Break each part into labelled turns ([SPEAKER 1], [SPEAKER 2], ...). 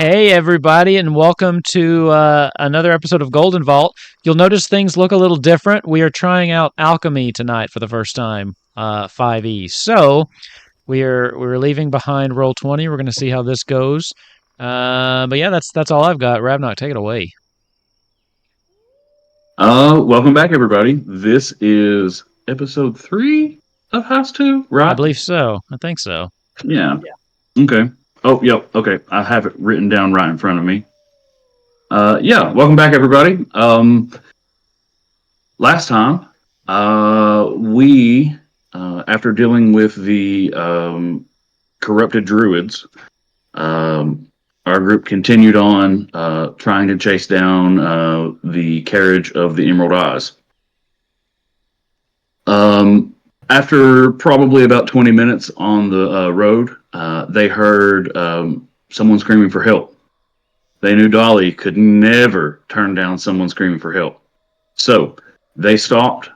[SPEAKER 1] Hey, everybody, and welcome to another episode of Golden Vault. You'll notice things look a little different. We are trying out alchemy tonight for the first time, 5e. So we're leaving behind Roll20. We're going to see how this goes. But yeah, that's all I've got. Ravnock, take it away.
[SPEAKER 2] Welcome back, everybody. This is episode 3 of Heist 2, right?
[SPEAKER 1] I believe so. I think so.
[SPEAKER 2] Yeah. Okay. Oh, yep. Okay. I have it written down right in front of me. Welcome back, everybody. Last time, we, after dealing with the corrupted druids, our group continued on trying to chase down the carriage of the Emerald Eyes. After probably about 20 minutes on the road, they heard someone screaming for help. They knew Dolly could never turn down someone screaming for help. So they stopped,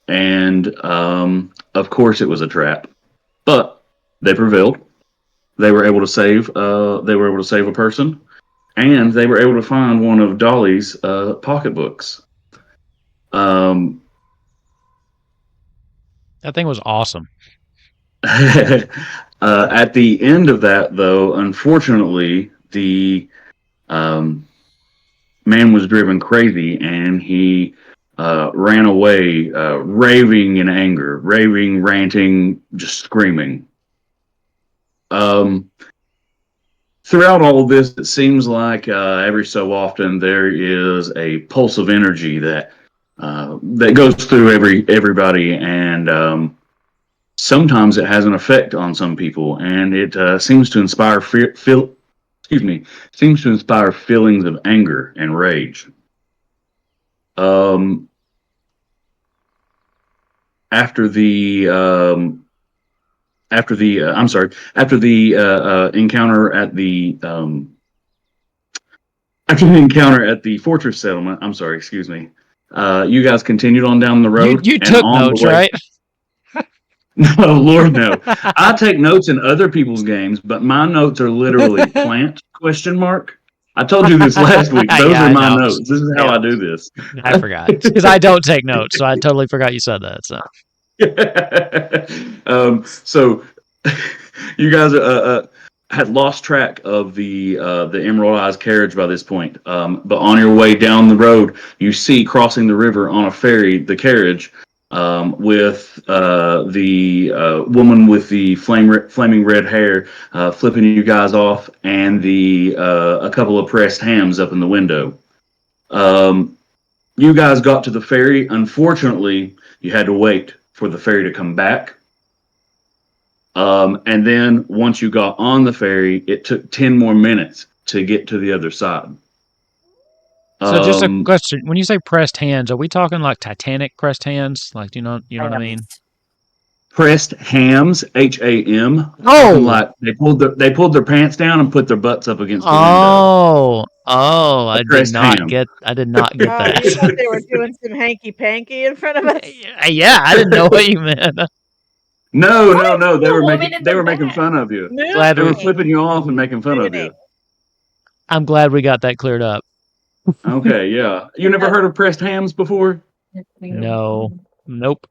[SPEAKER 2] and of course it was a trap. But they prevailed. They were able to save. They were able to save a person, and they were able to find one of Dolly's pocketbooks.
[SPEAKER 1] That thing was awesome.
[SPEAKER 2] At the end of that, though, unfortunately, the man was driven crazy, and he ran away, raving in anger, raving, ranting, just screaming. Throughout all of this, it seems like every so often there is a pulse of energy that goes through everybody, and sometimes it has an effect on some people, and it seems to inspire feelings of anger and rage. After the encounter at the fortress settlement, you guys continued on down the road.
[SPEAKER 1] You took notes, right?
[SPEAKER 2] No, Lord, no. I take notes in other people's games, but my notes are literally plant ? I told you this last week. Those are my notes. This is how I do this.
[SPEAKER 1] I forgot. Because I don't take notes, so I totally forgot you said that.
[SPEAKER 2] So you guys had lost track of the Emerald Eyes carriage by this point. But on your way down the road, you see crossing the river on a ferry the carriage with the woman with the flaming red hair flipping you guys off, and a couple of pressed hams up in the window. You guys got to the ferry. Unfortunately, you had to wait for the ferry to come back. And then once you got on the ferry, it took 10 more minutes to get to the other side.
[SPEAKER 1] So just a question: when you say pressed hands, are we talking like Titanic pressed hands? Like, do you know what I mean?
[SPEAKER 2] Pressed hams, H-A-M.
[SPEAKER 1] Oh,
[SPEAKER 2] like they pulled their pants down and put their butts up against the window.
[SPEAKER 1] I did not get that.
[SPEAKER 3] You thought they were doing some hanky panky in front of us?
[SPEAKER 1] Yeah, I didn't know what you meant.
[SPEAKER 2] No. They were making fun of you.
[SPEAKER 1] They
[SPEAKER 2] were flipping you off and making fun of you.
[SPEAKER 1] I'm glad we got that cleared up.
[SPEAKER 2] Okay, yeah. You never heard of pressed hams before?
[SPEAKER 1] No. Nope.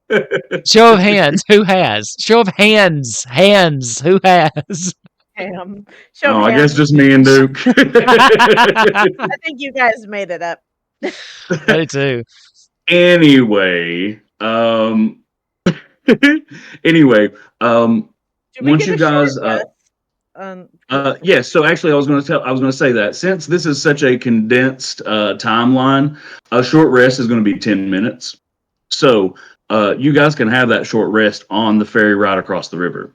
[SPEAKER 1] Show of hands. Who has? Show of hands. Hands. Who has?
[SPEAKER 2] I guess just me and Duke.
[SPEAKER 3] I think you guys made it up.
[SPEAKER 1] Me too.
[SPEAKER 2] Anyway, once you guys, yes. So actually, I was going to say that since this is such a condensed timeline, a short rest is going to be 10 minutes. So you guys can have that short rest on the ferry ride across the river.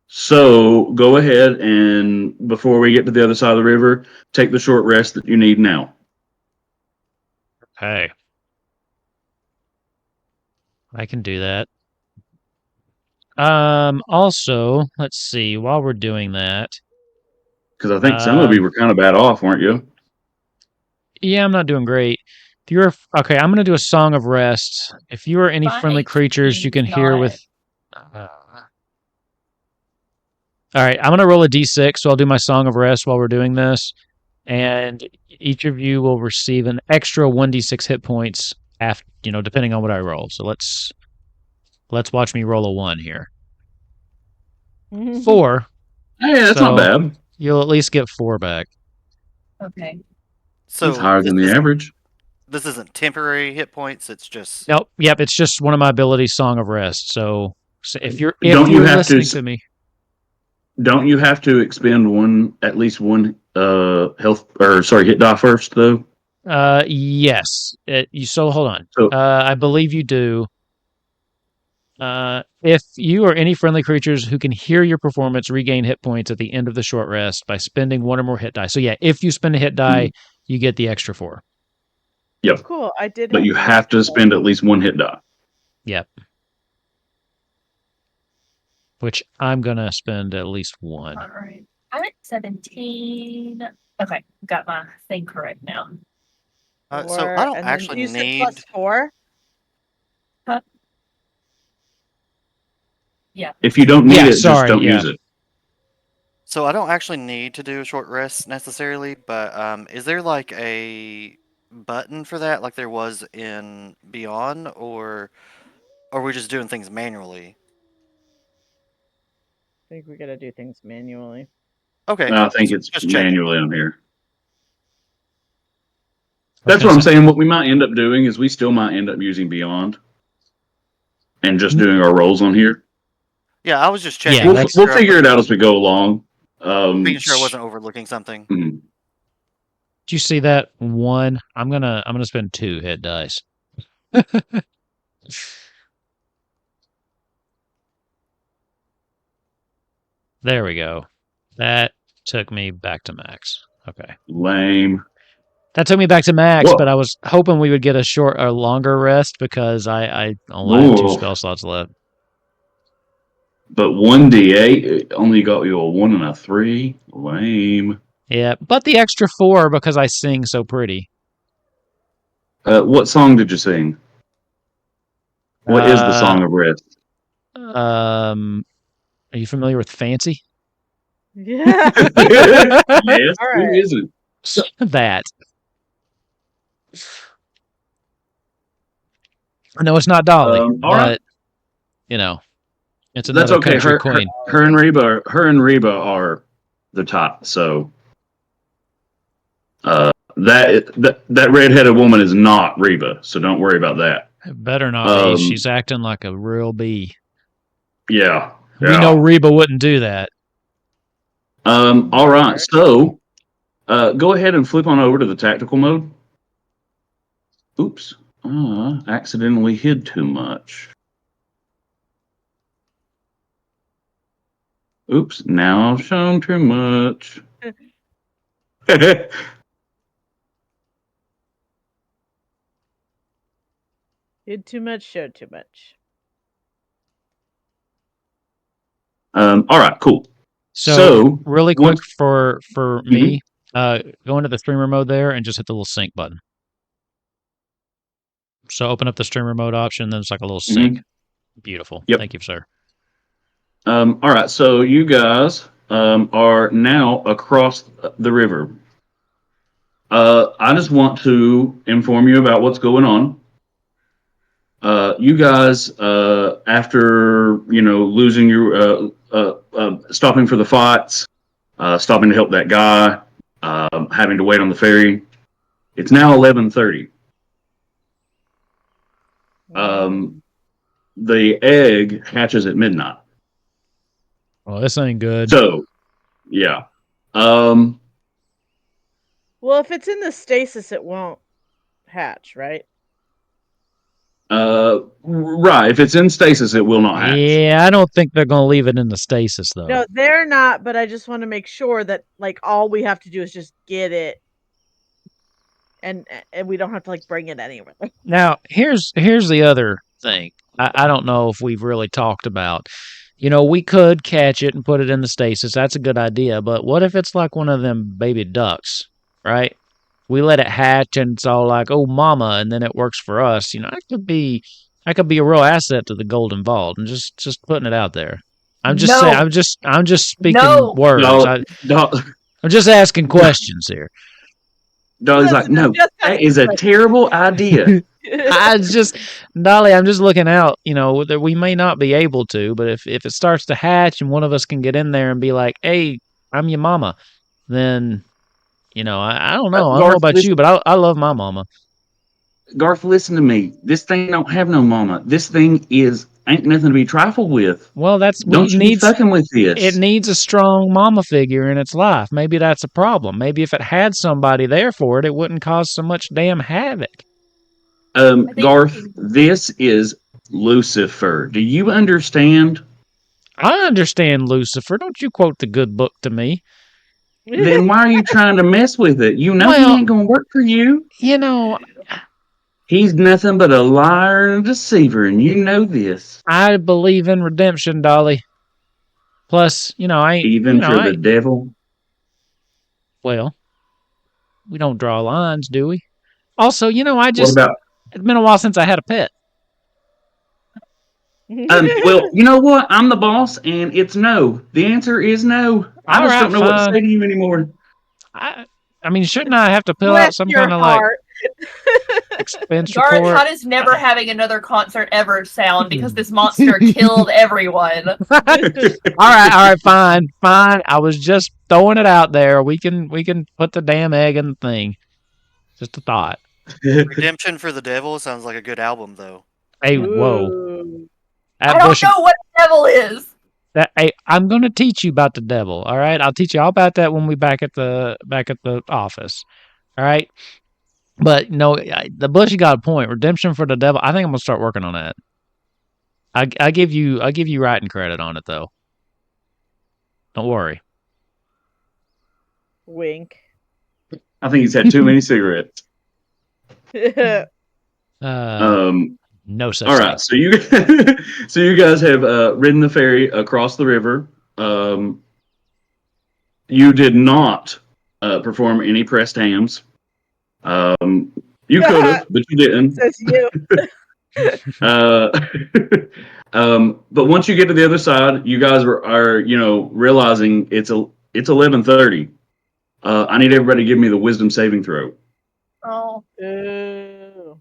[SPEAKER 2] So go ahead, and before we get to the other side of the river, take the short rest that you need now.
[SPEAKER 1] Okay. I can do that. Also, let's see, while we're doing that.
[SPEAKER 2] Because I think some of you were kind of bad off, weren't you?
[SPEAKER 1] Yeah, I'm not doing great. Okay, I'm going to do a song of rest. If you are any friendly creatures you can hear with... All right, I'm going to roll a d6, so I'll do my song of rest while we're doing this. and each of you will receive an extra 1d6 hit points after, depending on what I roll. So let's watch me roll a 1 here. 4.
[SPEAKER 2] Hey, that's not bad.
[SPEAKER 1] You'll at least get 4 back.
[SPEAKER 4] Okay.
[SPEAKER 2] So it's higher than the average.
[SPEAKER 5] This isn't temporary hit points. It's just
[SPEAKER 1] Nope. Yep. It's just one of my abilities, Song of Rest. So if you're listening to me,
[SPEAKER 2] don't you have to expend at least one hit die first though?
[SPEAKER 1] Yes. Hold on.
[SPEAKER 2] So,
[SPEAKER 1] I believe you do. If you or any friendly creatures who can hear your performance regain hit points at the end of the short rest by spending one or more hit die. So yeah, if you spend a hit die, you get the extra 4.
[SPEAKER 2] Yep.
[SPEAKER 3] Cool. I did.
[SPEAKER 2] But you have to spend at least one hit die.
[SPEAKER 1] Yep. Which I'm gonna spend at least 1.
[SPEAKER 4] All right. I'm at 17. Okay, got my thing correct now.
[SPEAKER 5] So I don't actually need
[SPEAKER 3] +4.
[SPEAKER 4] Huh? Yeah.
[SPEAKER 2] If you don't need it, just don't use it.
[SPEAKER 5] So I don't actually need to do a short rest necessarily, but is there like a button for that, like there was in Beyond, or are we just doing things manually?
[SPEAKER 3] I think we gotta do things manually.
[SPEAKER 5] Okay.
[SPEAKER 2] I think it's
[SPEAKER 5] just
[SPEAKER 2] manually on here. That's what I'm saying. What we might end up doing is we still might end up using Beyond and just doing our rolls on here.
[SPEAKER 5] Yeah, I was just checking.
[SPEAKER 2] Yeah, we'll figure it out as we go along.
[SPEAKER 5] Making sure I wasn't overlooking something.
[SPEAKER 2] Mm-hmm.
[SPEAKER 1] Did you see that 1? I'm gonna spend 2 hit dice. There we go. That took me back to max. Okay.
[SPEAKER 2] Lame.
[SPEAKER 1] That took me back to max, but I was hoping we would get a longer rest because I only have 2 spell slots left.
[SPEAKER 2] But 1d8 only got you a 1 and a 3. Lame.
[SPEAKER 1] Yeah, but the extra 4 because I sing so pretty.
[SPEAKER 2] What song did you sing? What is the Song of Rest?
[SPEAKER 1] Are you familiar with Fancy?
[SPEAKER 3] Yeah.
[SPEAKER 2] Yes.
[SPEAKER 3] All
[SPEAKER 2] Who
[SPEAKER 3] right.
[SPEAKER 2] isn't?
[SPEAKER 1] That. No, it's not Dolly, but it's another
[SPEAKER 2] That's okay.
[SPEAKER 1] country queen.
[SPEAKER 2] Her and Reba are the top. So that redheaded woman is not Reba. So don't worry about that.
[SPEAKER 1] It better not be. She's acting like a real bee.
[SPEAKER 2] Yeah.
[SPEAKER 1] We know Reba wouldn't do that.
[SPEAKER 2] All right. So go ahead and flip on over to the tactical mode. Oops. Accidentally hid too much. Oops. Now I've shown too much.
[SPEAKER 3] Did too much, showed too much.
[SPEAKER 2] All right, cool.
[SPEAKER 1] So really quick for me, go into the streamer mode there and just hit the little sync button. So open up the streamer mode option, then it's like a little sync. Beautiful.
[SPEAKER 2] Yep.
[SPEAKER 1] Thank you, sir.
[SPEAKER 2] All right, so you guys are now across the river. I just want to inform you about what's going on. You guys, after losing your stopping for the fights, stopping to help that guy, having to wait on the ferry, it's now 11:30. The egg hatches at midnight.
[SPEAKER 1] Well, this ain't good.
[SPEAKER 2] So, yeah.
[SPEAKER 3] Well, if it's in the stasis, it won't hatch, right?
[SPEAKER 2] Right. If it's in stasis, it will not hatch.
[SPEAKER 1] Yeah, I don't think they're going to leave it in the stasis, though.
[SPEAKER 3] No, they're not, but I just want to make sure that, all we have to do is just get it, and we don't have to, bring it anywhere.
[SPEAKER 1] Now, here's the other thing. I don't know if we've really talked about. We could catch it and put it in the stasis. That's a good idea. But what if it's like one of them baby ducks, right? We let it hatch and it's all like, oh, mama, and then it works for us. That could be a real asset to the Golden Vault. And just putting it out there. I'm just saying. I'm just speaking words.
[SPEAKER 2] No.
[SPEAKER 1] I'm just asking questions here.
[SPEAKER 2] Dolly's like,
[SPEAKER 3] Listen, I'm
[SPEAKER 2] no,
[SPEAKER 3] just
[SPEAKER 2] that is a
[SPEAKER 3] asking
[SPEAKER 2] terrible idea.
[SPEAKER 1] I just, Dolly, I'm just looking out. You know, that we may not be able to, but if it starts to hatch and one of us can get in there and be like, "Hey, I'm your mama," then you know, I don't know. I don't know
[SPEAKER 2] Garth,
[SPEAKER 1] about you,
[SPEAKER 2] listen,
[SPEAKER 1] but I love my mama.
[SPEAKER 2] Garth, listen to me. This thing don't have no mama. This thing ain't nothing to be trifled with.
[SPEAKER 1] Well, that's we
[SPEAKER 2] Don't you be
[SPEAKER 1] needs
[SPEAKER 2] fucking with
[SPEAKER 1] it
[SPEAKER 2] this.
[SPEAKER 1] needs a strong mama figure in its life. Maybe that's a problem. Maybe if it had somebody there for it, it wouldn't cause so much damn havoc.
[SPEAKER 4] I think
[SPEAKER 2] Garth, this is Lucifer. Do you understand?
[SPEAKER 1] I understand Lucifer. Don't you quote the good book to me.
[SPEAKER 2] Then why are you trying to mess with it? You know he
[SPEAKER 1] Well,
[SPEAKER 2] ain't gonna work for you.
[SPEAKER 1] you know,
[SPEAKER 2] He's nothing but a liar and a deceiver, and you know this.
[SPEAKER 1] I believe in redemption, Dolly. Plus,
[SPEAKER 2] Even for the devil.
[SPEAKER 1] well, we don't draw lines, do we? Also,
[SPEAKER 2] What about?
[SPEAKER 1] it's been a while since I had a pet.
[SPEAKER 2] Well, you know what? I'm the boss, and it's no. The answer is no. I
[SPEAKER 1] All
[SPEAKER 2] just
[SPEAKER 1] right,
[SPEAKER 2] don't know what to
[SPEAKER 1] fine.
[SPEAKER 2] say to you anymore.
[SPEAKER 1] I mean, shouldn't I have to fill out
[SPEAKER 3] Bless
[SPEAKER 1] some
[SPEAKER 3] your
[SPEAKER 1] kind of
[SPEAKER 3] heart.
[SPEAKER 1] expense
[SPEAKER 4] Garth,
[SPEAKER 1] report?
[SPEAKER 4] how does never having another concert ever sound because this monster killed everyone?
[SPEAKER 1] All right, fine. I was just throwing it out there. We can put the damn egg in the thing. Just a thought.
[SPEAKER 5] Redemption for the Devil sounds like a good album, though.
[SPEAKER 1] Hey, whoa.
[SPEAKER 3] Ooh.
[SPEAKER 1] That
[SPEAKER 4] I don't
[SPEAKER 1] bush,
[SPEAKER 4] know what the devil is.
[SPEAKER 1] hey, I'm gonna teach you about the devil. All right, I'll teach you all about that when we back at the office. All right, but no, the Bushy got a point. Redemption for the devil. I think I'm gonna start working on that. I give you writing credit on it though. Don't worry.
[SPEAKER 3] Wink.
[SPEAKER 2] I think he's had too many cigarettes.
[SPEAKER 1] No such
[SPEAKER 2] All
[SPEAKER 1] thing.
[SPEAKER 2] right, so you so you guys have ridden the ferry across the river. You did not perform any pressed hams. You could have, but you didn't.
[SPEAKER 3] Says you.
[SPEAKER 2] Uh, but once you get to the other side, you guys are realizing it's 11:30. I need everybody to give me the wisdom saving throw.
[SPEAKER 4] Oh,
[SPEAKER 3] Ooh.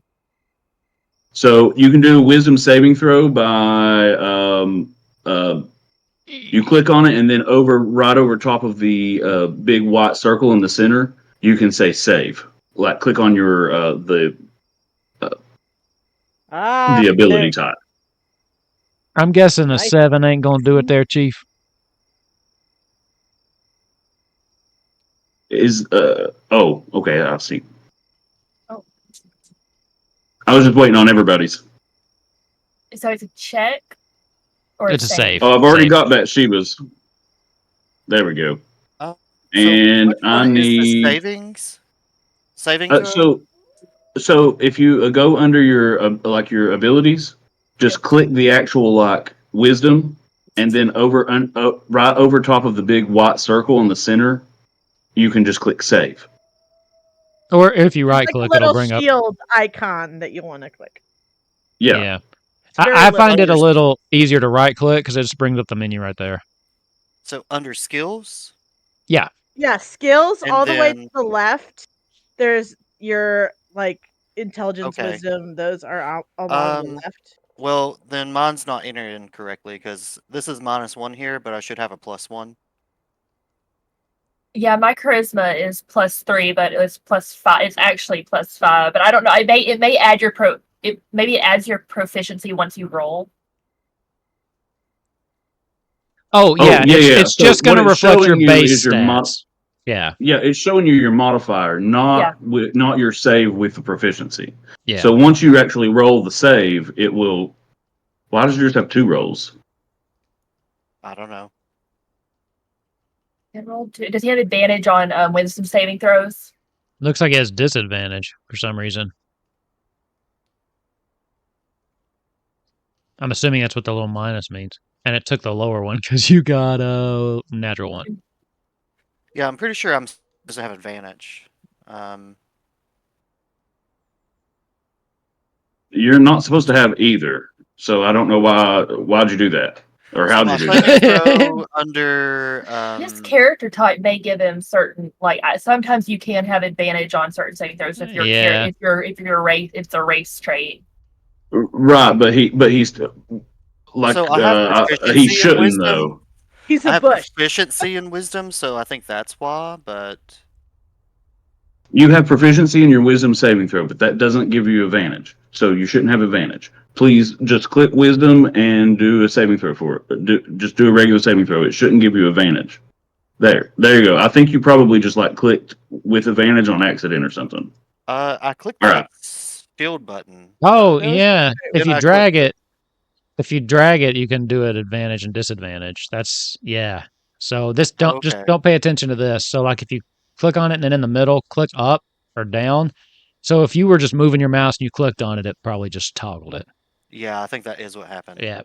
[SPEAKER 2] So you can do a wisdom saving throw by you click on it, and then right over top of the big white circle in the center, you can say save. Like click on your the ability type.
[SPEAKER 1] I'm guessing a
[SPEAKER 3] Nice.
[SPEAKER 1] 7 ain't gonna do it there, Chief.
[SPEAKER 2] Is okay, I see.
[SPEAKER 4] Oh.
[SPEAKER 2] I was just waiting on everybody's.
[SPEAKER 4] so it's a check or
[SPEAKER 1] It's a save.
[SPEAKER 2] Oh, I've already
[SPEAKER 1] Save.
[SPEAKER 2] got Bathsheba's. There we go.
[SPEAKER 5] Oh,
[SPEAKER 2] And
[SPEAKER 5] which
[SPEAKER 2] I
[SPEAKER 5] one is the
[SPEAKER 2] need
[SPEAKER 5] saving throw?
[SPEAKER 2] so if you go under your your abilities, just click the actual wisdom, and then right over top of the big white circle in the center, you can just click save.
[SPEAKER 1] Or if you right
[SPEAKER 3] Like a
[SPEAKER 1] click, it'll
[SPEAKER 3] little
[SPEAKER 1] bring up.
[SPEAKER 3] shield icon that you want to click.
[SPEAKER 2] Yeah.
[SPEAKER 3] Very
[SPEAKER 1] I find it a
[SPEAKER 5] little.
[SPEAKER 1] little easier to right click because it just brings up the menu right there.
[SPEAKER 5] So under skills,
[SPEAKER 3] Yeah, skills
[SPEAKER 5] And
[SPEAKER 3] all the way to
[SPEAKER 5] then-
[SPEAKER 3] the left. There's your intelligence,
[SPEAKER 5] Okay.
[SPEAKER 3] wisdom. Those are out along the left.
[SPEAKER 5] well, then mine's not entered in correctly because this is -1 here, but I should have a +1.
[SPEAKER 4] yeah, my charisma is +3, but it's +5. It's actually +5, but I don't know. It may add maybe it adds your proficiency once you roll.
[SPEAKER 1] Oh yeah,
[SPEAKER 2] yeah.
[SPEAKER 1] it's
[SPEAKER 2] So
[SPEAKER 1] just going to
[SPEAKER 2] what it's
[SPEAKER 1] reflect your
[SPEAKER 2] showing you
[SPEAKER 1] base
[SPEAKER 2] is your
[SPEAKER 1] stats. Yeah,
[SPEAKER 2] Yeah, it's showing you your modifier, not your save with the proficiency.
[SPEAKER 1] yeah.
[SPEAKER 2] So once you actually roll the save, it will. Why does yours have 2 rolls?
[SPEAKER 5] I don't know.
[SPEAKER 4] And roll 2. Does he have advantage on wisdom saving throws?
[SPEAKER 1] Looks like it has disadvantage for some reason. I'm assuming that's what the little minus means. And it took the lower one because you got a natural 1.
[SPEAKER 5] Yeah, I'm pretty sure I'm supposed to have advantage.
[SPEAKER 2] You're not supposed to have either. So I don't know why'd you do that. Or
[SPEAKER 5] So
[SPEAKER 2] how'd
[SPEAKER 5] my
[SPEAKER 2] you do that?
[SPEAKER 5] saving throw under
[SPEAKER 4] His character type may give him certain sometimes you can have advantage on certain saving throws if you're
[SPEAKER 1] Yeah.
[SPEAKER 4] if you're a race it's a race trait.
[SPEAKER 2] Right, but he's like
[SPEAKER 5] So I have
[SPEAKER 2] he
[SPEAKER 5] proficiency in
[SPEAKER 2] shouldn't
[SPEAKER 5] wisdom.
[SPEAKER 2] though.
[SPEAKER 3] He's
[SPEAKER 5] I
[SPEAKER 3] a
[SPEAKER 5] have
[SPEAKER 3] bush.
[SPEAKER 5] proficiency in wisdom, so I think that's why. But
[SPEAKER 2] You have proficiency in your wisdom saving throw, but that doesn't give you advantage. So you shouldn't have advantage. Please just click wisdom and do a saving throw for it. Just do a regular saving throw. It shouldn't give you advantage. There you go. I think you probably just like clicked with advantage on accident or something.
[SPEAKER 5] I clicked
[SPEAKER 2] All
[SPEAKER 5] the
[SPEAKER 2] right.
[SPEAKER 5] shield button.
[SPEAKER 1] Oh,
[SPEAKER 3] That was
[SPEAKER 1] yeah. If
[SPEAKER 5] Then
[SPEAKER 1] you
[SPEAKER 5] I
[SPEAKER 1] drag
[SPEAKER 5] clicked
[SPEAKER 1] it, you can do it advantage and disadvantage. That's yeah. So this just
[SPEAKER 5] Okay.
[SPEAKER 1] don't pay attention to this. So like if you click on it and then in the middle, click up or down. So if you were just moving your mouse and you clicked on it, it probably just toggled it.
[SPEAKER 5] Yeah, I think that is what happened.
[SPEAKER 1] Yeah.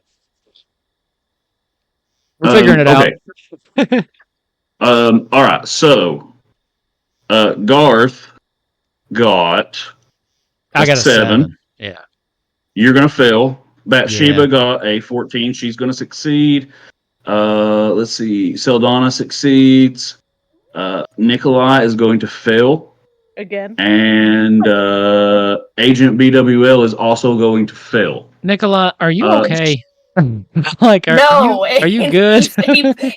[SPEAKER 1] We're figuring it
[SPEAKER 2] Okay.
[SPEAKER 1] out.
[SPEAKER 2] All right. So Garth got
[SPEAKER 1] I got a 7. Yeah.
[SPEAKER 2] You're gonna fail. Bathsheba
[SPEAKER 1] Yeah.
[SPEAKER 2] got a 14. She's gonna succeed. Let's see. Seldana succeeds. Nikolai is going to fail.
[SPEAKER 3] Again.
[SPEAKER 2] And Agent BWL is also going to fail.
[SPEAKER 1] Nicola, are you
[SPEAKER 2] Uh,
[SPEAKER 1] okay? Like
[SPEAKER 4] No,
[SPEAKER 1] are you good?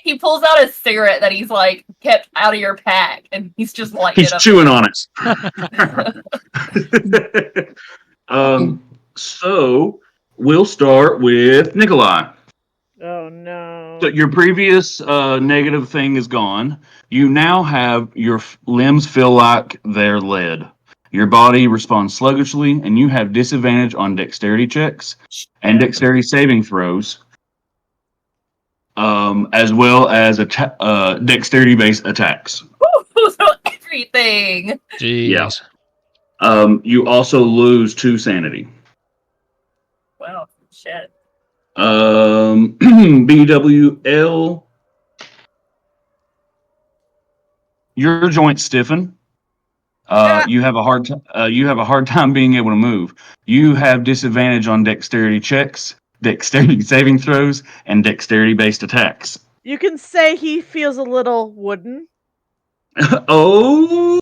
[SPEAKER 4] he pulls out a cigarette that he's like kept out of your pack, and he's just lighting
[SPEAKER 2] He's
[SPEAKER 4] it up.
[SPEAKER 2] chewing on it. So we'll start with Nikolai.
[SPEAKER 3] Oh no.
[SPEAKER 2] So your previous negative thing is gone. You now have your limbs feel like they're lead. Your body responds sluggishly, and you have disadvantage on dexterity checks and dexterity saving throws, as well as dexterity-based attacks.
[SPEAKER 4] So everything.
[SPEAKER 1] Jeez.
[SPEAKER 2] You also lose 2 sanity.
[SPEAKER 4] Wow, shit.
[SPEAKER 2] BWL, your joints stiffen. You have a hard time being able to move. You have disadvantage on dexterity checks, dexterity saving throws, and dexterity based attacks.
[SPEAKER 3] You can say he feels a little wooden.
[SPEAKER 2] Oh,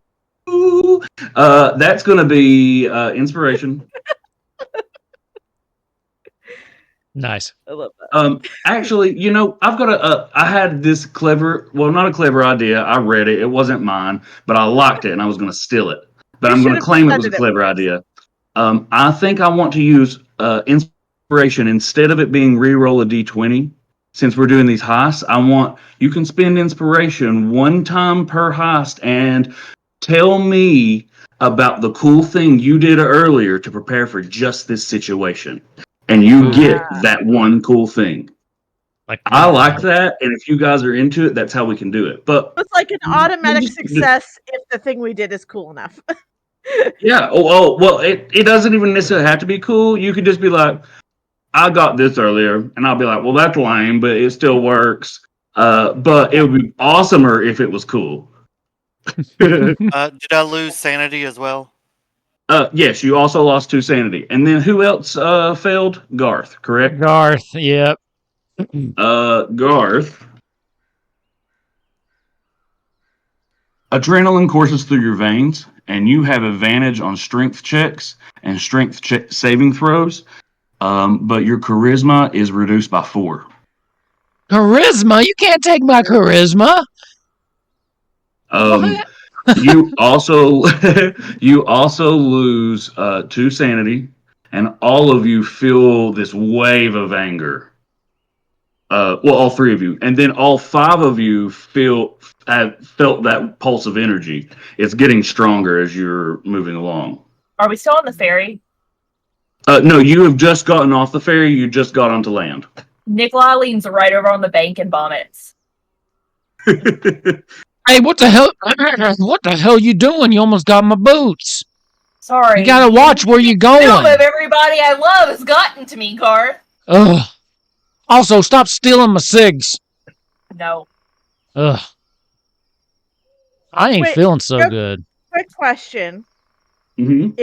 [SPEAKER 2] that's going to be inspiration.
[SPEAKER 1] Nice.
[SPEAKER 3] I love that.
[SPEAKER 2] Actually, I've got I had this not a clever idea. I read it. It wasn't mine, but I liked it and I was going to steal it. But
[SPEAKER 3] You
[SPEAKER 2] I'm going
[SPEAKER 3] should
[SPEAKER 2] to
[SPEAKER 3] have
[SPEAKER 2] claim it was a
[SPEAKER 3] defended it
[SPEAKER 2] clever
[SPEAKER 3] first.
[SPEAKER 2] idea. I think I want to use inspiration instead of it being re-roll a d20. Since we're doing these heists, you can spend inspiration 1 time per heist and tell me about the cool thing you did earlier to prepare for just this situation. And you
[SPEAKER 1] Ooh.
[SPEAKER 2] get that one cool thing.
[SPEAKER 1] Like
[SPEAKER 2] I like that, and if you guys are into it, that's how we can do it. But
[SPEAKER 3] It's like an automatic success if the thing we did is cool enough.
[SPEAKER 2] yeah. Well, it doesn't even necessarily have to be cool. You could just be like, I got this earlier, and I'll be like, well, that's lame, but it still works. But it would be awesomer if it was cool.
[SPEAKER 5] Did I lose sanity as well?
[SPEAKER 2] Yes, you also lost 2 sanity. And then who else failed? Garth, correct?
[SPEAKER 1] Garth, yep.
[SPEAKER 2] Garth. Adrenaline courses through your veins, and you have advantage on strength checks and strength saving throws. But your charisma is reduced by 4.
[SPEAKER 1] Charisma? You can't take my charisma. What?
[SPEAKER 2] You also you also lose 2 sanity, and all of you feel this wave of anger. Well, all 3 of you, and then all 5 of you have felt that pulse of energy. It's getting stronger as you're moving along.
[SPEAKER 4] Are we still on the ferry?
[SPEAKER 2] No, you have just gotten off the ferry. You just got onto land.
[SPEAKER 4] Nikolai leans right over on the bank and vomits.
[SPEAKER 1] Hey, what the hell? What the hell you doing? You almost got my boots.
[SPEAKER 4] Sorry.
[SPEAKER 1] You gotta watch where you
[SPEAKER 4] Film
[SPEAKER 1] going.
[SPEAKER 4] of everybody I love has gotten to me, Garth.
[SPEAKER 1] Ugh. Also, stop stealing my cigs.
[SPEAKER 4] No.
[SPEAKER 1] Ugh. I ain't
[SPEAKER 3] Wait,
[SPEAKER 1] feeling so
[SPEAKER 3] yep.
[SPEAKER 1] good.
[SPEAKER 3] Quick question.
[SPEAKER 2] Mm-hmm.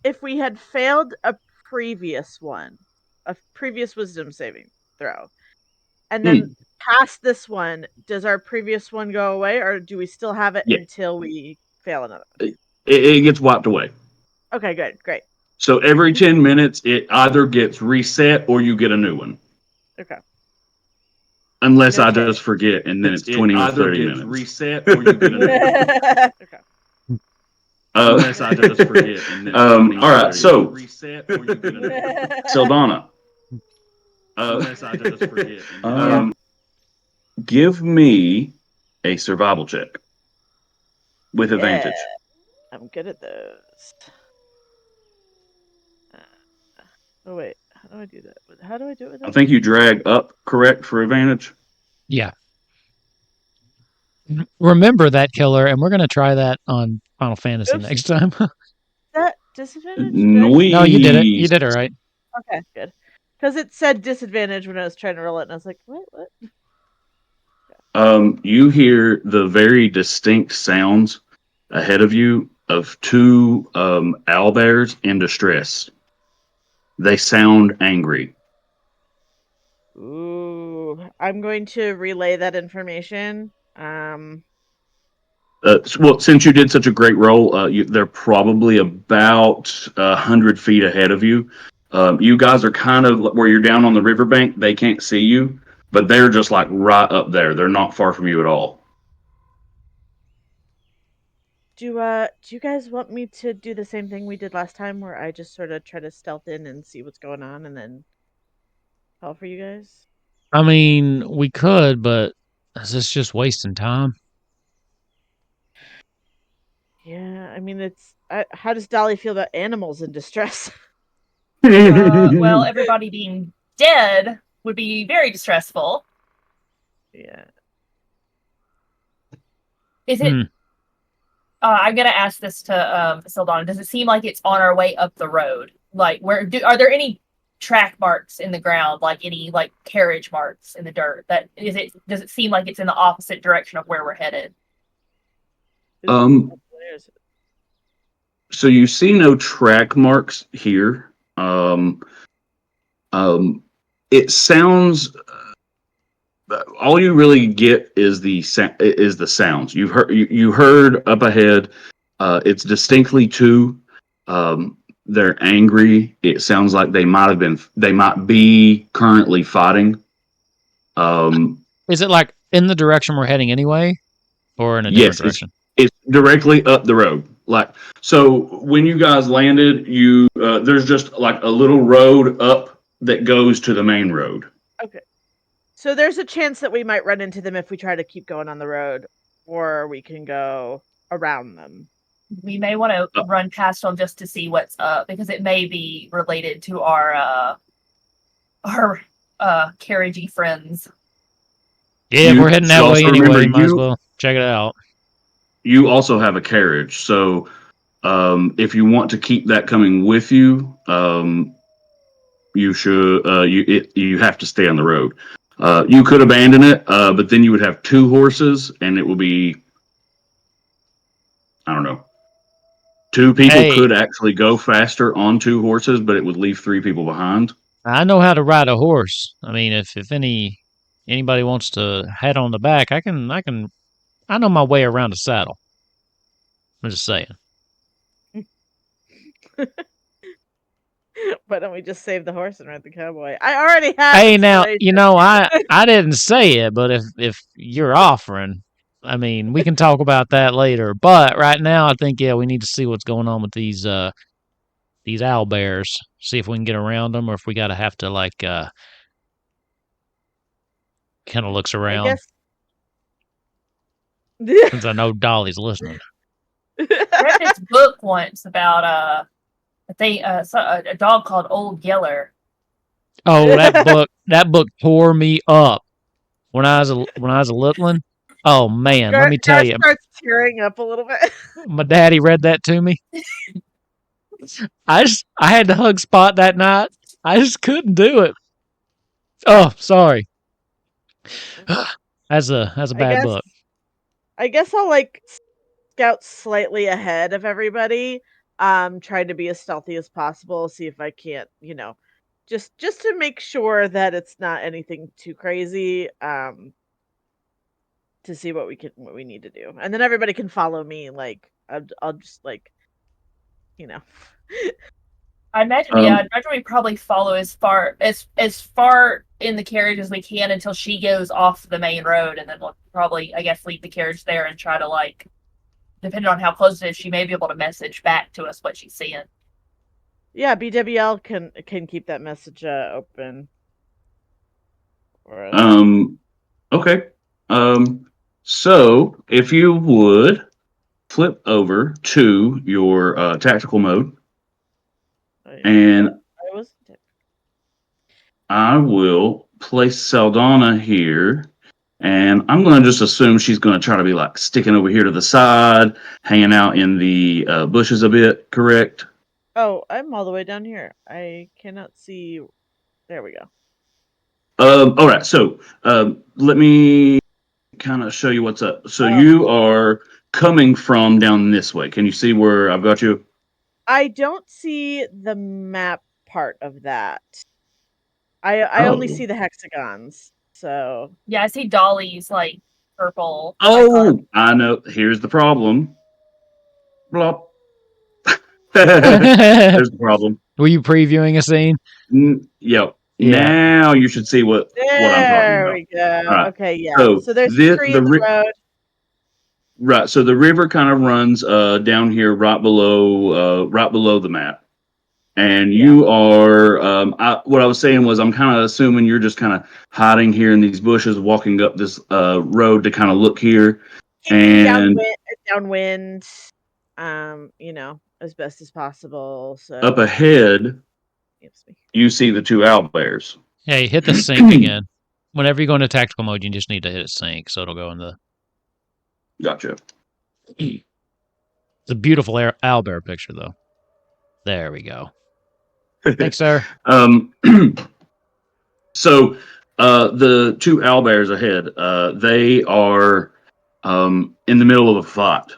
[SPEAKER 3] If we had failed a previous wisdom saving throw, And then past this one, does our previous one go away, or do we still have it
[SPEAKER 2] Yeah.
[SPEAKER 3] until we fail another?
[SPEAKER 2] It gets wiped away.
[SPEAKER 3] Okay, good, great.
[SPEAKER 2] So every 10 minutes, it either gets reset or you get a new one.
[SPEAKER 3] Okay.
[SPEAKER 2] Unless I
[SPEAKER 3] Okay.
[SPEAKER 2] just forget, and then it's 20 or 30 minutes. Reset or you get a new one.
[SPEAKER 3] Okay.
[SPEAKER 2] Unless I just forget, and then all right, so reset or you get a new one. Saldana. Unless I just forget. Give me a survival check with advantage.
[SPEAKER 3] Yeah, I'm good at those. Oh wait, how do I do that? How do I do it with that?
[SPEAKER 2] I think you drag up, correct, for advantage?
[SPEAKER 1] Yeah. Remember that, killer, and we're going to try that on Final Fantasy
[SPEAKER 3] Oops.
[SPEAKER 1] next time.
[SPEAKER 3] Is that disadvantage?
[SPEAKER 1] No, you did it. You did it right.
[SPEAKER 3] Okay, good. Because it said disadvantage when I was trying to roll it, and I was like, what?
[SPEAKER 2] You hear the very distinct sounds ahead of you of two owlbears in distress. They sound angry.
[SPEAKER 3] Ooh, I'm going to relay that information.
[SPEAKER 2] Well, since you did such a great roll, they're probably about 100 feet ahead of you. You guys are kind of where you're down on the riverbank. They can't see you, but they're just like right up there. They're not far from you at all.
[SPEAKER 3] Do you guys want me to do the same thing we did last time, where I just sort of try to stealth in and see what's going on, and then call for you guys?
[SPEAKER 1] I mean, we could, but is this just wasting time?
[SPEAKER 3] Yeah, I mean, how does Dolly feel about animals in distress?
[SPEAKER 4] Well, everybody being dead would be very distressful.
[SPEAKER 3] Yeah.
[SPEAKER 4] Is it? I'm gonna ask this to Sildana. Does it seem like it's on our way up the road? Like, are there any track marks in the ground, like any like carriage marks in the dirt? Does it seem like it's in the opposite direction of where we're headed?
[SPEAKER 2] So you see no track marks here. It sounds. All you really get is the sounds. You heard up ahead. It's distinctly two. They're angry. It sounds like they might be currently fighting.
[SPEAKER 1] Is it like in the direction we're heading anyway, or in a different direction?
[SPEAKER 2] It's directly up the road. Like, so when you guys landed, there's just like a little road up that goes to the main road.
[SPEAKER 3] Okay. So there's a chance that we might run into them if we try to keep going on the road, or we can go around them.
[SPEAKER 4] We may want to run past them just to see what's up, because it may be related to our carriagey friends.
[SPEAKER 1] Yeah, if we're heading that way anyway, might as well check it out.
[SPEAKER 2] You also have a carriage, so if you want to keep that coming with you, you should. You have to stay on the road. You could abandon it, but then you would have two horses, and it will be, I don't know. Two people could actually go faster on two horses, but it would leave three people behind.
[SPEAKER 1] I know how to ride a horse. I mean, if anybody wants to head on the back, I know my way around a saddle. I'm just saying.
[SPEAKER 3] Why don't we just save the horse and ride the cowboy? I already have.
[SPEAKER 1] Hey, now, I didn't say it, but if you're offering, I mean, we can talk about that later. But right now, I think we need to see what's going on with these owl bears. See if we can get around them, or if we have to like kind of looks around.
[SPEAKER 3] I
[SPEAKER 1] guess. Since I know Dolly's listening.
[SPEAKER 4] I read this book once about a dog called Old Yeller.
[SPEAKER 1] Oh, that book tore me up when I was a little one. Oh man, let me tell you.
[SPEAKER 3] Starts tearing up a little bit.
[SPEAKER 1] My daddy read that to me. I had to hug Spot that night. I just couldn't do it. Oh, sorry. That's a bad book.
[SPEAKER 3] I guess I'll scout slightly ahead of everybody. Trying to be as stealthy as possible. See if I can't, just to make sure that it's not anything too crazy. To see what we need to do, and then everybody can follow me. Like I'll just like, you know.
[SPEAKER 4] I imagine, yeah, I'd imagine we probably follow as far in the carriage as we can until she goes off the main road, and then we'll probably, I guess, leave the carriage there and try to, like, depending on how close it is, she may be able to message back to us what she's seeing.
[SPEAKER 3] Yeah, BWL can keep that message open for us.
[SPEAKER 2] Okay. So if you would flip over to your tactical mode, and I will place Saldana here, and I'm going to just assume she's going to try to be like sticking over here to the side, hanging out in the bushes a bit, correct?
[SPEAKER 3] Oh, I'm all the way down here. I cannot see. There we go.
[SPEAKER 2] All right, so let me kind of show you what's up. So you are coming from down this way. Can you see where I've got you?
[SPEAKER 3] I don't see the map part of that. I only see the hexagons. So
[SPEAKER 4] yeah, I see Dolly's like purple.
[SPEAKER 2] Oh, I know. Here's the problem. Blop.
[SPEAKER 1] Were
[SPEAKER 2] There's the problem.
[SPEAKER 1] you previewing a scene?
[SPEAKER 2] Yep.
[SPEAKER 1] Yeah.
[SPEAKER 2] Now you should see what I'm talking
[SPEAKER 3] there
[SPEAKER 2] about.
[SPEAKER 3] we go.
[SPEAKER 2] Right.
[SPEAKER 3] Okay, yeah.
[SPEAKER 2] So
[SPEAKER 3] So there's a tree in the road.
[SPEAKER 2] Right. So the river kind of runs down here right below the map. And you are what I was saying was I'm kind of assuming you're just kind of hiding here in these bushes, walking up this road to kind of look here. And
[SPEAKER 3] downwind, as best as possible. So
[SPEAKER 2] up ahead, you see the two owlbears.
[SPEAKER 1] Hey, hit the sync again. Whenever you go into tactical mode, you just need to hit a sync, so it'll go in the.
[SPEAKER 2] Gotcha.
[SPEAKER 1] It's a beautiful owlbear picture, though. There we go. Thanks, sir.
[SPEAKER 2] So the two owlbears ahead, they are in the middle of a fight.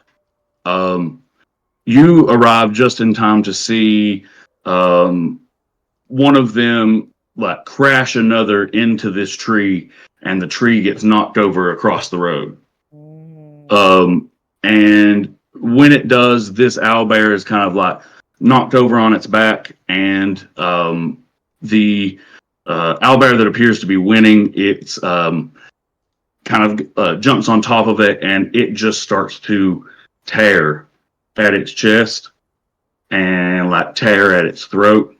[SPEAKER 2] You arrive just in time to see one of them like crash another into this tree, and the tree gets knocked over across the road. And when it does, this owlbear is kind of like knocked over on its back, and the owlbear that appears to be winning, it's kind of jumps on top of it, and it just starts to tear at its chest and like tear at its throat.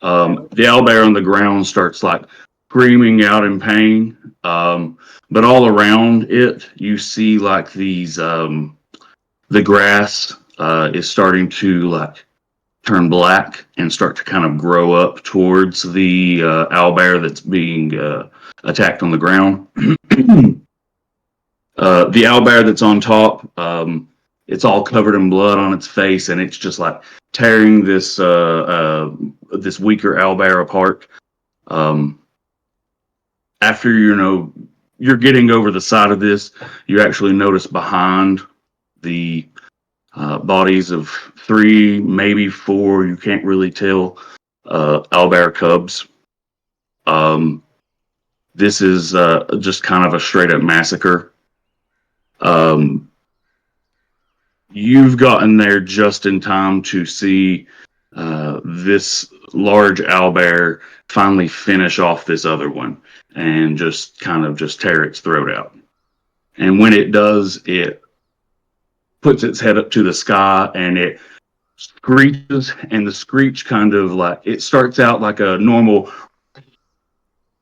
[SPEAKER 2] The owlbear on the ground starts like screaming out in pain. But all around it, you see like these the grass is starting to like turn black and start to kind of grow up towards the owlbear that's being attacked on the ground. The owlbear that's on top, it's all covered in blood on its face, and it's just like tearing this this weaker owlbear apart. After you're getting over the side of this, you actually notice behind the bodies of 3, maybe 4, you can't really tell, owlbear cubs. This is just kind of a straight up massacre. You've gotten there just in time to see this large owlbear finally finish off this other one and just kind of just tear its throat out. And when it does, it puts its head up to the sky and it screeches, and the screech kind of like, it starts out like a normal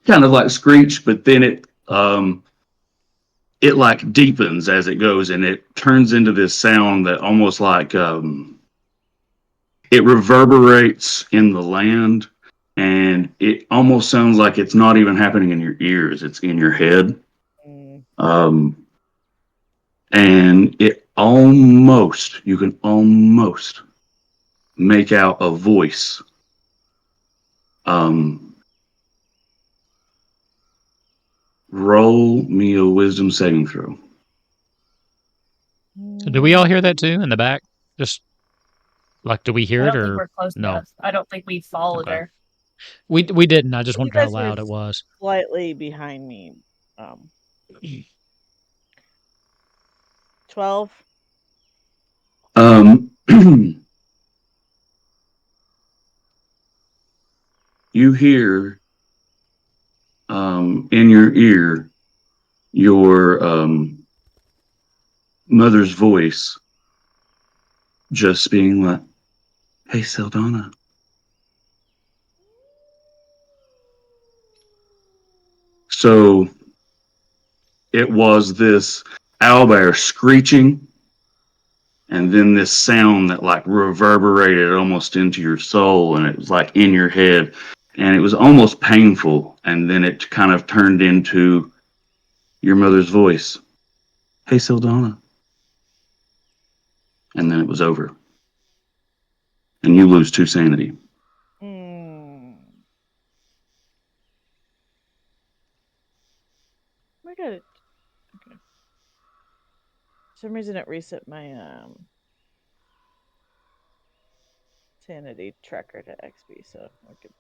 [SPEAKER 2] kind of like screech, but then it like deepens as it goes, and it turns into this sound that almost like it reverberates in the land, and it almost sounds like it's not even happening in your ears, it's in your head. And you can almost make out a voice. Roll me a wisdom saving throw.
[SPEAKER 1] So do we all hear that too in the back? Just like, do we hear
[SPEAKER 4] I
[SPEAKER 1] it
[SPEAKER 4] don't think
[SPEAKER 1] or
[SPEAKER 4] we're close
[SPEAKER 1] no?
[SPEAKER 4] enough. I don't think we followed her.
[SPEAKER 1] We didn't. I just
[SPEAKER 3] You
[SPEAKER 1] wondered how
[SPEAKER 3] guys were
[SPEAKER 1] loud it was.
[SPEAKER 3] slightly behind me. 12.
[SPEAKER 2] You hear in your ear your mother's voice just being like, "Hey, Saldana." So it was this owlbear screeching, and then this sound that like reverberated almost into your soul, and it was like in your head, and it was almost painful. And then it kind of turned into your mother's voice, "Hey, Saldana," and then it was over, and you lose 2 sanity.
[SPEAKER 3] I got it. Okay. For some reason, it reset my sanity tracker to XP. So I'll give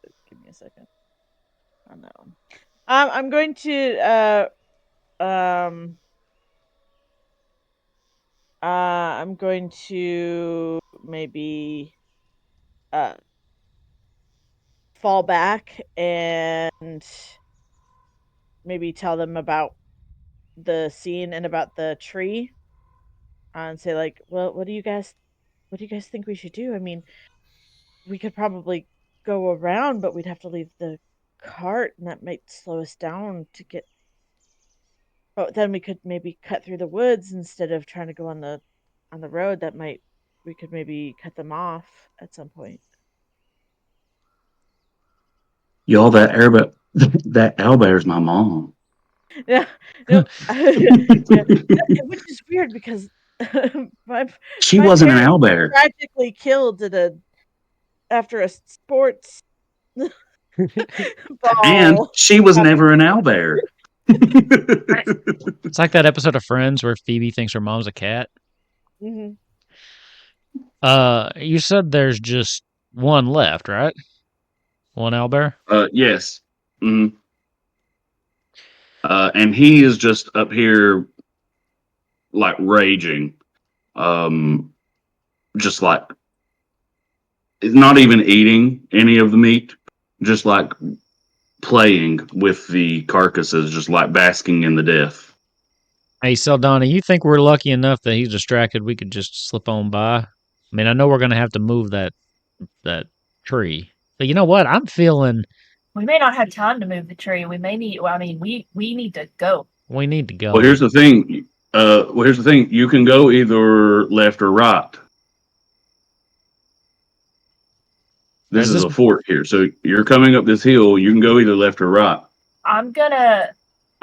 [SPEAKER 3] me a second on that one. I'm going to I'm going to maybe fall back and maybe tell them about the scene and about the tree, and say like, well, what do you guys think we should do? I mean, we could probably go around, but we'd have to leave the cart, and that might slow us down to get. But then we could maybe cut through the woods instead of trying to go on the road. We could maybe cut them off at some point.
[SPEAKER 2] Y'all, that that owlbear's my mom.
[SPEAKER 3] Yeah, no, yeah, which is weird because my
[SPEAKER 2] She
[SPEAKER 3] my
[SPEAKER 2] wasn't an
[SPEAKER 3] parents were
[SPEAKER 2] owlbear.
[SPEAKER 3] tragically killed after a sports
[SPEAKER 2] And
[SPEAKER 3] ball.
[SPEAKER 2] she was never an owlbear.
[SPEAKER 1] It's like that episode of Friends where Phoebe thinks her mom's a cat.
[SPEAKER 3] Hmm.
[SPEAKER 1] You said there's just one left, right? One owlbear?
[SPEAKER 2] Yes. Mm. And he is just up here, like raging. Just like not even eating any of the meat, just like playing with the carcasses, just like basking in the death.
[SPEAKER 1] Hey, Saldana, you think we're lucky enough that he's distracted we could just slip on by? I mean, I know we're going to have to move that tree. But you know what? I'm feeling
[SPEAKER 4] We may not have time to move the tree. We may need. Well, I mean, we need to go.
[SPEAKER 1] we need to go.
[SPEAKER 2] Well, here's the thing. You can go either left or right. This
[SPEAKER 1] Is
[SPEAKER 2] is
[SPEAKER 1] this
[SPEAKER 2] a fort here, so you're coming up this hill. You can go either left or right.
[SPEAKER 4] I'm gonna.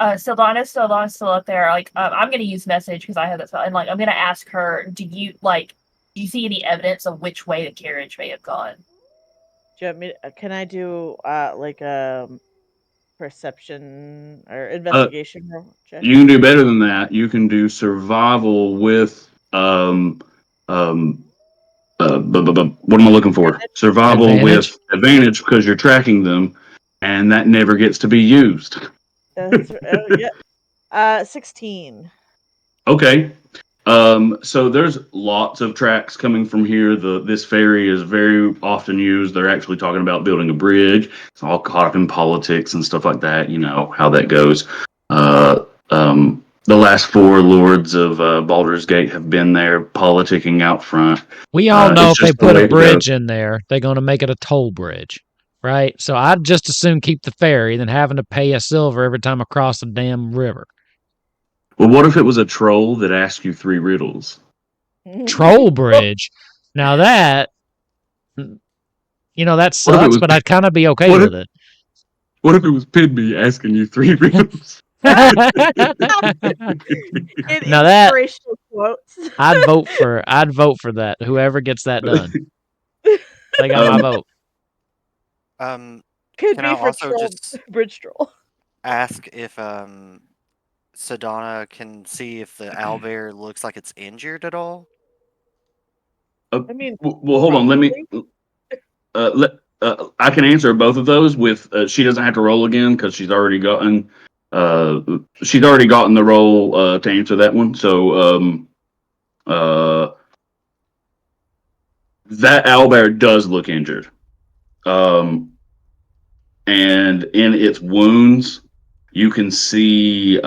[SPEAKER 4] Sildana's still up there. Like, I'm gonna use message because I have that spell, and like, I'm gonna ask her. Do you see any evidence of which way the carriage may have gone?
[SPEAKER 3] Do you want me? Can I do like perception or investigation roll check?
[SPEAKER 2] You can do better than that. You can do survival with what am I looking for? Survival
[SPEAKER 1] Advantage?
[SPEAKER 2] with advantage because you're tracking them, and that never gets to be used.
[SPEAKER 3] That's yeah. 16.
[SPEAKER 2] Okay. So there's lots of tracks coming from here. This ferry is very often used. They're actually talking about building a bridge. It's all caught up in politics and stuff like that. You know how that goes. The last 4 lords of Baldur's Gate have been there politicking out front.
[SPEAKER 1] We all know if
[SPEAKER 2] it's
[SPEAKER 1] they
[SPEAKER 2] just the
[SPEAKER 1] put
[SPEAKER 2] way
[SPEAKER 1] a
[SPEAKER 2] to go.
[SPEAKER 1] bridge in there, they're going to make it a toll bridge, right? So I'd just as soon keep the ferry than having to pay a silver every time I cross the damn river.
[SPEAKER 2] Well, what if it was a troll that asked you 3 riddles?
[SPEAKER 1] Troll bridge. Now that, that
[SPEAKER 2] What if it
[SPEAKER 1] sucks,
[SPEAKER 2] was
[SPEAKER 1] but I'd kind of be okay
[SPEAKER 2] what
[SPEAKER 1] with
[SPEAKER 2] if
[SPEAKER 1] it.
[SPEAKER 2] what if it was Pidmey asking you 3 riddles?
[SPEAKER 1] Now that
[SPEAKER 3] Inspirational quotes.
[SPEAKER 1] I'd vote for that. Whoever gets that done, they got my vote.
[SPEAKER 3] Could
[SPEAKER 5] Can
[SPEAKER 3] be
[SPEAKER 5] I
[SPEAKER 3] for
[SPEAKER 5] also
[SPEAKER 3] troll,
[SPEAKER 5] just
[SPEAKER 3] bridge troll.
[SPEAKER 5] ask if Sedana can see if the owlbear looks like it's injured at all?
[SPEAKER 3] I mean,
[SPEAKER 2] well, hold on. Let me
[SPEAKER 3] probably.
[SPEAKER 2] I can answer both of those with she doesn't have to roll again because she's already gotten the roll to answer that one. So that owlbear does look injured. And in its wounds, you can see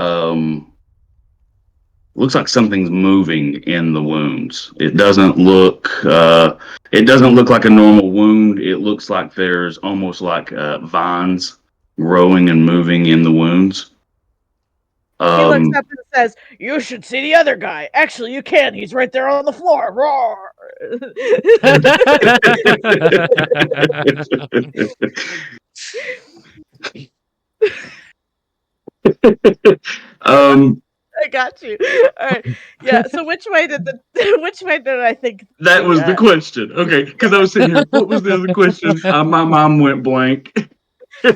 [SPEAKER 2] looks like something's moving in the wounds. It doesn't look like a normal wound. It looks like there's almost like vines growing and moving in the wounds.
[SPEAKER 3] She looks up and says, "You should see the other guy. Actually, you can. He's right there on the floor." Roar! I got you. All right. Yeah. So which way did I think
[SPEAKER 2] That was the question. Okay, because I was sitting here. What was the other question? My mom went blank. All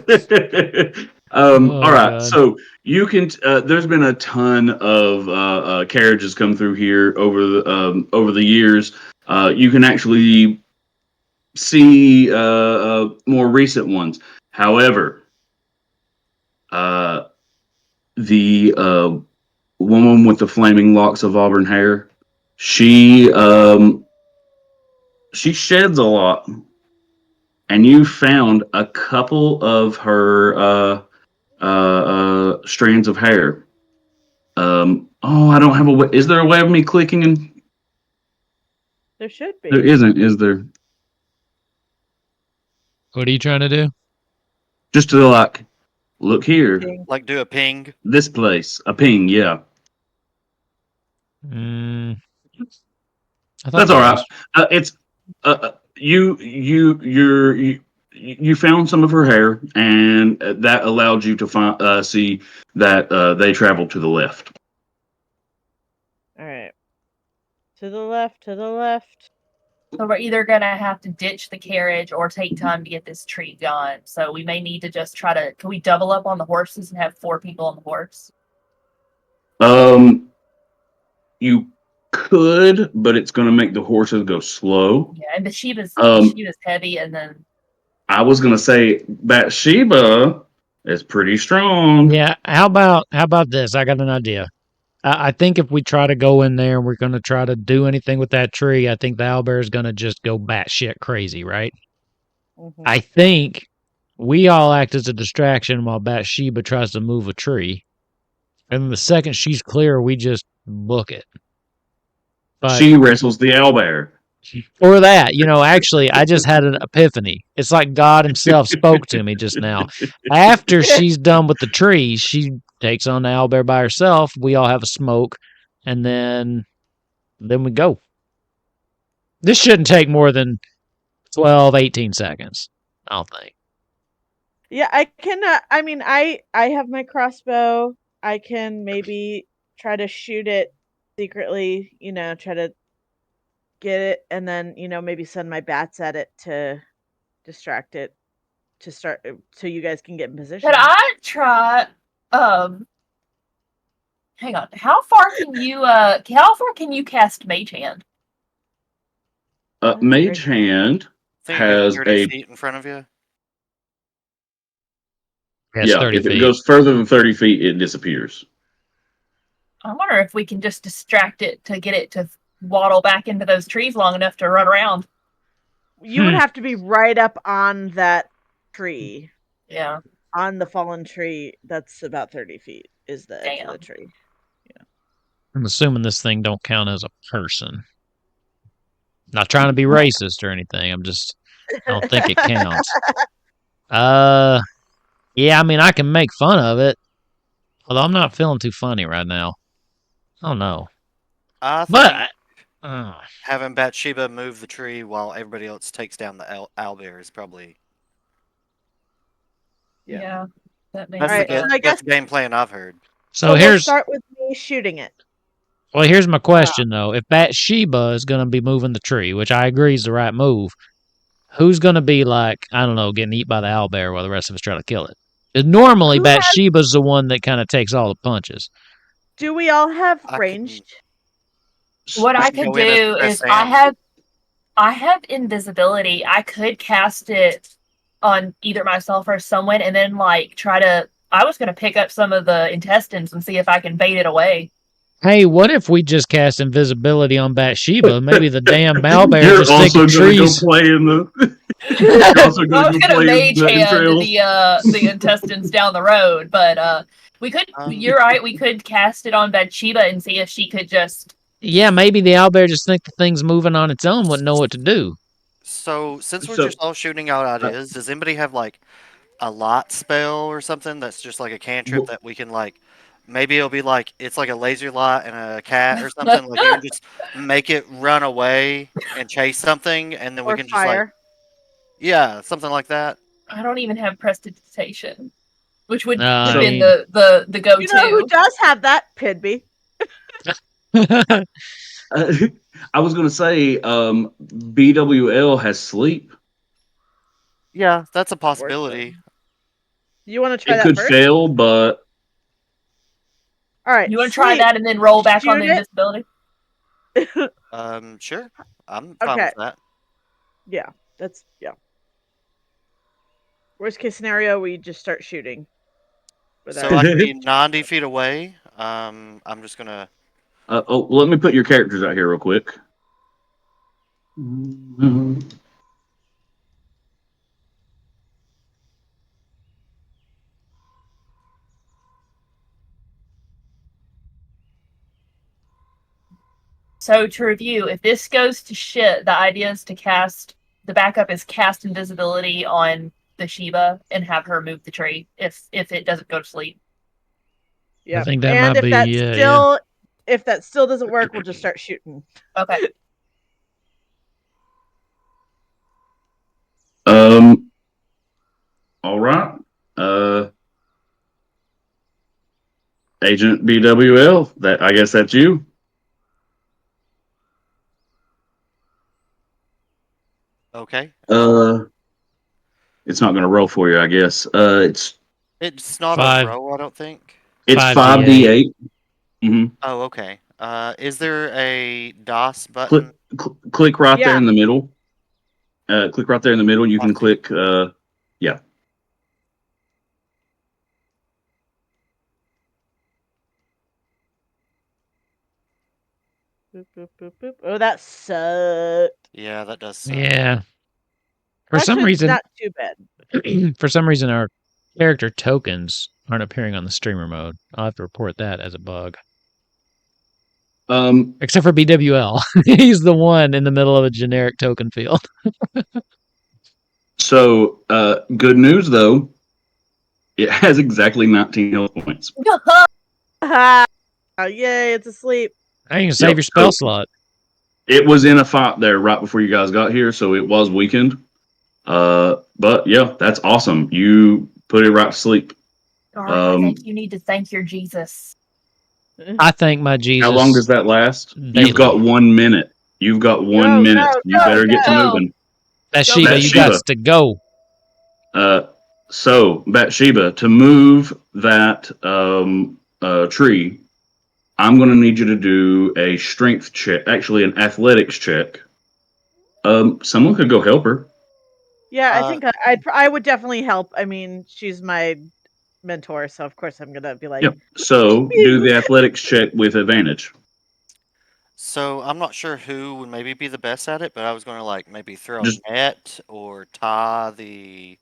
[SPEAKER 2] right.
[SPEAKER 1] God.
[SPEAKER 2] So you can. There's been a ton of carriages come through here over the years. You can actually see more recent ones. However, the woman with the flaming locks of auburn hair, she sheds a lot, and you found a couple of her strands of hair. I don't have a way. Is there a way of me clicking? And
[SPEAKER 3] there should be.
[SPEAKER 2] there isn't, is there?
[SPEAKER 1] What are you trying to do?
[SPEAKER 2] Just to like, look here,
[SPEAKER 5] Like do a ping.
[SPEAKER 2] this place, a ping, yeah.
[SPEAKER 1] I thought
[SPEAKER 2] That's
[SPEAKER 1] there
[SPEAKER 2] all right.
[SPEAKER 1] was.
[SPEAKER 2] It's you found some of her hair, and that allowed you to see that they traveled to the left.
[SPEAKER 3] All right. To the left. To the left.
[SPEAKER 4] So we're either gonna have to ditch the carriage or take time to get this tree gone. So we may need to just try to. Can we double up on the horses and have 4 people on the horse?
[SPEAKER 2] You could, but it's going to make the horses go slow.
[SPEAKER 4] Yeah, and Bathsheba's heavy, and then
[SPEAKER 2] I was going to say Bathsheba is pretty strong.
[SPEAKER 1] Yeah. How about this? I got an idea. I think if we try to go in there and we're going to try to do anything with that tree, I think the owlbear is going to just go batshit crazy, right?
[SPEAKER 3] Mhm.
[SPEAKER 1] I think we all act as a distraction while Bathsheba tries to move a tree. And the second she's clear, we just book it. But
[SPEAKER 2] She wrestles the owlbear.
[SPEAKER 1] or that, actually, I just had an epiphany. It's like God himself spoke to me just now. After she's done with the tree, she takes on the owlbear by herself. We all have a smoke, and then we go. This shouldn't take more than 12, 18 seconds, I don't think.
[SPEAKER 3] Yeah, I can. I mean, I have my crossbow. I can maybe try to shoot it secretly. Try to get it, and then maybe send my bats at it to distract it to start, so you guys can get in position.
[SPEAKER 4] could I try? Hang on. How far can you cast Mage Hand?
[SPEAKER 2] Mage Hand
[SPEAKER 5] I think you're
[SPEAKER 2] has
[SPEAKER 5] 30 feet in front of you.
[SPEAKER 1] It's 30
[SPEAKER 2] if
[SPEAKER 1] feet.
[SPEAKER 2] it goes further than 30 feet, it disappears.
[SPEAKER 4] I wonder if we can just distract it to get it to waddle back into those trees long enough to run around.
[SPEAKER 3] You would have to be right up on that tree.
[SPEAKER 4] Yeah.
[SPEAKER 3] On the fallen tree, that's about 30 feet is the edge of the
[SPEAKER 4] Damn.
[SPEAKER 3] tree.
[SPEAKER 1] I'm assuming this thing don't count as a person. Not trying to be racist or anything. I don't think it counts. Yeah, I mean, I can make fun of it. Although I'm not feeling too funny right now. I don't know.
[SPEAKER 5] I think
[SPEAKER 1] But
[SPEAKER 5] having Bathsheba move the tree while everybody else takes down the owlbear is probably
[SPEAKER 3] Yeah.
[SPEAKER 4] That makes
[SPEAKER 5] that's,
[SPEAKER 3] Alright,
[SPEAKER 5] the,
[SPEAKER 3] so I
[SPEAKER 5] that's
[SPEAKER 3] guess-
[SPEAKER 5] the game plan I've heard.
[SPEAKER 1] so
[SPEAKER 3] we'll
[SPEAKER 1] here's
[SPEAKER 3] start with me shooting it.
[SPEAKER 1] well, here's my question though. If Bathsheba is going to be moving the tree, which I agree is the right move, who's going to be like, I don't know, getting eaten by the owlbear while the rest of us try to kill it? 'Cause normally
[SPEAKER 3] Who has-
[SPEAKER 1] Bathsheba's the one that kind of takes all the punches.
[SPEAKER 3] Do we all have
[SPEAKER 5] I
[SPEAKER 3] ranged?
[SPEAKER 4] What I
[SPEAKER 5] can
[SPEAKER 4] could
[SPEAKER 5] go in as
[SPEAKER 4] do
[SPEAKER 5] Chris
[SPEAKER 4] is
[SPEAKER 5] Sam.
[SPEAKER 4] I have invisibility. I could cast it on either myself or someone, and then like try to. I was gonna pick up some of the intestines and see if I can bait it away.
[SPEAKER 1] Hey, what if we just cast invisibility on Bathsheba? Maybe the damn owlbear
[SPEAKER 2] You're
[SPEAKER 1] just think
[SPEAKER 2] also
[SPEAKER 1] of
[SPEAKER 2] going to go
[SPEAKER 1] trees.
[SPEAKER 2] play in the. You're also
[SPEAKER 4] I
[SPEAKER 2] going
[SPEAKER 4] was
[SPEAKER 2] to go
[SPEAKER 4] gonna
[SPEAKER 2] play in
[SPEAKER 4] mage
[SPEAKER 2] the
[SPEAKER 4] hand
[SPEAKER 2] entrails.
[SPEAKER 4] the intestines down the road, but we could. You're right. We could cast it on Bathsheba and see if she could just.
[SPEAKER 1] Yeah, maybe the owlbear just think the thing's moving on its own, wouldn't know what to do.
[SPEAKER 5] So since we're
[SPEAKER 2] So,
[SPEAKER 5] just all shooting out ideas, does anybody have like a lot spell or something that's just like a cantrip that we can like? Maybe it'll be like it's like a laser light and a cat or something. Like you can just make it run away and chase something, and then we
[SPEAKER 3] Or
[SPEAKER 5] can just like
[SPEAKER 3] fire.
[SPEAKER 5] something like that.
[SPEAKER 4] I don't even have prestidigitation, which would
[SPEAKER 1] I
[SPEAKER 4] have been
[SPEAKER 1] mean,
[SPEAKER 4] the go-to.
[SPEAKER 3] You know who does have that? Pidby.
[SPEAKER 2] I was going to say, BWL has sleep.
[SPEAKER 5] Yeah, that's a possibility.
[SPEAKER 3] You want to try
[SPEAKER 2] It
[SPEAKER 3] that
[SPEAKER 2] could
[SPEAKER 3] first?
[SPEAKER 2] fail, but
[SPEAKER 3] All right.
[SPEAKER 4] You want to try
[SPEAKER 3] sleep.
[SPEAKER 4] that and then roll back on the
[SPEAKER 3] Shoot it.
[SPEAKER 4] invisibility?
[SPEAKER 5] Sure, I'm fine
[SPEAKER 3] Okay.
[SPEAKER 5] with that.
[SPEAKER 3] Yeah, yeah. Worst case scenario, we just start shooting.
[SPEAKER 5] So I can be 90 feet away. I'm just gonna.
[SPEAKER 2] let me put your characters out here real quick.
[SPEAKER 4] So to review, if this goes to shit, the idea is to cast the backup is cast invisibility on the Sheba and have her move the tree if it doesn't go to sleep.
[SPEAKER 3] Yeah.
[SPEAKER 1] I think that
[SPEAKER 3] And
[SPEAKER 1] might
[SPEAKER 3] if
[SPEAKER 1] be
[SPEAKER 3] that
[SPEAKER 1] yeah.
[SPEAKER 3] if that still doesn't work, we'll just start shooting.
[SPEAKER 4] Okay.
[SPEAKER 2] All right. Agent BWL. I guess that's you.
[SPEAKER 5] Okay.
[SPEAKER 2] It's not going to roll for you, I guess.
[SPEAKER 5] It's not
[SPEAKER 1] Five.
[SPEAKER 5] a row, I don't think.
[SPEAKER 2] It's
[SPEAKER 1] 5d8.
[SPEAKER 2] 5d8.
[SPEAKER 5] Oh, okay. Is there a DOS
[SPEAKER 2] Click,
[SPEAKER 5] button?
[SPEAKER 2] click right there
[SPEAKER 3] Yeah.
[SPEAKER 2] in the middle. Click right there in the middle. You can
[SPEAKER 5] Awesome.
[SPEAKER 2] click. Yeah.
[SPEAKER 3] Boop, boop, boop, boop. Oh, that sucked.
[SPEAKER 5] Yeah, that does suck.
[SPEAKER 1] Yeah. For
[SPEAKER 3] Actually,
[SPEAKER 1] some reason,
[SPEAKER 3] not too bad.
[SPEAKER 1] for some reason, our character tokens aren't appearing on the streamer mode. I'll have to report that as a bug. Except for BWL, he's the one in the middle of a generic token field.
[SPEAKER 2] So, good news though. It has exactly 19 health points.
[SPEAKER 3] Yay, it's asleep.
[SPEAKER 1] I can save
[SPEAKER 2] Yep,
[SPEAKER 1] your spell
[SPEAKER 2] so-
[SPEAKER 1] slot.
[SPEAKER 2] It was in a fight there right before you guys got here, so it was weakened. But yeah, that's awesome. You put it right to sleep.
[SPEAKER 4] I think you need to thank your Jesus.
[SPEAKER 1] I thank my Jesus.
[SPEAKER 2] How long does that last?
[SPEAKER 1] Daily.
[SPEAKER 2] You've got 1 minute. You've got 1 minute. You better get to moving.
[SPEAKER 1] Bathsheba, you got to go.
[SPEAKER 2] So Bathsheba, to move that tree, I'm going to need you to do a strength check, actually an athletics check. Someone could go help her.
[SPEAKER 3] Yeah, I think I would definitely help. I mean, she's my mentor, so of course I'm gonna be like.
[SPEAKER 2] Yep. So do the athletics check with advantage.
[SPEAKER 5] So I'm not sure who would maybe be the best at it, but I was going to like maybe throw a net or tie the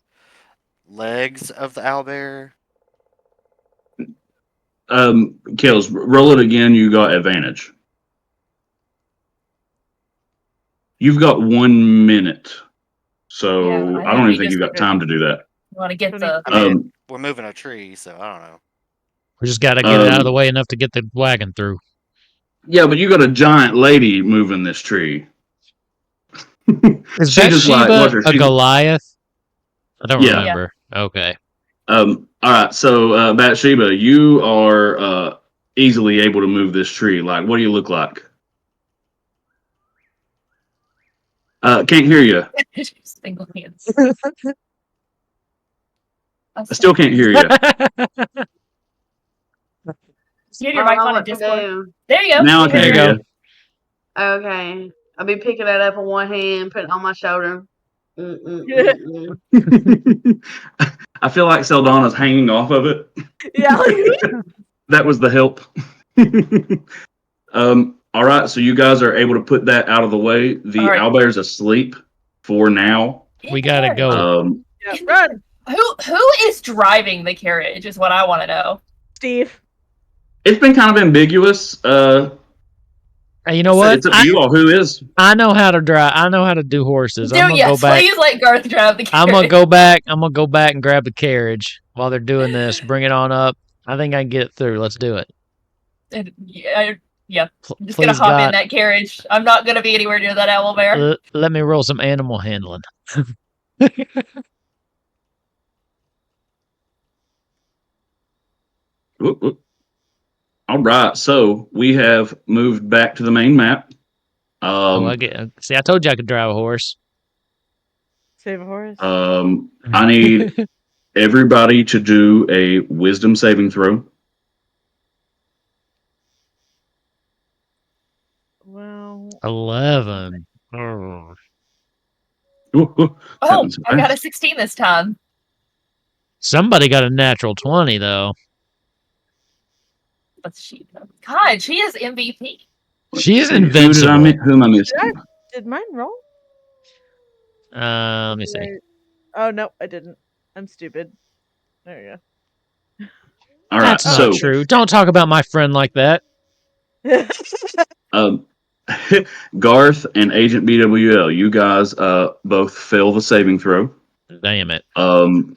[SPEAKER 5] legs of the owlbear.
[SPEAKER 2] Kills. Roll it again. You got advantage. You've got 1 minute, so
[SPEAKER 4] Yeah,
[SPEAKER 2] I don't even think you've got time to do that.
[SPEAKER 4] You want to get the.
[SPEAKER 5] I mean, we're moving a tree, so I don't know.
[SPEAKER 1] We just got to get it out of the way enough to get the wagon through.
[SPEAKER 2] Yeah, but you got a giant lady moving this tree.
[SPEAKER 1] Is Bathsheba a Goliath? I don't remember. Okay.
[SPEAKER 2] All right, so Bathsheba, you are easily able to move this tree. Like, what do you look like? Can't hear you.
[SPEAKER 4] Single hands.
[SPEAKER 2] I still can't hear you.
[SPEAKER 4] You have your mic on a Discord. There you go.
[SPEAKER 2] Now I can hear you.
[SPEAKER 6] Okay. I'll be picking that up with one hand, putting it on my shoulder.
[SPEAKER 2] I feel like Saldana's hanging off of it.
[SPEAKER 3] Yeah.
[SPEAKER 2] That was the help. All right, so you guys are able to put that out of the way. The
[SPEAKER 4] All right.
[SPEAKER 2] owlbear's asleep for now.
[SPEAKER 1] We gotta go.
[SPEAKER 3] Yeah, run,
[SPEAKER 4] Who is driving the carriage is what I want to know.
[SPEAKER 3] Steve.
[SPEAKER 2] It's been kind of ambiguous.
[SPEAKER 1] Hey, you know what?
[SPEAKER 2] It's up to you all. Who is?
[SPEAKER 1] I know how to drive. I know how to do horses. I'm gonna go back.
[SPEAKER 4] Please let Garth drive the carriage.
[SPEAKER 1] I'm gonna go back. I'm gonna go back and grab the carriage while they're doing this. Bring it on up. I think I can get through. Let's do it.
[SPEAKER 4] Yeah. I'm just gonna hop in that carriage. I'm not gonna be anywhere near that owl bear.
[SPEAKER 1] Let me roll some animal handling.
[SPEAKER 2] All right, so we have moved back to the main map.
[SPEAKER 1] See, I told you I could drive a horse.
[SPEAKER 3] Save a horse.
[SPEAKER 2] I need everybody to do a wisdom saving throw.
[SPEAKER 3] Well,
[SPEAKER 1] 11. Oh.
[SPEAKER 4] Oh, I got a 16 this time.
[SPEAKER 1] Somebody got a natural 20 though.
[SPEAKER 4] What's she? God, she is MVP.
[SPEAKER 1] She is invincible.
[SPEAKER 2] Who am I missing?
[SPEAKER 3] did mine roll?
[SPEAKER 1] Let me see.
[SPEAKER 3] Oh no, I didn't. I'm stupid. There you
[SPEAKER 2] go. All right,
[SPEAKER 1] that's not true. Don't talk about my friend like that.
[SPEAKER 2] Garth and Agent BWL, you guys both fail the saving throw.
[SPEAKER 1] Damn it.
[SPEAKER 2] All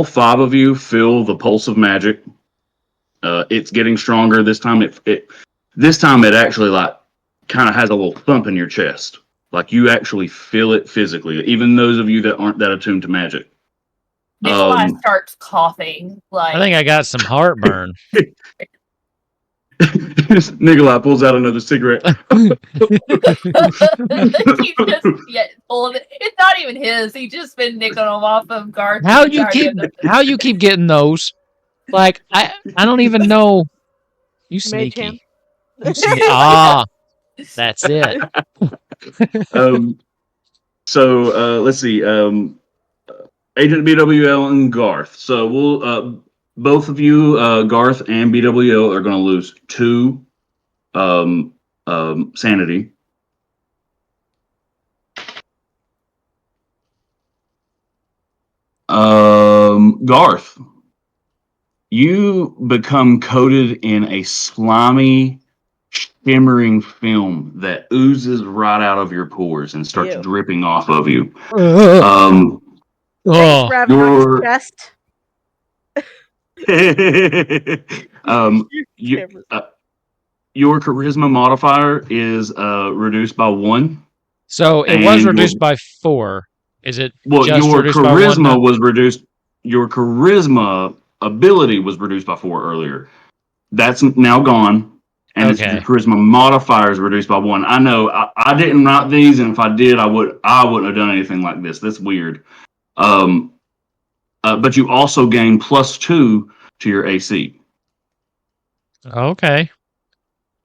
[SPEAKER 2] 5 of you feel the pulse of magic. It's getting stronger this time. This time it actually like kind of has a little thump in your chest. Like you actually feel it physically. Even those of you that aren't that attuned to magic.
[SPEAKER 4] Nikolai starts coughing. Like
[SPEAKER 1] I think I got some heartburn.
[SPEAKER 2] Nikolai pulls out another cigarette.
[SPEAKER 4] It's not even his. He's just been nicking them off of Garth.
[SPEAKER 1] How you keep getting those? Like I don't even know. You sneaky. Ah, that's it.
[SPEAKER 2] So let's see. Agent BWL and Garth. So we'll both of you, Garth and BWL, are going to lose 2 sanity. Garth, you become coated in a slimy, shimmering film that oozes right out of your pores and starts dripping off of you.
[SPEAKER 3] Your chest.
[SPEAKER 2] Your charisma modifier is reduced by 1.
[SPEAKER 1] So it was reduced by 4. Is it?
[SPEAKER 2] Well,
[SPEAKER 1] just
[SPEAKER 2] your
[SPEAKER 1] reduced by 1
[SPEAKER 2] charisma was reduced. Your charisma ability was reduced by 4 earlier. That's now gone, and the charisma modifier is reduced by 1. I know. I didn't write these, and if I did, I wouldn't have done anything like this. That's weird. But you also gain +2 to your AC.
[SPEAKER 1] Okay.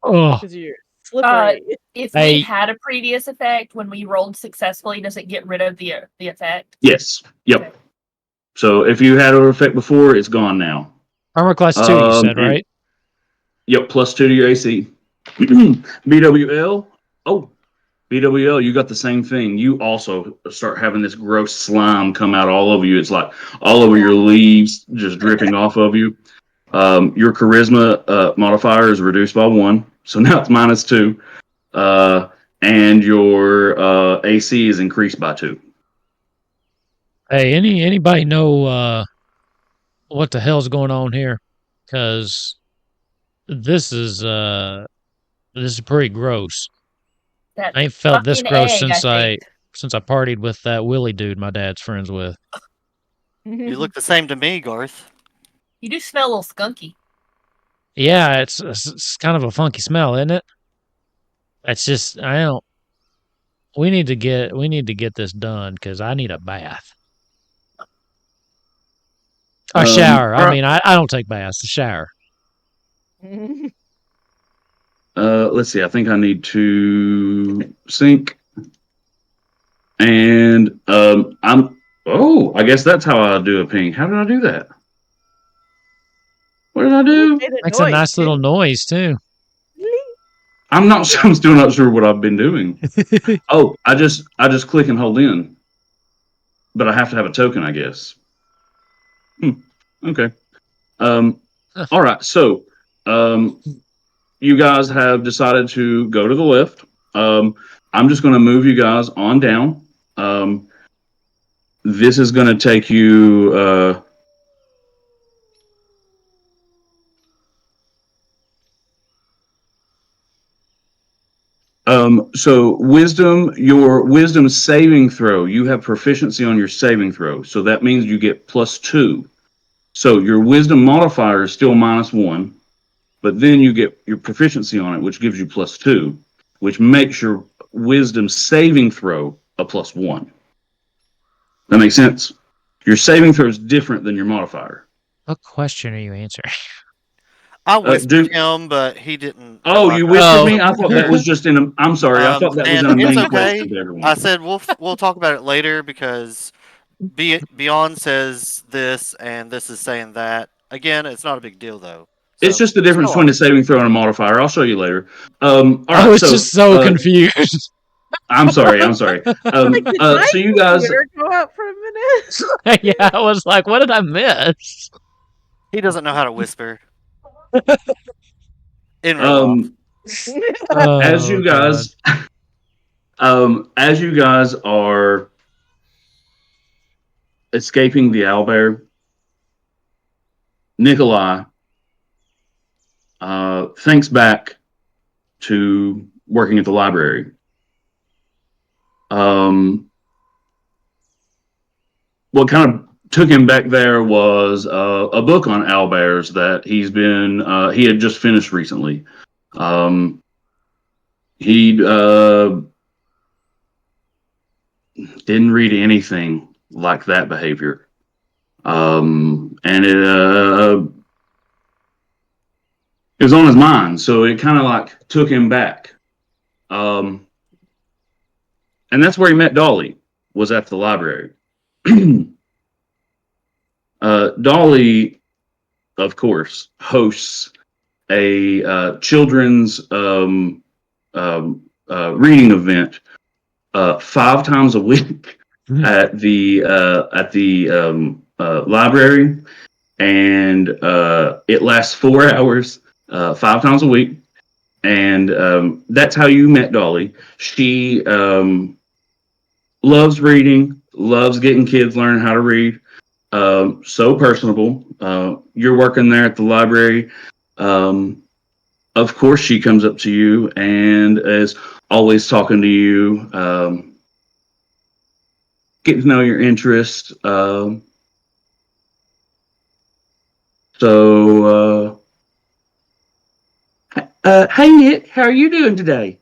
[SPEAKER 1] Oh.
[SPEAKER 3] Because you're slippery.
[SPEAKER 4] If we had a previous effect when we rolled successfully, does it get rid of the effect?
[SPEAKER 2] Yes. Yep. Okay. So if you had an effect before, it's gone now.
[SPEAKER 1] Armor class 2, you said, right?
[SPEAKER 2] Yep, +2 to your AC. BWL. Oh, BWL, you got the same thing. You also start having this gross slime come out all over you. It's like all over your leaves, just dripping off of you. Your charisma modifier is reduced by 1, so now it's -2. And your AC is increased by 2.
[SPEAKER 1] Hey, anybody know what the hell's going on here? Because this is pretty gross. I ain't felt this gross since I partied with that Willie dude my dad's friends with.
[SPEAKER 5] You look the same to me, Garth.
[SPEAKER 4] You do smell a little skunky.
[SPEAKER 1] Yeah, it's kind of a funky smell, isn't it? It's just we need to get this done because I need a bath. A shower. I mean, I don't take baths. A shower.
[SPEAKER 2] Let's see. I think I need to sync. And I guess that's how I do a ping. How did I do that? What did I do?
[SPEAKER 3] Made a
[SPEAKER 1] Makes a
[SPEAKER 3] noise,
[SPEAKER 1] nice little
[SPEAKER 3] dude.
[SPEAKER 1] noise too.
[SPEAKER 2] I'm still not sure what I've been doing. Oh, I just click and hold in. But I have to have a token, I guess. Okay. All right. So, you guys have decided to go to the left. I'm just going to move you guys on down. This is going to take you. So your wisdom saving throw, you have proficiency on your saving throw. So that means you get +2. So your wisdom modifier is still -1, but then you get your proficiency on it, which gives you +2, which makes your wisdom saving throw a +1. That makes sense? Your saving throw is different than your modifier.
[SPEAKER 1] What question are you answering?
[SPEAKER 5] I whispered him, but he didn't.
[SPEAKER 2] Oh, you whispered me? I thought that was just in a. I'm sorry. I thought that was in a
[SPEAKER 5] And it's
[SPEAKER 2] main
[SPEAKER 5] okay.
[SPEAKER 2] question to everyone.
[SPEAKER 5] I said we'll talk about it later because Beyond says this and this is saying that. Again, it's not a big deal though. So,
[SPEAKER 2] it's just the difference between a saving throw and a modifier. I'll show you later. All right,
[SPEAKER 1] I was just so confused.
[SPEAKER 2] I'm sorry. So you guys
[SPEAKER 3] go out for a minute.
[SPEAKER 1] Yeah, I was like, what did I miss?
[SPEAKER 5] He doesn't know how to whisper. In real life.
[SPEAKER 2] As you guys are escaping the owlbear, Nikolai thinks back to working at the library. What kind of took him back there was a book on owlbears that he had just finished recently. He didn't read anything like that behavior, and it was on his mind, so it kind of like took him back. And that's where he met Dolly, was at the library. Dolly, of course, hosts a children's reading event 5 times a week at the library, and it lasts 4 hours 5 times a week. And that's how you met Dolly. She loves reading, loves getting kids learning how to read. So personable. You're working there at the library. Of course, she comes up to you and is always talking to you, getting to know your interests. Hey Nick, how are you doing today?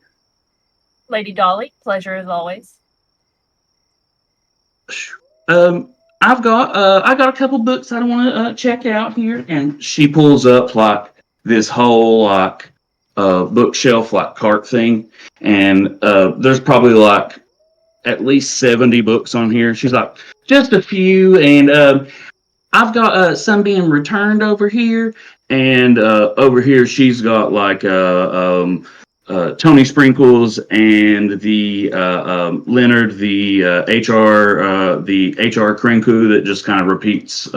[SPEAKER 4] Lady Dolly, pleasure as always.
[SPEAKER 2] I got a couple books I want to check out here, and she pulls up like this whole like bookshelf like cart thing, and there's probably like at least 70 books on here. She's like, just a few, and I've got some being returned over here, and over here she's got like Tony Sprinkles and the Leonard, the HR Krinku that just kind of repeats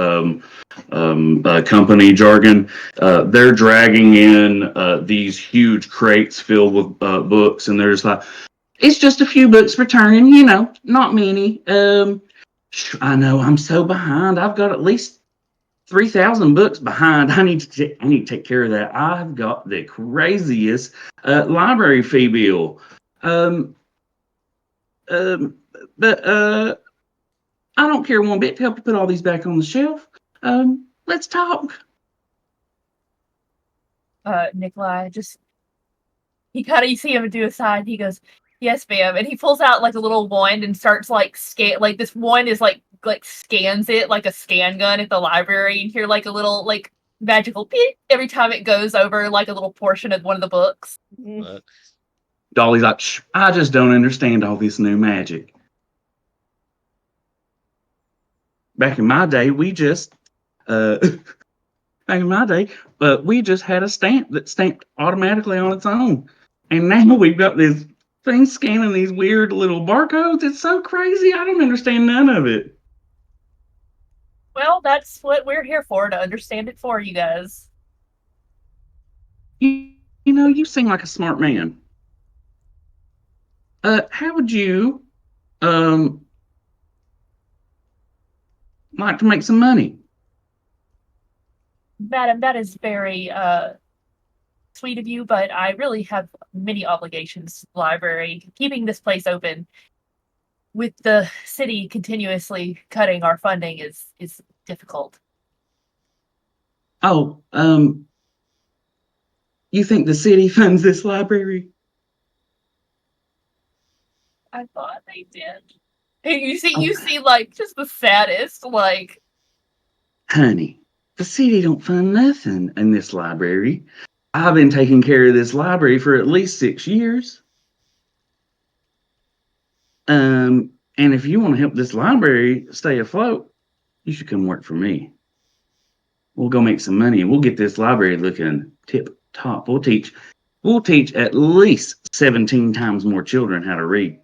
[SPEAKER 2] company jargon. They're dragging in these huge crates filled with books, and they're just like, it's just a few books returning, not many. I know I'm so behind. I've got at least 3,000 books behind. I need to take care of that. I've got the craziest library fee bill. But I don't care one bit to help you put all these back on the shelf. Let's talk.
[SPEAKER 4] Nikolai you see him do a side. He goes, yes, ma'am. And he pulls out like a little wand and starts like this wand is like scans it like a scan gun at the library, and hear like a little like magical beep every time it goes over like a little portion of one of the books.
[SPEAKER 2] Dolly's like, I just don't understand all this new magic. back in my day, we just we just had a stamp that stamped automatically on its own, and now we've got this thing scanning these weird little barcodes. It's so crazy. I don't understand none of it.
[SPEAKER 4] Well, that's what we're here for, to understand it for you guys.
[SPEAKER 2] You know, you seem like a smart man. How would you like to make some money?
[SPEAKER 4] Madam, that is very sweet of you, but I really have many obligations to the library. Keeping this place open with the city continuously cutting our funding is difficult.
[SPEAKER 2] Oh, you think the city funds this library?
[SPEAKER 4] I thought they did. You see, like, just the saddest, like.
[SPEAKER 2] Honey, the city don't fund nothing in this library. I've been taking care of this library for at least 6 years. And if you want to help this library stay afloat, you should come work for me. We'll go make some money and we'll get this library looking tip top. We'll teach at least 17 times more children how to read.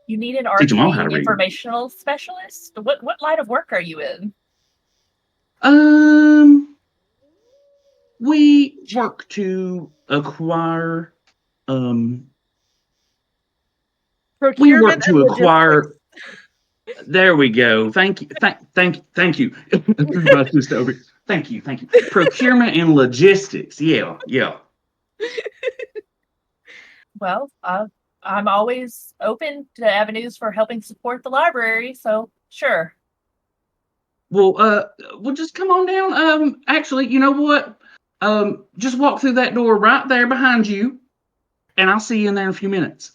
[SPEAKER 4] You need an
[SPEAKER 2] Teach 'em all
[SPEAKER 4] arcane
[SPEAKER 2] how to read.
[SPEAKER 4] informational specialist? What line of work are you in?
[SPEAKER 2] We work to acquire
[SPEAKER 3] Procurement and logistics.
[SPEAKER 2] There we go. Thank you. Thank you. Thank you. Procurement and logistics. Yeah.
[SPEAKER 4] Well, I'm always open to avenues for helping support the library, so sure.
[SPEAKER 2] Well, just come on down. Actually, you know what? Just walk through that door right there behind you, and I'll see you in there in a few minutes.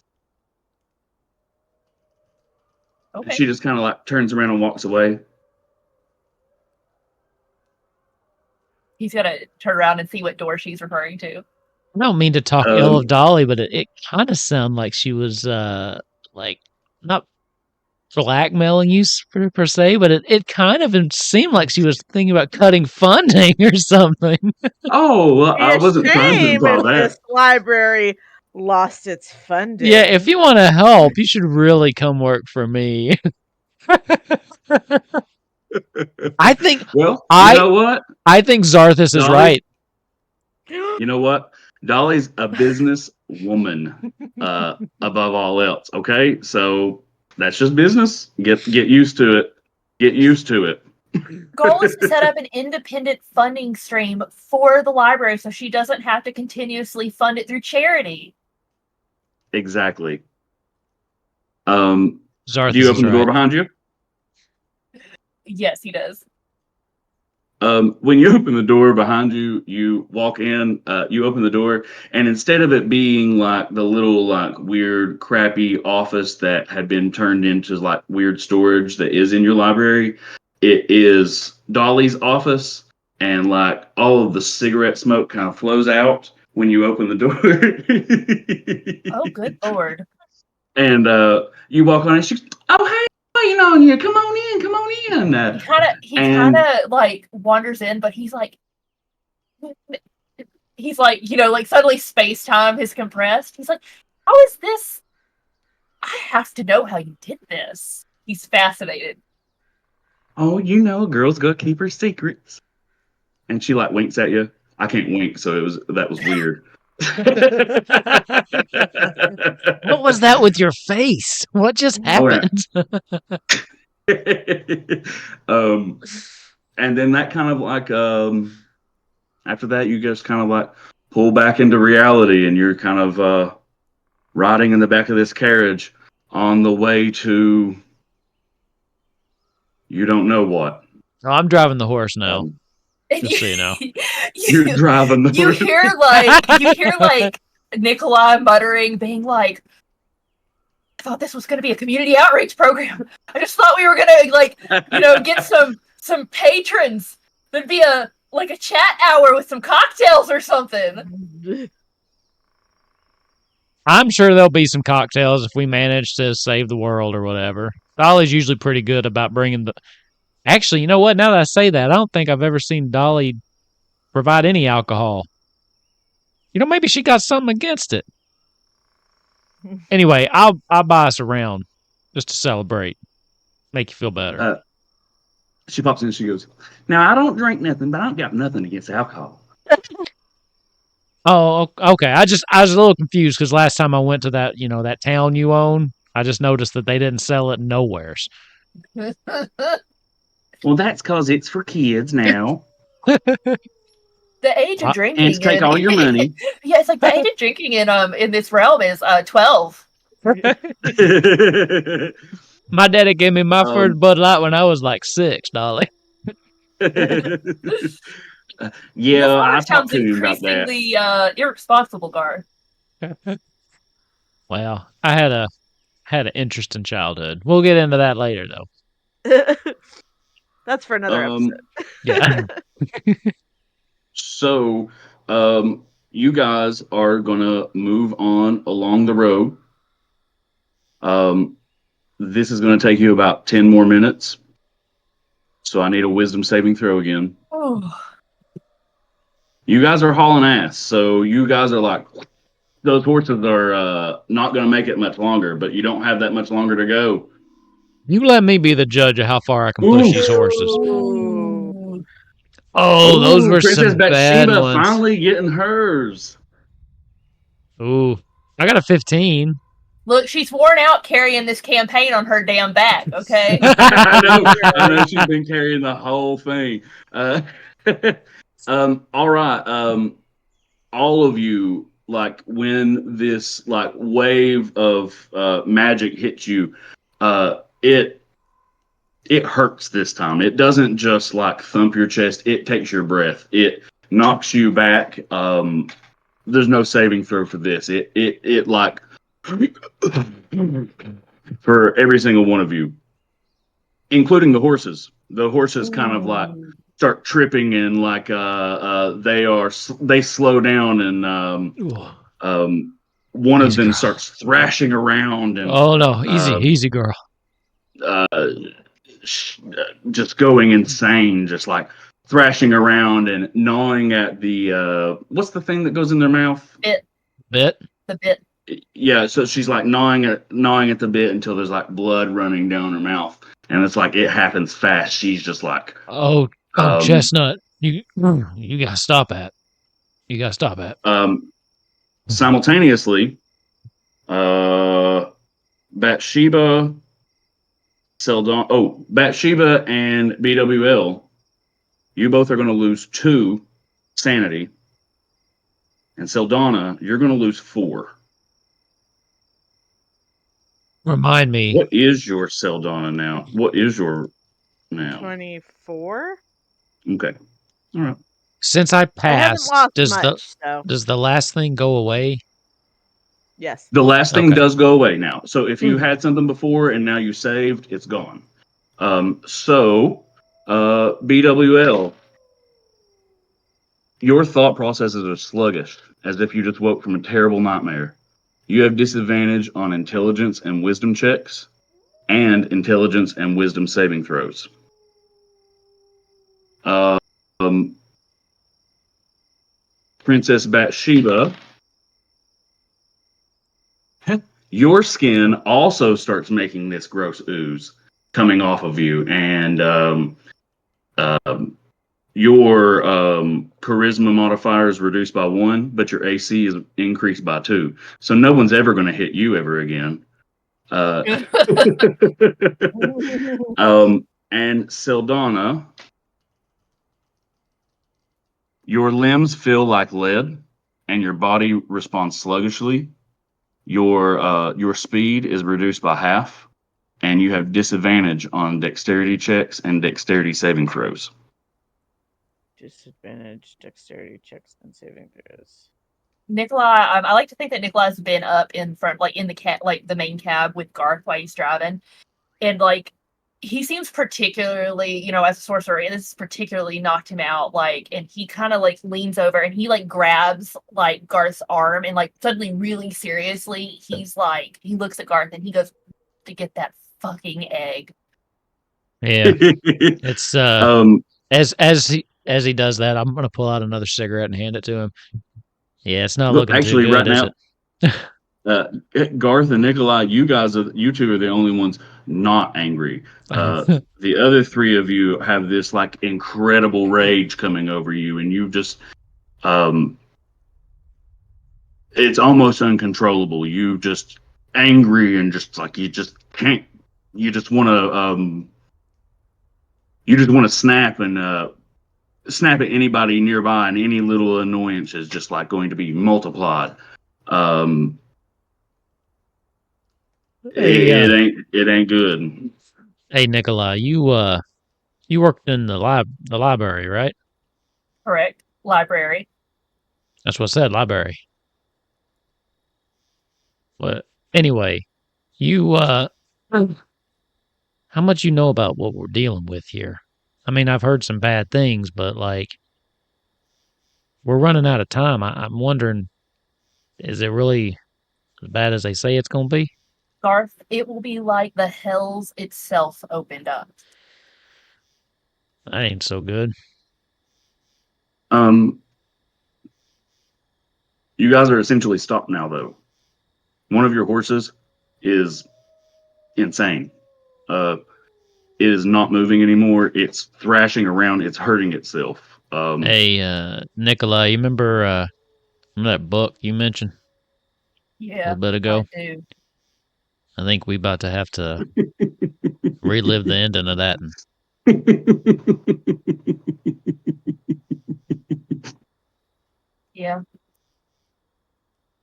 [SPEAKER 4] Okay.
[SPEAKER 2] She just kind of like turns around and walks away.
[SPEAKER 4] He's gonna turn around and see what door she's referring to.
[SPEAKER 1] I don't mean to talk ill of Dolly, but it kind of sounded like she was like not blackmailing you per se, but it kind of seemed like she was thinking about cutting funding or something.
[SPEAKER 2] Oh, well, I wasn't trying to
[SPEAKER 3] Shame
[SPEAKER 2] imply
[SPEAKER 3] if
[SPEAKER 2] that.
[SPEAKER 3] this library lost its funding.
[SPEAKER 1] Yeah, if you want to help, you should really come work for me. I think.
[SPEAKER 2] Well,
[SPEAKER 1] you
[SPEAKER 2] know what?
[SPEAKER 1] I think Zarthus is right.
[SPEAKER 2] You know what? Dolly's a business woman above all else. Okay, so that's just business. Get used to it. Get used to it.
[SPEAKER 4] Goal is to set up an independent funding stream for the library so she doesn't have to continuously fund it through charity.
[SPEAKER 2] Exactly.
[SPEAKER 1] Zarthus
[SPEAKER 2] Do you open
[SPEAKER 1] is
[SPEAKER 2] the door
[SPEAKER 1] right.
[SPEAKER 2] behind you?
[SPEAKER 4] Yes, he does.
[SPEAKER 2] When you open the door behind you, you walk in, you open the door, and instead of it being like the little like weird crappy office that had been turned into like weird storage that is in your library, it is Dolly's office, and like all of the cigarette smoke kind of flows out when you open the door.
[SPEAKER 4] Oh, good lord.
[SPEAKER 2] And you walk on and she's, oh, hey, waiting on you. Come on in.
[SPEAKER 4] He kind of like wanders in, but he's like, you know, like suddenly space time is compressed. He's like, how is this? I have to know how you did this. He's fascinated.
[SPEAKER 2] Oh, you know, a girl's gonna keep her secrets. And she like winks at you. I can't wink, so that was weird.
[SPEAKER 1] What was that with your face? What just happened?
[SPEAKER 2] And then that kind of like after that you just kind of like pull back into reality, and you're kind of riding in the back of this carriage on the way to you don't know what.
[SPEAKER 1] Oh, I'm driving the horse now. Just so you know.
[SPEAKER 2] You're driving the horse.
[SPEAKER 4] You hear like Nikolai muttering, being like, I thought this was going to be a community outreach program. I just thought we were going to, like, you know, get some patrons. There'd be a chat hour with some cocktails or something.
[SPEAKER 1] I'm sure there'll be some cocktails if we manage to save the world or whatever. Dolly's usually pretty good about bringing Actually, you know what? Now that I say that, I don't think I've ever seen Dolly provide any alcohol. Maybe she got something against it. Anyway, I'll buy us a round just to celebrate, make you feel better.
[SPEAKER 2] She pops in and she goes, "Now I don't drink nothing, but I don't got nothing against alcohol."
[SPEAKER 1] Oh, okay. I was a little confused because last time I went to that town you own, I just noticed that they didn't sell it nowheres.
[SPEAKER 2] Well, that's because it's for kids now.
[SPEAKER 4] The age of
[SPEAKER 2] And
[SPEAKER 4] drinking
[SPEAKER 2] take all your money.
[SPEAKER 4] Yeah, it's like the age of drinking in this realm is 12.
[SPEAKER 1] My daddy gave me my first Bud Light when I was like 6, Dolly.
[SPEAKER 2] Yeah,
[SPEAKER 4] Your
[SPEAKER 2] I
[SPEAKER 4] father
[SPEAKER 2] talked
[SPEAKER 4] sounds
[SPEAKER 2] to him about that.
[SPEAKER 4] increasingly irresponsible, Gar.
[SPEAKER 1] Well, I had an interesting childhood. We'll get into that later, though.
[SPEAKER 3] That's for another episode.
[SPEAKER 1] Yeah.
[SPEAKER 2] So, you guys are gonna move on along the road. This is gonna take you about 10 more minutes. So I need a wisdom saving throw again.
[SPEAKER 4] Oh.
[SPEAKER 2] You guys are hauling ass, so you guys are like, those horses are not gonna make it much longer, but you don't have that much longer to go.
[SPEAKER 1] You let me be the judge of how far I can push these horses.
[SPEAKER 3] Ooh.
[SPEAKER 1] Oh, those were
[SPEAKER 2] Princess
[SPEAKER 1] some bad
[SPEAKER 2] Bathsheba
[SPEAKER 1] ones.
[SPEAKER 2] finally getting hers.
[SPEAKER 1] Ooh, I got a 15.
[SPEAKER 4] Look, she's worn out carrying this campaign on her damn back, okay?
[SPEAKER 2] I know she's been carrying the whole thing. All right. All of you, like when this like wave of magic hits you, it hurts this time. It doesn't just like thump your chest, it takes your breath. It knocks you back. There's no saving throw for this. It like for every single one of you, including the horses. The horses kind of like start tripping and like they slow down and one of
[SPEAKER 1] Easy,
[SPEAKER 2] them
[SPEAKER 1] girl.
[SPEAKER 2] starts thrashing around and
[SPEAKER 1] Oh no, easy, girl.
[SPEAKER 2] Just going insane, just like thrashing around and gnawing at the what's the thing that goes in their mouth?
[SPEAKER 1] Bit.
[SPEAKER 4] The bit.
[SPEAKER 2] Yeah, so she's like gnawing at the bit until there's like blood running down her mouth, and it's like it happens fast. She's just like,
[SPEAKER 1] Oh, Chestnut, you gotta stop that. You gotta stop that.
[SPEAKER 2] Simultaneously, Bathsheba, Bathsheba and BWL, you both are going to lose 2 sanity, and Seldana, you're going to lose 4.
[SPEAKER 1] Remind me.
[SPEAKER 2] What is your Seldana now? What is your now?
[SPEAKER 3] 24.
[SPEAKER 2] Okay, all right.
[SPEAKER 1] Since I
[SPEAKER 3] I haven't
[SPEAKER 1] passed,
[SPEAKER 3] lost
[SPEAKER 1] does
[SPEAKER 3] much, so
[SPEAKER 1] the last thing go away?
[SPEAKER 3] yes.
[SPEAKER 2] The last thing
[SPEAKER 1] Okay.
[SPEAKER 2] does go away now. So if you had something before and now you saved, it's gone. BWL, your thought processes are sluggish, as if you just woke from a terrible nightmare. You have disadvantage on intelligence and wisdom checks, and intelligence and wisdom saving throws. Princess Bathsheba, your skin also starts making this gross ooze coming off of you, and your charisma modifier is reduced by 1, but your AC is increased by 2. So no one's ever going to hit you ever again. And Seldana, your limbs feel like lead, and your body responds sluggishly. Your speed is reduced by half, and you have disadvantage on dexterity checks and dexterity saving throws.
[SPEAKER 3] Disadvantage, dexterity checks, and saving throws.
[SPEAKER 4] Nikolai, I like to think that Nikolai's been up in front, like in the main cab with Garth while he's driving, and like he seems particularly, as a sorcerer, this particularly knocked him out. Like, and he kind of like leans over and he like grabs like Garth's arm and like suddenly, really seriously, he looks at Garth and he goes, "To get that fucking egg."
[SPEAKER 1] Yeah. It's
[SPEAKER 2] um,
[SPEAKER 1] as he does that, I'm gonna pull out another cigarette and hand it to him. Yeah, it's not
[SPEAKER 2] look,
[SPEAKER 1] looking too
[SPEAKER 2] actually,
[SPEAKER 1] good,
[SPEAKER 2] right
[SPEAKER 1] is
[SPEAKER 2] now,
[SPEAKER 1] it?
[SPEAKER 2] Garth and Nikolai, you two are the only ones not angry. The other three of you have this like incredible rage coming over you, and you just, um, it's almost uncontrollable. You just angry and just like you just can't. You just want to, snap and snap at anybody nearby, and any little annoyance is just like going to be multiplied. Um,
[SPEAKER 1] Hey,
[SPEAKER 2] it ain't good.
[SPEAKER 1] hey, Nikolai, you worked in the library, right?
[SPEAKER 4] Correct. Library.
[SPEAKER 1] That's what I said, library. But anyway, you how much you know about what we're dealing with here? I mean, I've heard some bad things, but like we're running out of time. I'm wondering, is it really as bad as they say it's gonna be?
[SPEAKER 4] Garth, it will be like the hells itself opened up.
[SPEAKER 1] That ain't so good.
[SPEAKER 2] Um, you guys are essentially stopped now, though. One of your horses is insane. It is not moving anymore. It's thrashing around. It's hurting itself.
[SPEAKER 1] Hey, Nikolai, you remember that book you mentioned a
[SPEAKER 4] Yeah,
[SPEAKER 1] little bit
[SPEAKER 4] I
[SPEAKER 1] ago?
[SPEAKER 4] do.
[SPEAKER 1] I think we about to have to relive the ending of that.
[SPEAKER 4] Yeah.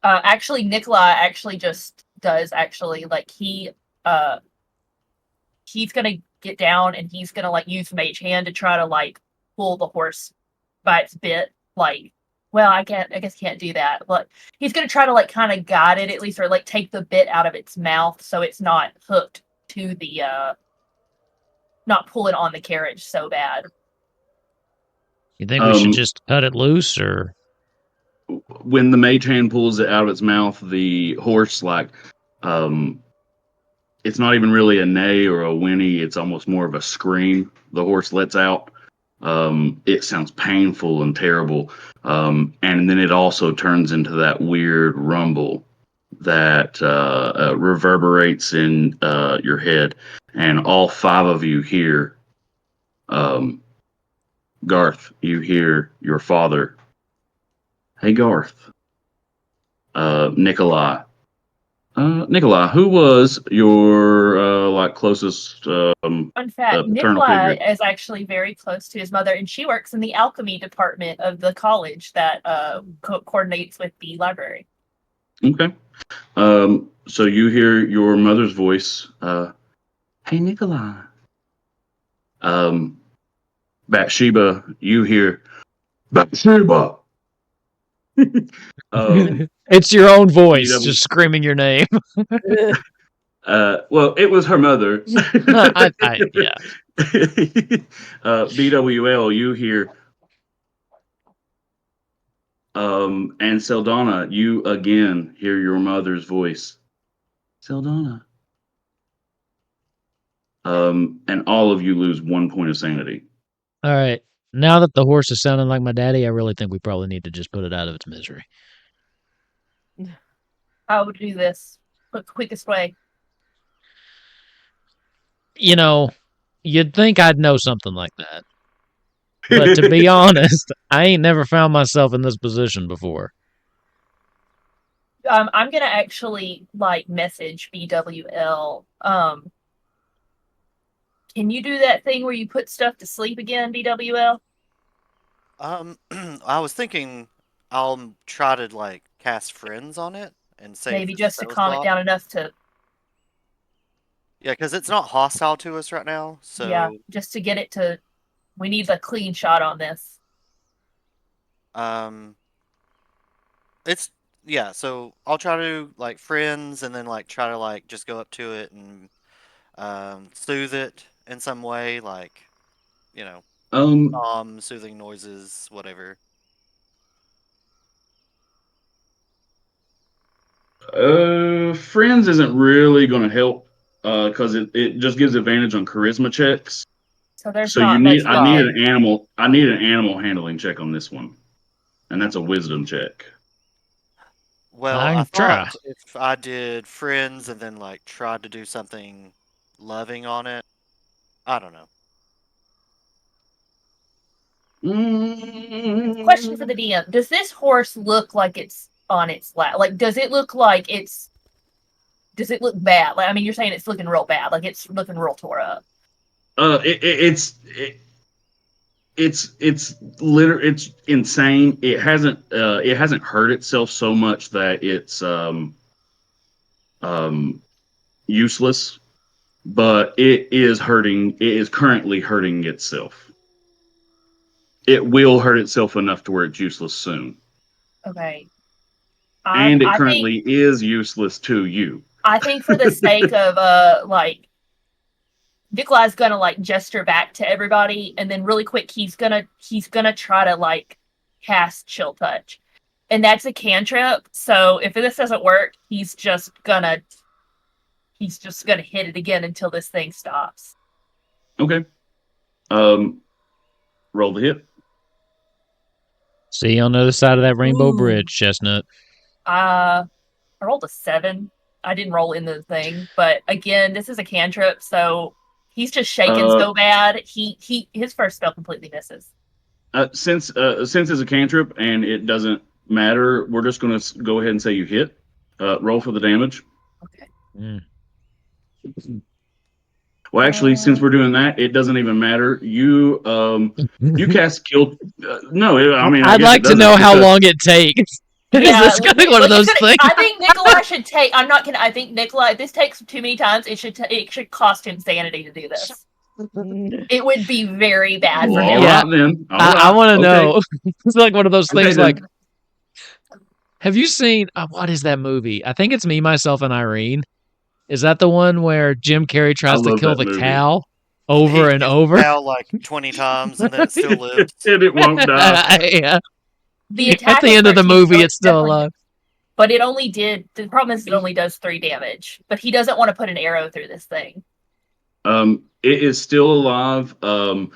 [SPEAKER 4] Actually, Nikolai actually just does actually like he's gonna get down and he's gonna like use mage hand to try to like pull the horse by its bit. Like, well, I guess can't do that. But he's gonna try to like kind of guide it at least, or like take the bit out of its mouth so it's not hooked to the not pulling on the carriage so bad.
[SPEAKER 1] You think we should just cut it loose, or
[SPEAKER 2] when the mage hand pulls it out of its mouth, the horse it's not even really a neigh or a whinny. It's almost more of a scream the horse lets out. It sounds painful and terrible. And then it also turns into that weird rumble that reverberates in your head. And all five of you hear, Garth, you hear your father. Hey, Garth. Nikolai. Nikolai, who was your closest
[SPEAKER 4] Fun fact:
[SPEAKER 2] paternal
[SPEAKER 4] Nikolai
[SPEAKER 2] figure?
[SPEAKER 4] is actually very close to his mother, and she works in the alchemy department of the college that coordinates with the library.
[SPEAKER 2] Okay. So you hear your mother's voice. Hey, Nikolai. Bathsheba, you hear Bathsheba.
[SPEAKER 1] it's your own voice
[SPEAKER 2] BW,
[SPEAKER 1] just screaming your name?
[SPEAKER 2] well, it was her mother.
[SPEAKER 1] Yeah.
[SPEAKER 2] BWL, you hear. And Seldana, you again hear your mother's voice. Seldana. And all of you lose 1 point of sanity.
[SPEAKER 1] All right. Now that the horse is sounding like my daddy, I really think we probably need to just put it out of its misery.
[SPEAKER 4] How would do this? The quickest way.
[SPEAKER 1] You know, you'd think I'd know something like that. But to be honest, I ain't never found myself in this position before.
[SPEAKER 4] I'm gonna actually like message BWL. Can you do that thing where you put stuff to sleep again, BWL?
[SPEAKER 5] I was thinking I'll try to like cast friends on it and say
[SPEAKER 4] Maybe just to
[SPEAKER 5] spell
[SPEAKER 4] calm it
[SPEAKER 5] slot.
[SPEAKER 4] down enough to
[SPEAKER 5] Yeah, because it's not hostile to us right now. So
[SPEAKER 4] yeah, just to get it to. We need a clean shot on this.
[SPEAKER 5] it's yeah. So I'll try to like friends and then like try to like just go up to it and soothe it in some way, like you know,
[SPEAKER 2] Um,
[SPEAKER 5] soothing noises, whatever.
[SPEAKER 2] Friends isn't really going to help. because it just gives advantage on charisma checks.
[SPEAKER 4] So there's
[SPEAKER 2] So
[SPEAKER 4] not much.
[SPEAKER 2] I need an animal handling check on this one, and that's a wisdom check.
[SPEAKER 5] Well,
[SPEAKER 1] I
[SPEAKER 5] I
[SPEAKER 1] can try.
[SPEAKER 5] thought if I did friends and then like tried to do something loving on it, I don't know.
[SPEAKER 4] Question for the DM: does this horse look like it's on its lap? Like, does it look like it's? Does it look bad? Like, I mean, you're saying it's looking real bad. Like, it's looking real tore up.
[SPEAKER 2] It's literally it's insane. It hasn't hurt itself so much that it's useless, but it is hurting. It is currently hurting itself. It will hurt itself enough to where it's useless soon.
[SPEAKER 4] Okay.
[SPEAKER 2] And it
[SPEAKER 4] I think
[SPEAKER 2] currently is useless to you.
[SPEAKER 4] I think for the sake of like Nikolai's gonna like gesture back to everybody, and then really quick he's gonna try to like cast Chill Touch, and that's a cantrip. So if this doesn't work, he's just gonna hit it again until this thing stops.
[SPEAKER 2] Okay. Roll the hit.
[SPEAKER 1] See you on the other side of that rainbow
[SPEAKER 4] Ooh.
[SPEAKER 1] bridge, Chestnut.
[SPEAKER 4] I rolled a 7. I didn't roll in the thing, but again, this is a cantrip, so he's just shaking so bad. His first spell completely misses.
[SPEAKER 2] Since it's a cantrip and it doesn't matter, we're just going to go ahead and say you hit. Roll for the damage.
[SPEAKER 4] Okay.
[SPEAKER 2] Well, actually, since we're doing that, it doesn't even matter. You cast kill. No, I mean,
[SPEAKER 1] I'd like to know how long it takes. Is this gonna be one of those things?
[SPEAKER 4] I think Nikolai should take. I'm not gonna. I think Nikolai. If this takes too many times, it should cost him sanity to do this. It would be very bad for him.
[SPEAKER 1] Yeah.
[SPEAKER 2] Right, then.
[SPEAKER 1] I want to know. It's like one of those things.
[SPEAKER 2] Okay,
[SPEAKER 1] like, have you seen what is that movie? I think it's Me, Myself, and Irene. Is that the one where Jim Carrey tries to kill the cow over and over?
[SPEAKER 5] Cow like 20 times and then it still lives.
[SPEAKER 2] And it won't die.
[SPEAKER 1] Yeah.
[SPEAKER 4] The attack
[SPEAKER 1] At the end of the movie, it's still alive.
[SPEAKER 4] But it only did. The problem is it only does 3 damage. But he doesn't want to put an arrow through this thing.
[SPEAKER 2] It is still alive. When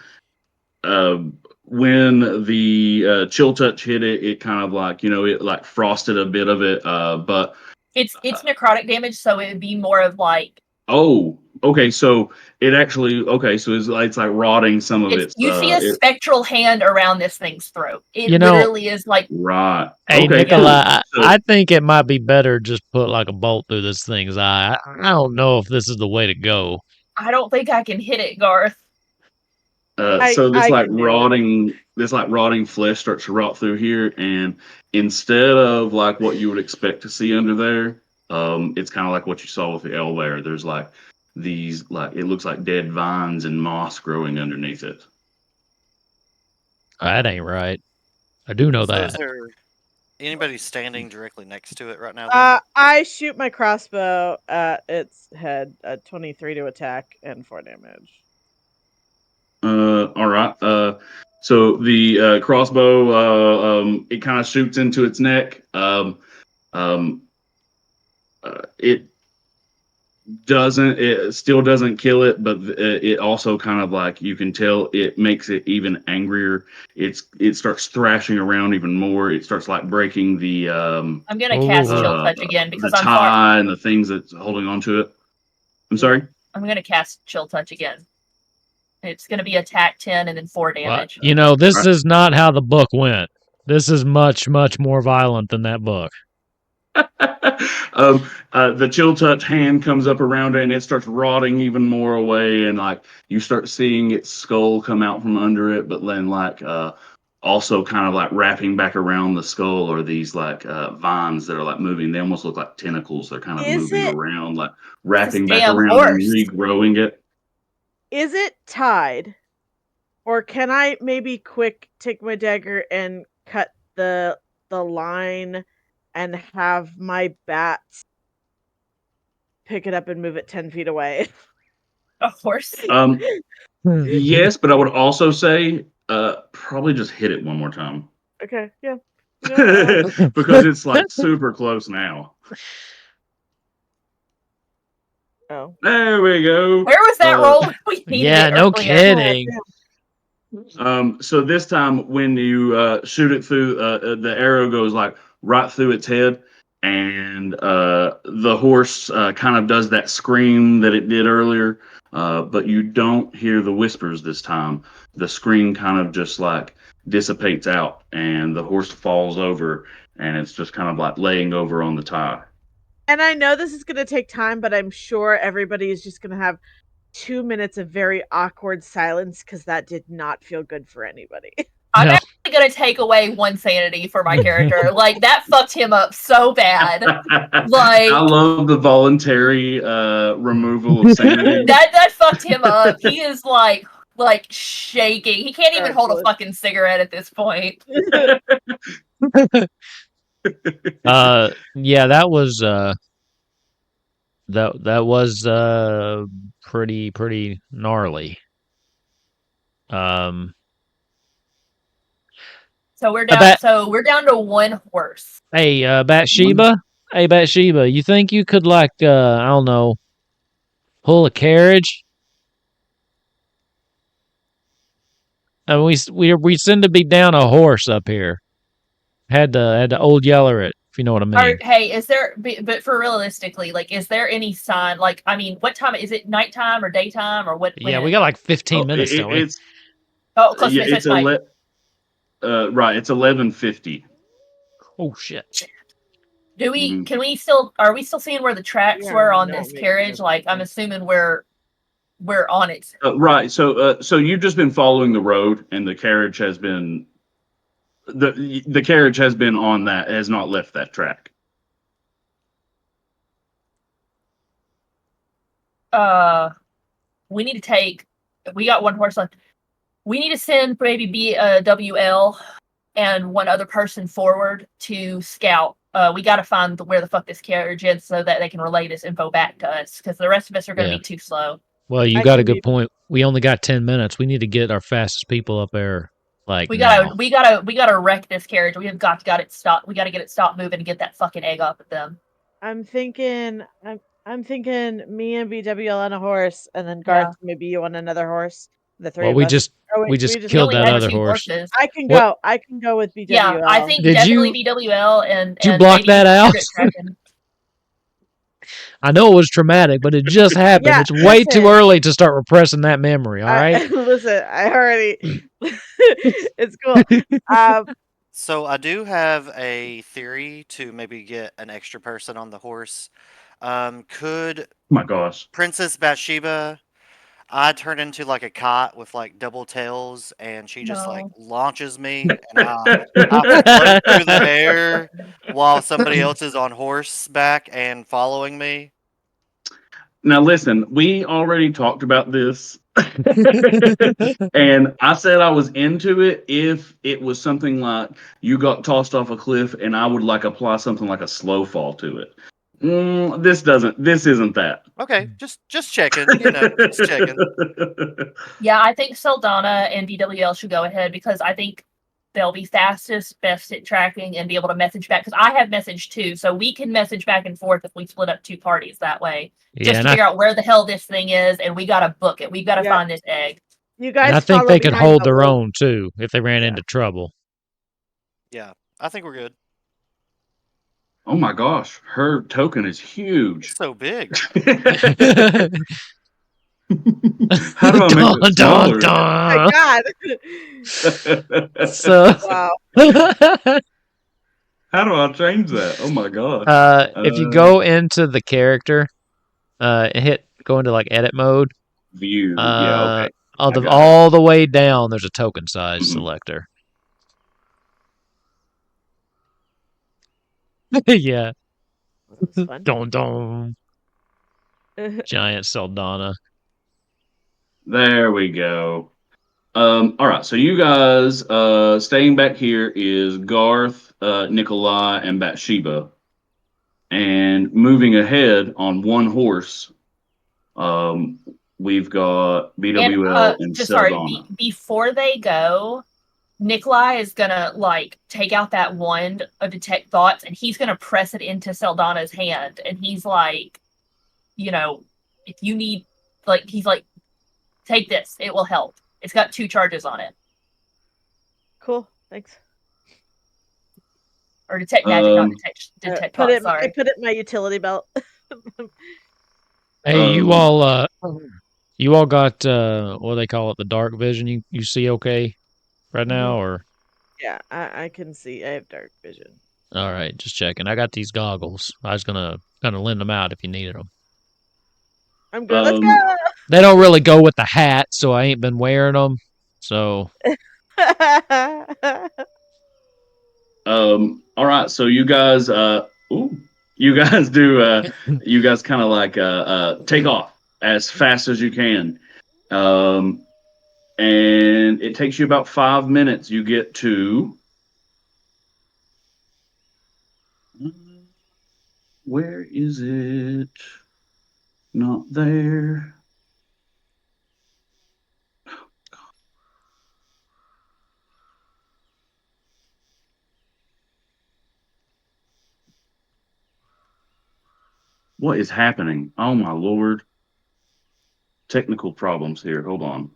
[SPEAKER 2] the chill touch hit it, it kind of like it like frosted a bit of it. But
[SPEAKER 4] it's necrotic damage, so it would be more of like.
[SPEAKER 2] Oh, okay. So it actually so it's like rotting some of it.
[SPEAKER 4] You see a spectral hand around this thing's throat. It literally is like
[SPEAKER 2] right.
[SPEAKER 1] Hey,
[SPEAKER 2] okay,
[SPEAKER 1] Nikolai,
[SPEAKER 2] cool.
[SPEAKER 1] I think it might be better just put like a bolt through this thing's eye. I don't know if this is the way to go.
[SPEAKER 4] I don't think I can hit it, Garth.
[SPEAKER 2] So this rotting flesh starts to rot through here, and instead of like what you would expect to see under there, it's kind of like what you saw with the L there. There's like these it looks like dead vines and moss growing underneath it.
[SPEAKER 1] That ain't right. I do know that.
[SPEAKER 5] Is there anybody standing directly next to it right now?
[SPEAKER 3] I shoot my crossbow at its head at 23 to attack and 4 damage.
[SPEAKER 2] All right. So the crossbow, it kind of shoots into its neck. It still doesn't kill it, but it also kind of like you can tell it makes it even angrier. It starts thrashing around even more. It starts like breaking the.
[SPEAKER 4] I'm gonna cast Chill Touch again because
[SPEAKER 2] the
[SPEAKER 4] I'm
[SPEAKER 2] tie and the things that's holding onto it. I'm sorry.
[SPEAKER 4] I'm gonna cast Chill Touch again. It's gonna be attack 10 and then 4 damage.
[SPEAKER 1] This is not how the book went. This is much, much more violent than that book.
[SPEAKER 2] The chill touch hand comes up around it and it starts rotting even more away, and like you start seeing its skull come out from under it, but then like also kind of like wrapping back around the skull are these like vines that are like moving. They almost look like tentacles. They're kind of moving around, like wrapping back around and regrowing it.
[SPEAKER 3] Is it tied? Or can I maybe quick take my dagger and cut the line and have my bats pick it up and move it 10 feet away?
[SPEAKER 4] Of course.
[SPEAKER 2] Yes, but I would also say probably just hit it one more time.
[SPEAKER 3] Okay, yeah.
[SPEAKER 2] Because it's like super close now.
[SPEAKER 3] Oh.
[SPEAKER 2] There we go.
[SPEAKER 4] Where was that roll when we needed
[SPEAKER 1] Yeah,
[SPEAKER 4] it
[SPEAKER 1] no
[SPEAKER 4] earlier?
[SPEAKER 1] kidding.
[SPEAKER 2] So this time when you shoot it through, the arrow goes like right through its head, and the horse kind of does that scream that it did earlier, but you don't hear the whispers this time. The scream kind of just like dissipates out, and the horse falls over, and it's just kind of like laying over on the tie.
[SPEAKER 3] And I know this is going to take time, but I'm sure everybody is just going to have 2 minutes of very awkward silence because that did not feel good for anybody.
[SPEAKER 4] I'm
[SPEAKER 1] No.
[SPEAKER 4] actually gonna take away 1 sanity for my character. Like that fucked him up so bad. Like
[SPEAKER 2] I love the voluntary removal of sanity.
[SPEAKER 4] that fucked him up. He is like shaking. He can't even hold a
[SPEAKER 3] Excellent.
[SPEAKER 4] fucking cigarette at this point.
[SPEAKER 1] Yeah, that was that was pretty gnarly.
[SPEAKER 4] So we're
[SPEAKER 1] I
[SPEAKER 4] down.
[SPEAKER 1] bet-
[SPEAKER 4] So we're down to 1 horse.
[SPEAKER 1] Hey, Bathsheba. Hey, Bathsheba. You think you could like I don't know, pull a carriage? We seem to be down a horse up here. Had to old yeller it, if you know what I mean.
[SPEAKER 4] Hey, is there? But for realistically, like, is there any sign? Like, I mean, what time is it? Nighttime or daytime or what?
[SPEAKER 1] Yeah, we got like 15 minutes, don't we?
[SPEAKER 2] It's
[SPEAKER 4] Close to
[SPEAKER 2] yeah,
[SPEAKER 4] midnight.
[SPEAKER 2] it's right. It's 11:50.
[SPEAKER 1] Oh shit.
[SPEAKER 4] Do we?
[SPEAKER 2] Mhm.
[SPEAKER 4] Can we still? Are we still seeing where the tracks
[SPEAKER 3] Yeah,
[SPEAKER 4] were on
[SPEAKER 3] no,
[SPEAKER 4] this
[SPEAKER 3] maybe
[SPEAKER 4] carriage?
[SPEAKER 3] that's
[SPEAKER 4] Like, I'm
[SPEAKER 3] fine.
[SPEAKER 4] assuming we're on it.
[SPEAKER 2] Right. So you've just been following the road, and the carriage has been the carriage has been on that, has not left that track.
[SPEAKER 4] We need to take. We got 1 horse left. We need to send maybe WL and 1 other person forward to scout. We got to find where the fuck this carriage is so that they can relay this info back to us because the rest of us are going to
[SPEAKER 1] Yeah.
[SPEAKER 4] be too slow.
[SPEAKER 1] Well, you
[SPEAKER 3] I
[SPEAKER 1] got a
[SPEAKER 3] can
[SPEAKER 1] good
[SPEAKER 3] be-
[SPEAKER 1] point. We only got 10 minutes. We need to get our fastest people up there like
[SPEAKER 4] We
[SPEAKER 1] now.
[SPEAKER 4] gotta wreck this carriage. We have got it stopped. We gotta get it stopped moving and get that fucking egg off of them.
[SPEAKER 3] I'm thinking me and BWL on a horse, and then Garth, maybe you on another horse. The 3
[SPEAKER 1] Well,
[SPEAKER 3] of
[SPEAKER 1] we
[SPEAKER 3] us.
[SPEAKER 1] just
[SPEAKER 3] Oh, wait,
[SPEAKER 1] we just
[SPEAKER 3] just
[SPEAKER 1] killed
[SPEAKER 4] We
[SPEAKER 1] that
[SPEAKER 4] had
[SPEAKER 1] other
[SPEAKER 4] 2
[SPEAKER 1] horse.
[SPEAKER 4] horses.
[SPEAKER 3] I can
[SPEAKER 1] What-
[SPEAKER 3] go. I can go with BWL.
[SPEAKER 4] Yeah, I think
[SPEAKER 1] Did
[SPEAKER 4] definitely
[SPEAKER 1] you-
[SPEAKER 4] BWL and
[SPEAKER 1] Did you block
[SPEAKER 4] maybe
[SPEAKER 1] that out?
[SPEAKER 4] Spirit Dragon.
[SPEAKER 1] I know it was traumatic, but it just happened.
[SPEAKER 3] Yeah,
[SPEAKER 1] It's way too
[SPEAKER 3] listen.
[SPEAKER 1] early to start repressing that memory, all right?
[SPEAKER 3] Listen, I already. It's cool.
[SPEAKER 5] So I do have a theory to maybe get an extra person on the horse. Could
[SPEAKER 2] Oh my gosh.
[SPEAKER 5] Princess Bathsheba, I turn into like a cot with like double tails, and she just like
[SPEAKER 4] No.
[SPEAKER 5] launches me, and I float through the air while somebody else is on horseback and following me.
[SPEAKER 2] Now listen, we already talked about this, and I said I was into it if it was something like you got tossed off a cliff, and I would like apply something like a slow fall to it. This isn't that.
[SPEAKER 5] Okay, just checking, just checking.
[SPEAKER 4] Yeah, I think Saldana and BWL should go ahead because I think they'll be fastest, best at tracking, and be able to message back. Because I have message too, so we can message back and forth if we split up 2 parties that way.
[SPEAKER 1] Yeah,
[SPEAKER 4] Just
[SPEAKER 1] and
[SPEAKER 4] to figure out where the hell this thing is, and we gotta book it. We've gotta
[SPEAKER 3] Yeah.
[SPEAKER 4] find this egg.
[SPEAKER 3] You guys.
[SPEAKER 1] and I think
[SPEAKER 3] follow
[SPEAKER 1] they could
[SPEAKER 3] behind,
[SPEAKER 1] hold
[SPEAKER 3] but
[SPEAKER 1] their
[SPEAKER 3] we'll-
[SPEAKER 1] own too if they ran
[SPEAKER 3] Yeah.
[SPEAKER 1] into trouble.
[SPEAKER 5] Yeah, I think we're good.
[SPEAKER 2] Oh my gosh, her token is huge.
[SPEAKER 5] It's so big.
[SPEAKER 2] How do I make it smaller?
[SPEAKER 3] Oh my God.
[SPEAKER 1] So,
[SPEAKER 3] Wow.
[SPEAKER 2] How do I change that? Oh my gosh.
[SPEAKER 1] if you go into the character, go into like edit mode.
[SPEAKER 2] View. Yeah, okay. I got it.
[SPEAKER 1] All the way down, there's a token size
[SPEAKER 2] Mhm.
[SPEAKER 1] selector. Yeah.
[SPEAKER 3] That's fun.
[SPEAKER 1] Don. Giant Saldana.
[SPEAKER 2] There we go. All right, so you guys staying back here is Garth, Nikolai, and Bathsheba. And moving ahead on 1 horse, we've got BWL and Saldana.
[SPEAKER 4] Before they go, Nikolai is gonna like take out that wand of detect thoughts, and he's gonna press it into Saldana's hand, and he's like, if you need, like, he's like, take this, it will help. It's got 2 charges on it.
[SPEAKER 3] Cool. Thanks.
[SPEAKER 4] Or detect magic, not detect
[SPEAKER 3] Put
[SPEAKER 4] thoughts,
[SPEAKER 3] it.
[SPEAKER 4] sorry.
[SPEAKER 3] I put it in my utility belt.
[SPEAKER 1] Hey, you all got what do they call it? The dark vision. You see okay right now, or
[SPEAKER 3] Yeah, I can see. I have dark vision.
[SPEAKER 1] all right? Just checking. I got these goggles. I was gonna kind of lend them out if you needed them.
[SPEAKER 3] I'm good. Let's go.
[SPEAKER 1] They don't really go with the hat, so I ain't been wearing them. So
[SPEAKER 2] All right, so you guys you guys do you guys kind of like take off as fast as you can. And it takes you about 5 minutes. You get to where is it? Not there. What is happening? Oh my lord. Technical problems here. Hold on.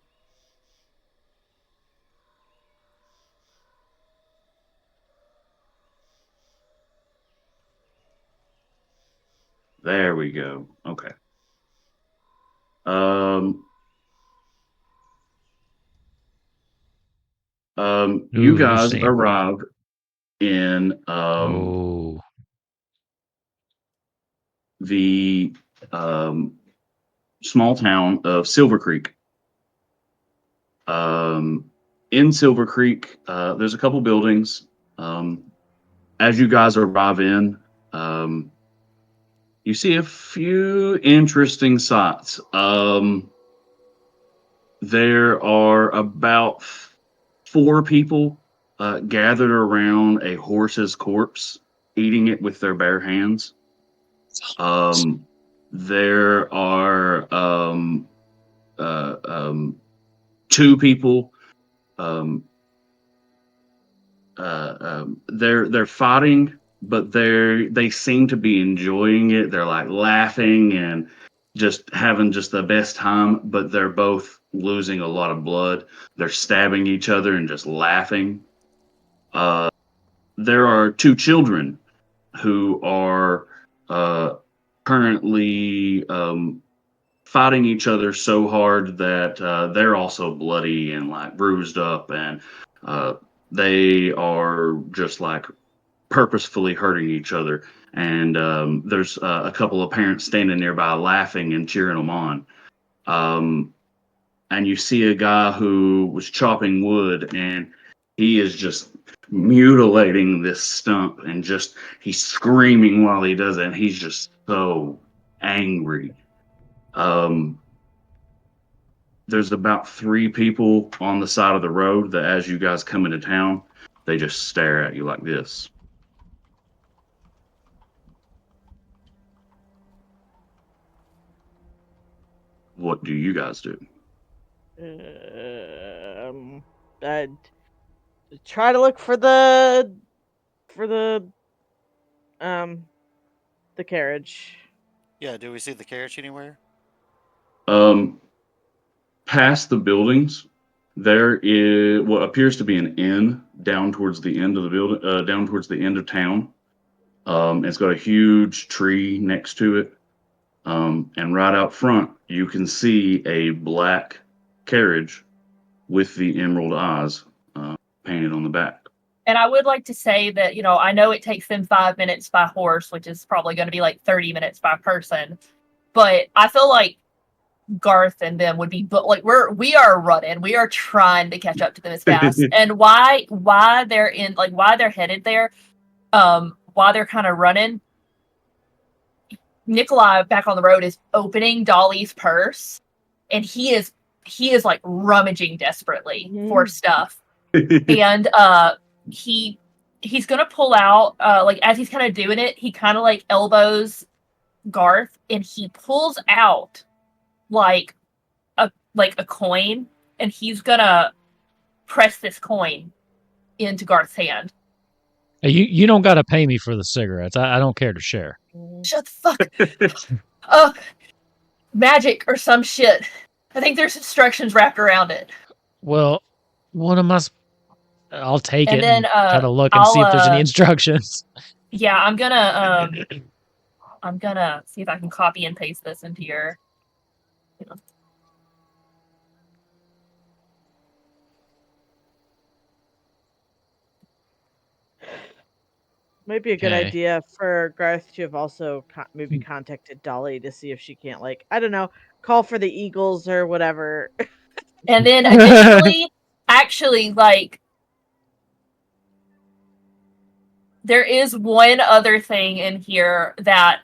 [SPEAKER 2] There we go. Okay. You
[SPEAKER 1] Ooh, let's
[SPEAKER 2] guys
[SPEAKER 1] see.
[SPEAKER 2] arrive in
[SPEAKER 1] Oh,
[SPEAKER 2] the small town of Silver Creek. In Silver Creek, there's a couple buildings. As you guys arrive in, you see a few interesting sights. There are about 4 people gathered around a horse's corpse, eating it with their bare hands. There are 2 people. They're fighting, but they seem to be enjoying it. They're like laughing and just having just the best time. But they're both losing a lot of blood. They're stabbing each other and just laughing. There are 2 children who are currently fighting each other so hard that they're also bloody and like bruised up, and they are just like purposefully hurting each other. And there's a couple of parents standing nearby laughing and cheering them on. And you see a guy who was chopping wood, and he is just mutilating this stump, and just he's screaming while he does it, and he's just so angry. There's about 3 people on the side of the road that as you guys come into town, they just stare at you like this. What do you guys do?
[SPEAKER 3] I'd try to look for the carriage.
[SPEAKER 5] Yeah, do we see the carriage anywhere?
[SPEAKER 2] Past the buildings, there is what appears to be an inn down towards the end of the building, down towards the end of town. It's got a huge tree next to it. And right out front, you can see a black carriage with the emerald eyes painted on the back.
[SPEAKER 4] And I would like to say that, I know it takes them 5 minutes by horse, which is probably going to be like 30 minutes by person. But I feel like Garth and them would be, but like we are running, we are trying to catch up to them as fast. And why they're headed there, while they're kind of running, Nikolai back on the road is opening Dolly's purse, and he is like rummaging desperately for stuff. And he's gonna pull out, like as he's kind of doing it, he kind of like elbows Garth, and he pulls out like a coin, and he's gonna press this coin into Garth's hand.
[SPEAKER 1] Hey, you don't got to pay me for the cigarettes. I don't care to share.
[SPEAKER 4] Shut the fuck up. magic or some shit. I think there's instructions wrapped around it.
[SPEAKER 1] Well, what am I? I'll take
[SPEAKER 4] And
[SPEAKER 1] it
[SPEAKER 4] then,
[SPEAKER 1] and try to look and see if there's any instructions.
[SPEAKER 4] Yeah, I'm gonna see if I can copy and paste this into your.
[SPEAKER 3] Might be a good
[SPEAKER 1] Okay.
[SPEAKER 3] idea for Garth to have also maybe contacted Dolly to see if she can't, like, I don't know, call for the Eagles or whatever.
[SPEAKER 4] And then additionally, actually, like, there is one other thing in here that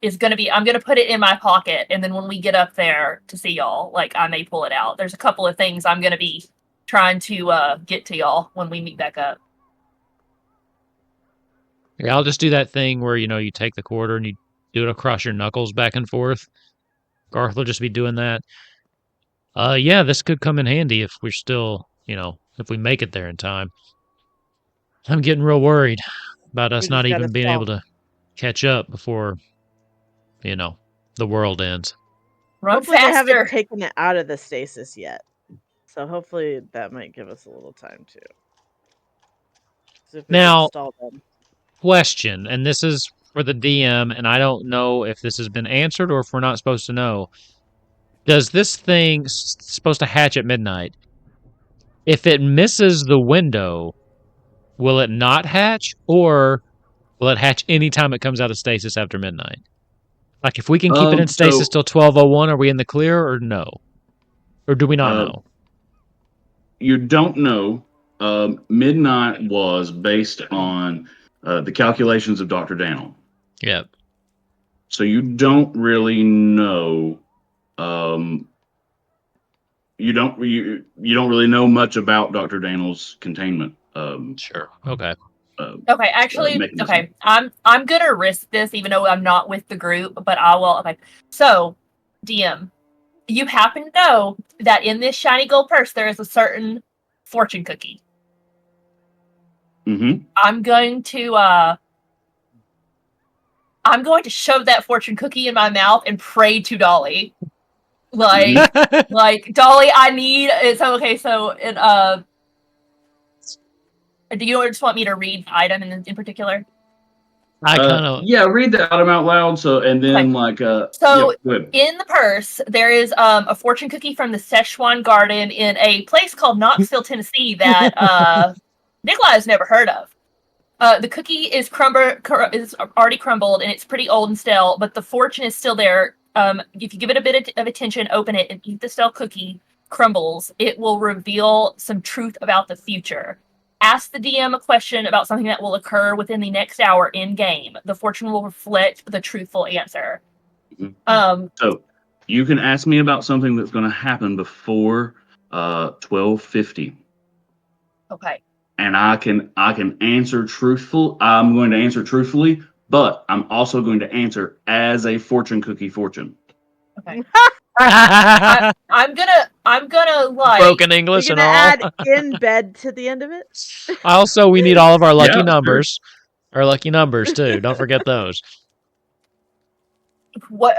[SPEAKER 4] is going to be, I'm going to put it in my pocket, and then when we get up there to see y'all, like, I may pull it out. There's a couple of things I'm going to be trying to get to y'all when we meet back up.
[SPEAKER 1] Yeah, I'll just do that thing where, you take the quarter and you do it across your knuckles back and forth. Garth will just be doing that. Yeah, this could come in handy if we're still, if we make it there in time. I'm getting real worried about us
[SPEAKER 3] We
[SPEAKER 1] not
[SPEAKER 3] just gotta
[SPEAKER 1] even being able
[SPEAKER 3] solve.
[SPEAKER 1] to catch up before, the world ends.
[SPEAKER 4] Run
[SPEAKER 3] Hopefully they
[SPEAKER 4] faster!
[SPEAKER 3] haven't taken it out of the stasis yet. So hopefully that might give us a little time too. So if we
[SPEAKER 1] Now,
[SPEAKER 3] can stall them.
[SPEAKER 1] question, and this is for the DM, and I don't know if this has been answered or if we're not supposed to know. Does this thing supposed to hatch at midnight? If it misses the window, will it not hatch, or will it hatch anytime it comes out of stasis after midnight? Like, if we can keep it in stasis till 12:01, are we in the clear, or no? Or do we not know?
[SPEAKER 2] You don't know. Midnight was based on the calculations of Dr. Daniel.
[SPEAKER 1] Yep.
[SPEAKER 2] So you don't really know. You don't really know much about Dr. Daniel's containment.
[SPEAKER 1] Sure. Okay.
[SPEAKER 4] Okay, actually,
[SPEAKER 2] mechanism.
[SPEAKER 4] okay, I'm gonna risk this, even though I'm not with the group, but I will. Okay, so DM, you happen to know that in this shiny gold purse there is a certain fortune cookie.
[SPEAKER 2] Mm-hmm.
[SPEAKER 4] I'm going to shove that fortune cookie in my mouth and pray to Dolly, like, like Dolly, I need. So okay, so it do you just want me to read the item in particular?
[SPEAKER 1] I kind of.
[SPEAKER 2] Yeah, read the item out loud. So and then
[SPEAKER 4] So
[SPEAKER 2] yeah, go ahead.
[SPEAKER 4] in the purse there is a fortune cookie from the Szechuan Garden in a place called Knoxville, Tennessee that Nikolai has never heard of. The cookie is is already crumbled and it's pretty old and stale, but the fortune is still there. If you give it a bit of attention, open it, and eat the stale cookie crumbles, it will reveal some truth about the future. Ask the DM a question about something that will occur within the next hour in game. The fortune will reflect the truthful answer.
[SPEAKER 2] Mm-hmm. So you can ask me about something that's going to happen before 12:50.
[SPEAKER 4] Okay.
[SPEAKER 2] And I can answer truthful. I'm going to answer truthfully, but I'm also going to answer as a fortune cookie fortune.
[SPEAKER 4] Okay. I'm gonna like
[SPEAKER 1] broken English
[SPEAKER 3] You're
[SPEAKER 1] and
[SPEAKER 3] gonna
[SPEAKER 1] all.
[SPEAKER 3] add in bed to the end of it?
[SPEAKER 1] Also, we need all of our lucky
[SPEAKER 2] Yeah,
[SPEAKER 1] numbers. Our lucky numbers too. Don't forget those.
[SPEAKER 4] what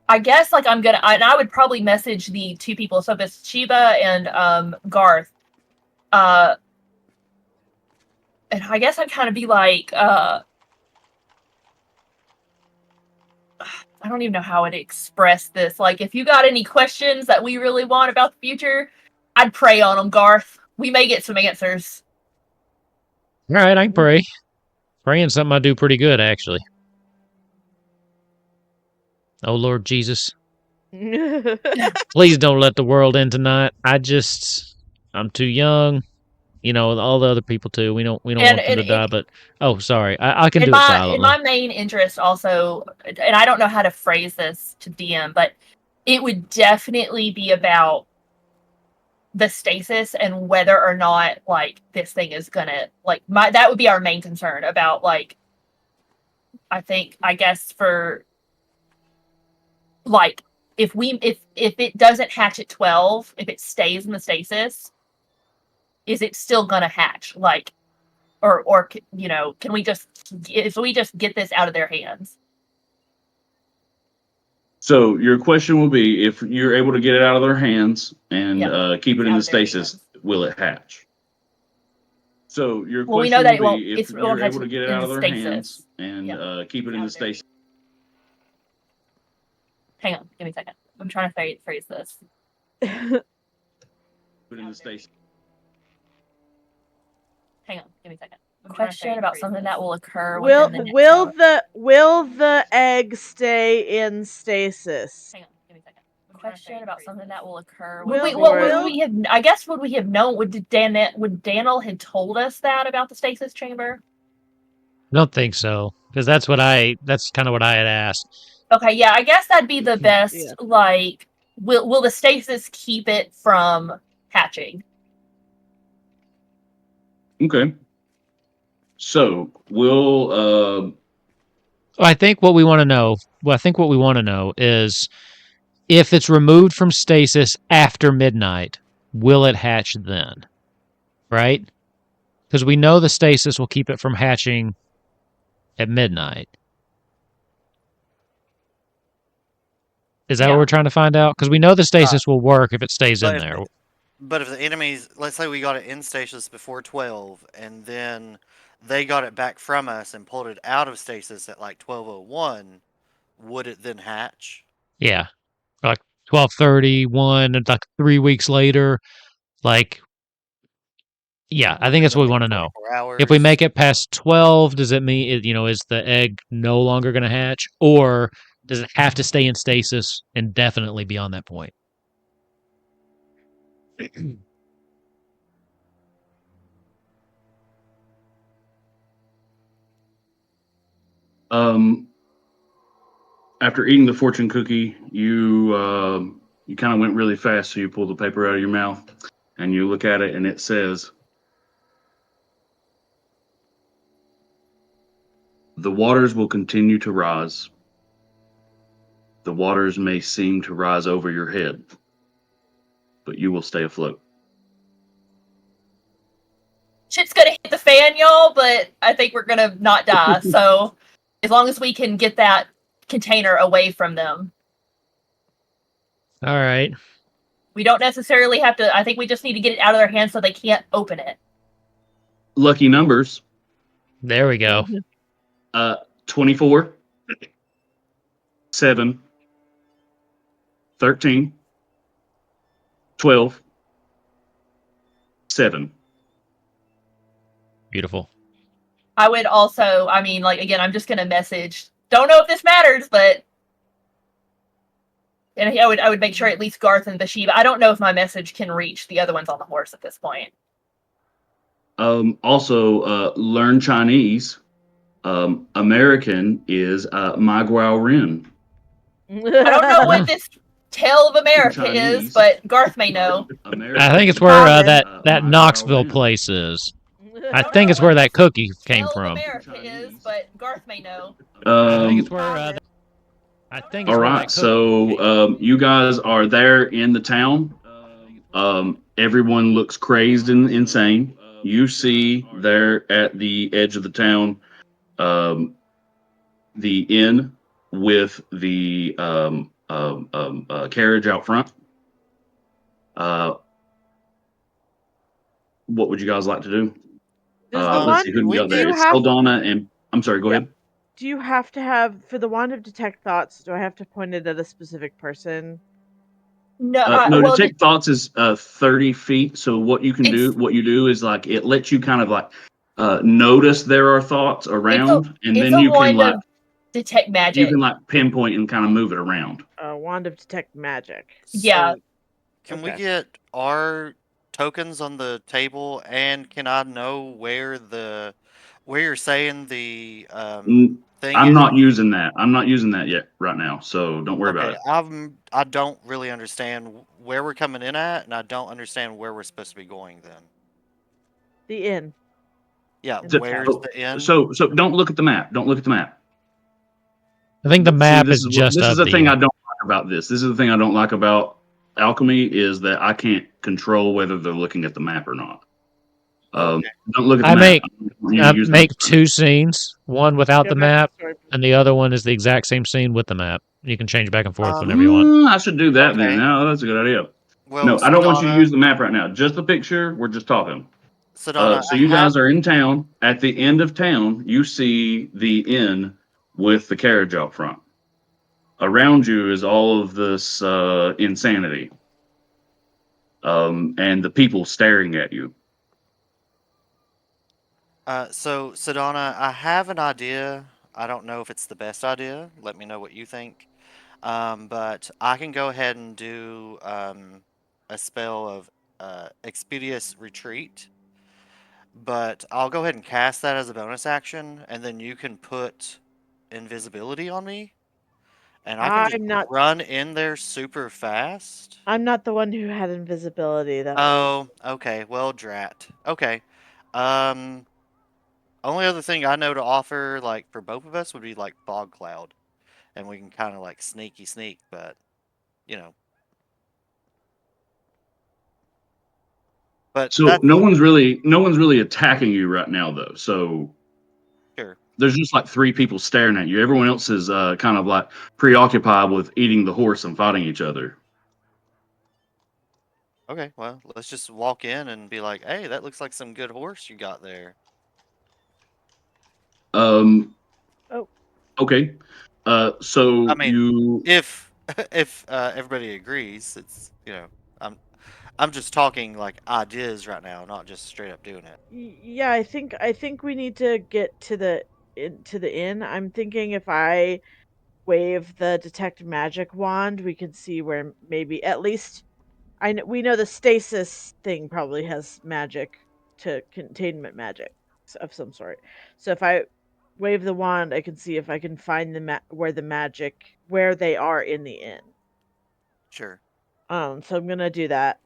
[SPEAKER 4] I guess like I'm gonna and I would probably message the two people, so it's Sheba and Garth. And I guess I'd kind of be like I don't even know how to express this. Like, if you got any questions that we really want about the future, I'd pray on them, Garth. We may get some answers.
[SPEAKER 1] All right, I can pray. Praying's something I do pretty good, actually. Oh, Lord Jesus. Please don't let the world end tonight. I'm too young. All the other people too. We don't want them to die, but sorry. I can do it silently.
[SPEAKER 4] In my main interest also, and I don't know how to phrase this to DM, but it would definitely be about the stasis and whether or not like this thing is gonna that would be our main concern about like I guess for like if it doesn't hatch at 12, if it stays in the stasis, is it still gonna hatch? Like or can we just if we just get this out of their hands?
[SPEAKER 2] So your question will be, if you're able to get it out of their hands and keep it in
[SPEAKER 4] Out
[SPEAKER 2] the
[SPEAKER 4] of their
[SPEAKER 2] stasis,
[SPEAKER 4] hands.
[SPEAKER 2] will it hatch? So your
[SPEAKER 4] Well, we
[SPEAKER 2] question
[SPEAKER 4] know that
[SPEAKER 2] will
[SPEAKER 4] it won't.
[SPEAKER 2] be, if
[SPEAKER 4] It won't
[SPEAKER 2] you're
[SPEAKER 4] hatch
[SPEAKER 2] able to get it
[SPEAKER 4] in
[SPEAKER 2] out of
[SPEAKER 4] the
[SPEAKER 2] their
[SPEAKER 4] stasis.
[SPEAKER 2] hands and keep it in the stasis.
[SPEAKER 4] Hang on, give me a second. I'm trying to phrase this.
[SPEAKER 2] Put it in the stasis.
[SPEAKER 4] Hang on, give me a second. Question about something that will occur
[SPEAKER 3] will
[SPEAKER 4] within the next
[SPEAKER 3] will
[SPEAKER 4] hour.
[SPEAKER 3] the egg stay in stasis?
[SPEAKER 4] Hang on, give me a second. Question about something that will occur.
[SPEAKER 3] Will-
[SPEAKER 4] Would we have? I guess would we have known? Would Daniel had told us that about the stasis chamber?
[SPEAKER 1] I don't think so, because that's kind of what I had asked.
[SPEAKER 4] Okay, yeah, I guess that'd be the best.
[SPEAKER 3] Yeah.
[SPEAKER 4] Like, will the stasis keep it from hatching?
[SPEAKER 2] Okay. So we'll
[SPEAKER 1] I think what we want to know. Well, I think what we want to know is if it's removed from stasis after midnight, will it hatch then? Right? Because we know the stasis will keep it from hatching at midnight. Is that what we're trying to find out? Because we know the stasis will work if it stays in there.
[SPEAKER 5] But if the enemies, let's say we got it in stasis before 12, and then they got it back from us and pulled it out of stasis at like 12:01, would it then hatch?
[SPEAKER 1] Yeah. Like 12:31, like 3 weeks later. Like, yeah, I think that's what we want to know.
[SPEAKER 5] 24 hours?
[SPEAKER 1] If we make it past 12, does it mean, is the egg no longer going to hatch? Or does it have to stay in stasis indefinitely beyond that point?
[SPEAKER 2] After eating the fortune cookie, you kind of went really fast, so you pull the paper out of your mouth and you look at it, and it says, "The waters will continue to rise. The waters may seem to rise over your head, but you will stay afloat."
[SPEAKER 4] Shit's gonna hit the fan, y'all, but I think we're gonna not die. So as long as we can get that container away from them.
[SPEAKER 1] All right.
[SPEAKER 4] We don't necessarily have to. I think we just need to get it out of their hands so they can't open it.
[SPEAKER 2] Lucky numbers.
[SPEAKER 1] There we go.
[SPEAKER 2] 24, 7, 13, 12, 7.
[SPEAKER 1] Beautiful.
[SPEAKER 4] I would also, again, I'm just gonna message. Don't know if this matters, but and I would make sure at least Garth and Bathsheba. I don't know if my message can reach the other ones on the horse at this point.
[SPEAKER 2] Also, learn Chinese. American is Maguao Rin.
[SPEAKER 4] I don't know what this tale of America
[SPEAKER 2] Chinese.
[SPEAKER 4] is, but Garth may know.
[SPEAKER 1] I think it's where that Knoxville place is. I think it's where that cookie came
[SPEAKER 4] Tale
[SPEAKER 1] from.
[SPEAKER 4] of America is, but Garth may know.
[SPEAKER 1] I think it's where.
[SPEAKER 2] All right, so you guys are there in the town. Everyone looks crazed and insane. You see there at the edge of the town, the inn with the carriage out front. What would you guys like to do? Let's see who we got there. It's Saldana and I'm sorry. Go ahead.
[SPEAKER 3] Do you have to have, for the wand of detect thoughts, do I have to point it at a specific person?
[SPEAKER 4] No,
[SPEAKER 2] detect thoughts is 30 feet. So what you do is like it lets you kind of like notice there are thoughts around, and then you can like
[SPEAKER 4] detect magic.
[SPEAKER 2] You can like pinpoint and kind of move it around.
[SPEAKER 3] Wand of detect magic.
[SPEAKER 4] Yeah.
[SPEAKER 5] Can we get our tokens on the table, and can I know where you're saying the thing
[SPEAKER 2] I'm
[SPEAKER 5] is?
[SPEAKER 2] not using that. I'm not using that yet right now, so don't worry about it.
[SPEAKER 5] I don't really understand where we're coming in at, and I don't understand where we're supposed to be going then.
[SPEAKER 3] The inn.
[SPEAKER 5] Yeah, where's the inn?
[SPEAKER 2] So don't look at the map. Don't look at the map.
[SPEAKER 1] I think the map is just
[SPEAKER 2] this is the thing I don't like about this. This is the thing I don't like about alchemy is that I can't control whether they're looking at the map or not.
[SPEAKER 5] Okay.
[SPEAKER 2] Don't look at the
[SPEAKER 1] I
[SPEAKER 2] map.
[SPEAKER 1] make
[SPEAKER 2] I want you to use the
[SPEAKER 1] make
[SPEAKER 2] map.
[SPEAKER 1] 2 scenes, one without
[SPEAKER 3] Go
[SPEAKER 1] the
[SPEAKER 3] back to
[SPEAKER 1] map,
[SPEAKER 3] story.
[SPEAKER 1] and the other one is the exact same scene with the map. You can change back and forth whenever you want.
[SPEAKER 2] I should do that then.
[SPEAKER 5] Okay.
[SPEAKER 2] No, that's a good idea.
[SPEAKER 5] Well,
[SPEAKER 2] No, I don't want you to
[SPEAKER 5] Sedona,
[SPEAKER 2] use the map right now. Just the picture. We're just talking.
[SPEAKER 5] Sedona,
[SPEAKER 2] So
[SPEAKER 5] I
[SPEAKER 2] you
[SPEAKER 5] have.
[SPEAKER 2] guys are in town. At the end of town, you see the inn with the carriage out front. Around you is all of this insanity, and the people staring at you.
[SPEAKER 5] So Sedona, I have an idea. I don't know if it's the best idea. Let me know what you think. But I can go ahead and do a spell of Expeditious Retreat. But I'll go ahead and cast that as a bonus action, and then you can put invisibility on me, and I can just
[SPEAKER 3] I'm not.
[SPEAKER 5] run in there super fast.
[SPEAKER 3] I'm not the one who had invisibility. That was.
[SPEAKER 5] Oh, okay. Well, drat. Okay. Um, only other thing I know to offer, like for both of us, would be like fog cloud, and we can kind of like sneaky sneak, but you know. But
[SPEAKER 2] So
[SPEAKER 5] that's
[SPEAKER 2] no one's really attacking you right now, though. So
[SPEAKER 5] sure.
[SPEAKER 2] there's just like 3 people staring at you. Everyone else is kind of like preoccupied with eating the horse and fighting each other.
[SPEAKER 5] Okay, well, let's just walk in and be like, "Hey, that looks like some good horse you got there."
[SPEAKER 2] Um,
[SPEAKER 3] Oh,
[SPEAKER 2] okay.
[SPEAKER 5] I
[SPEAKER 2] So
[SPEAKER 5] mean,
[SPEAKER 2] you
[SPEAKER 5] if if everybody agrees, it's I'm just talking like ideas right now, not just straight up doing it.
[SPEAKER 3] yeah. I think we need to get to the inn. I'm thinking if I wave the detect magic wand, we can see where maybe at least we know the stasis thing probably has magic to containment magic of some sort. So if I wave the wand, I can see if I can find where they are in the inn.
[SPEAKER 5] Sure.
[SPEAKER 3] So I'm gonna do that.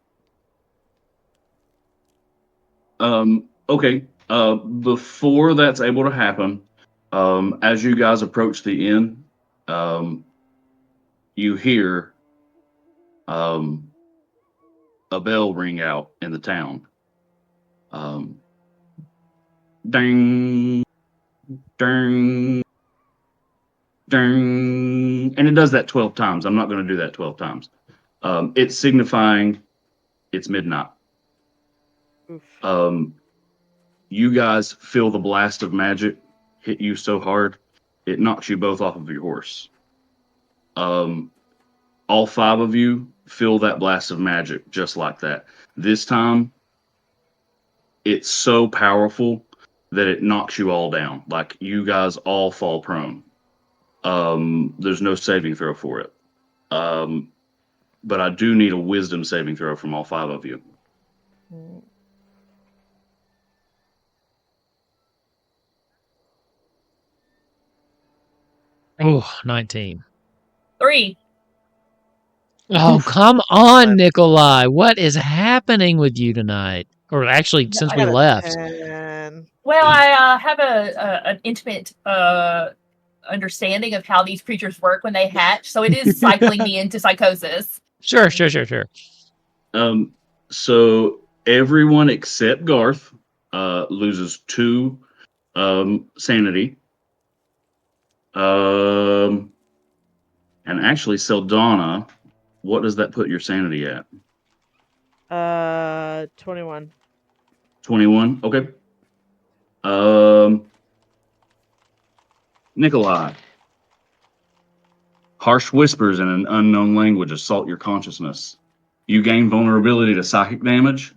[SPEAKER 2] okay. Before that's able to happen, as you guys approach the inn, you hear um, a bell ring out in the town. Um, ding, ding, ding, and it does that 12 times. I'm not going to do that 12 times. It's signifying it's midnight.
[SPEAKER 3] Oof.
[SPEAKER 2] You guys feel the blast of magic hit you so hard, it knocks you both off of your horse. All 5 of you feel that blast of magic just like that. This time, it's so powerful that it knocks you all down. Like you guys all fall prone. There's no saving throw for it. But I do need a wisdom saving throw from all 5 of you.
[SPEAKER 3] Mm.
[SPEAKER 1] Oh, 19.
[SPEAKER 4] 3.
[SPEAKER 1] Oh, come on, Nikolai. What is happening with you tonight? Or actually, since
[SPEAKER 3] I
[SPEAKER 1] we
[SPEAKER 3] got a
[SPEAKER 1] left.
[SPEAKER 3] 10.
[SPEAKER 4] Well, I have an intimate understanding of how these creatures work when they hatch, so it is cycling me into psychosis.
[SPEAKER 1] Sure.
[SPEAKER 2] So everyone except Garth loses 2 sanity. And actually, Seldana, what does that put your sanity at?
[SPEAKER 3] 21.
[SPEAKER 2] 21. Okay. Nikolai. Harsh whispers in an unknown language assault your consciousness. You gain vulnerability to psychic damage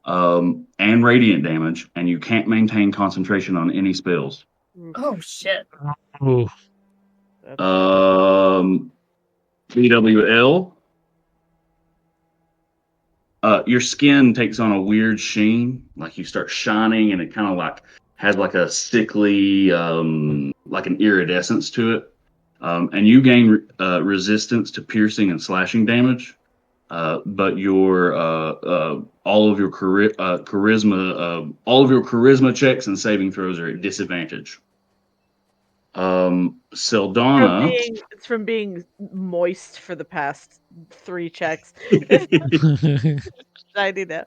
[SPEAKER 2] and radiant damage, and you can't maintain concentration on any spells.
[SPEAKER 3] Oof.
[SPEAKER 4] Oh shit!
[SPEAKER 1] Ooh.
[SPEAKER 3] That's bad.
[SPEAKER 2] BWL. Your skin takes on a weird sheen, like you start shining, and it kind of like has like a sickly, like an iridescence to it. And you gain resistance to piercing and slashing damage, but your all of your charisma checks and saving throws are at disadvantage. Seldana.
[SPEAKER 3] It's from being moist for the past 3 checks. I need that.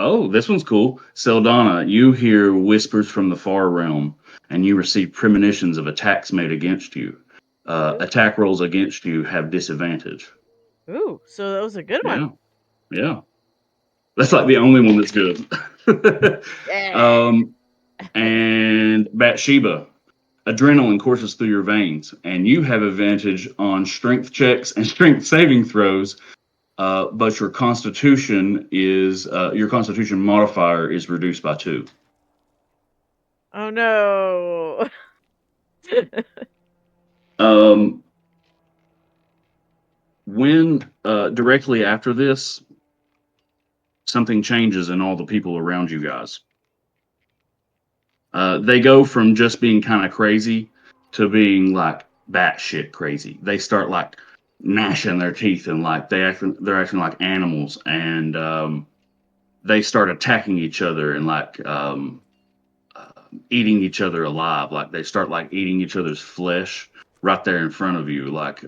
[SPEAKER 2] Oh, this one's cool. Seldana, you hear whispers from the far realm, and you receive premonitions of attacks made against you. Attack rolls against you have disadvantage.
[SPEAKER 3] Ooh, so that was a good one.
[SPEAKER 2] Yeah. That's like the only one that's good.
[SPEAKER 3] Yeah.
[SPEAKER 2] And Bathsheba, adrenaline courses through your veins, and you have advantage on strength checks and strength saving throws. But your constitution modifier is reduced by 2.
[SPEAKER 3] Oh no.
[SPEAKER 2] When directly after this, something changes in all the people around you guys. They go from just being kind of crazy to being like batshit crazy. They start like gnashing their teeth and like they're acting like animals, and they start attacking each other and like eating each other alive. Like they start like eating each other's flesh right there in front of you. Like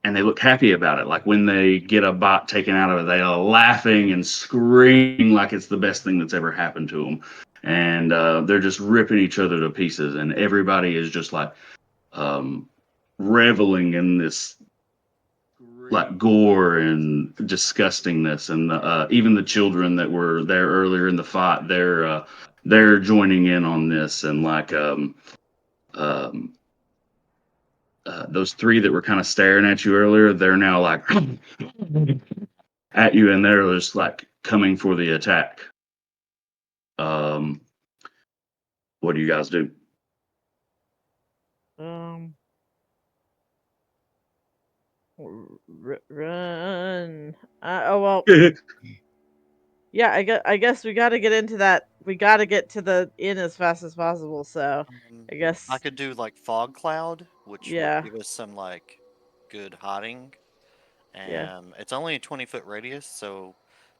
[SPEAKER 2] and they look happy about it. Like when they get a bite taken out of it, they are laughing and screaming like it's the best thing that's ever happened to them. And they're just ripping each other to pieces, and everybody is just like reveling in this like gore and disgustingness. And even the children that were there earlier in the fight, they're joining in on this, and like those 3 that were kind of staring at you earlier, they're now like at you, and they're just like coming for the attack. What do you guys do?
[SPEAKER 3] Run. Well. Yeah, I guess we got to get into that. We got to get to the inn as fast as possible. So I guess
[SPEAKER 5] I could do like fog cloud, which
[SPEAKER 3] Yeah.
[SPEAKER 5] would give us some like good hiding.
[SPEAKER 3] Yeah.
[SPEAKER 5] It's only a 20-foot radius, so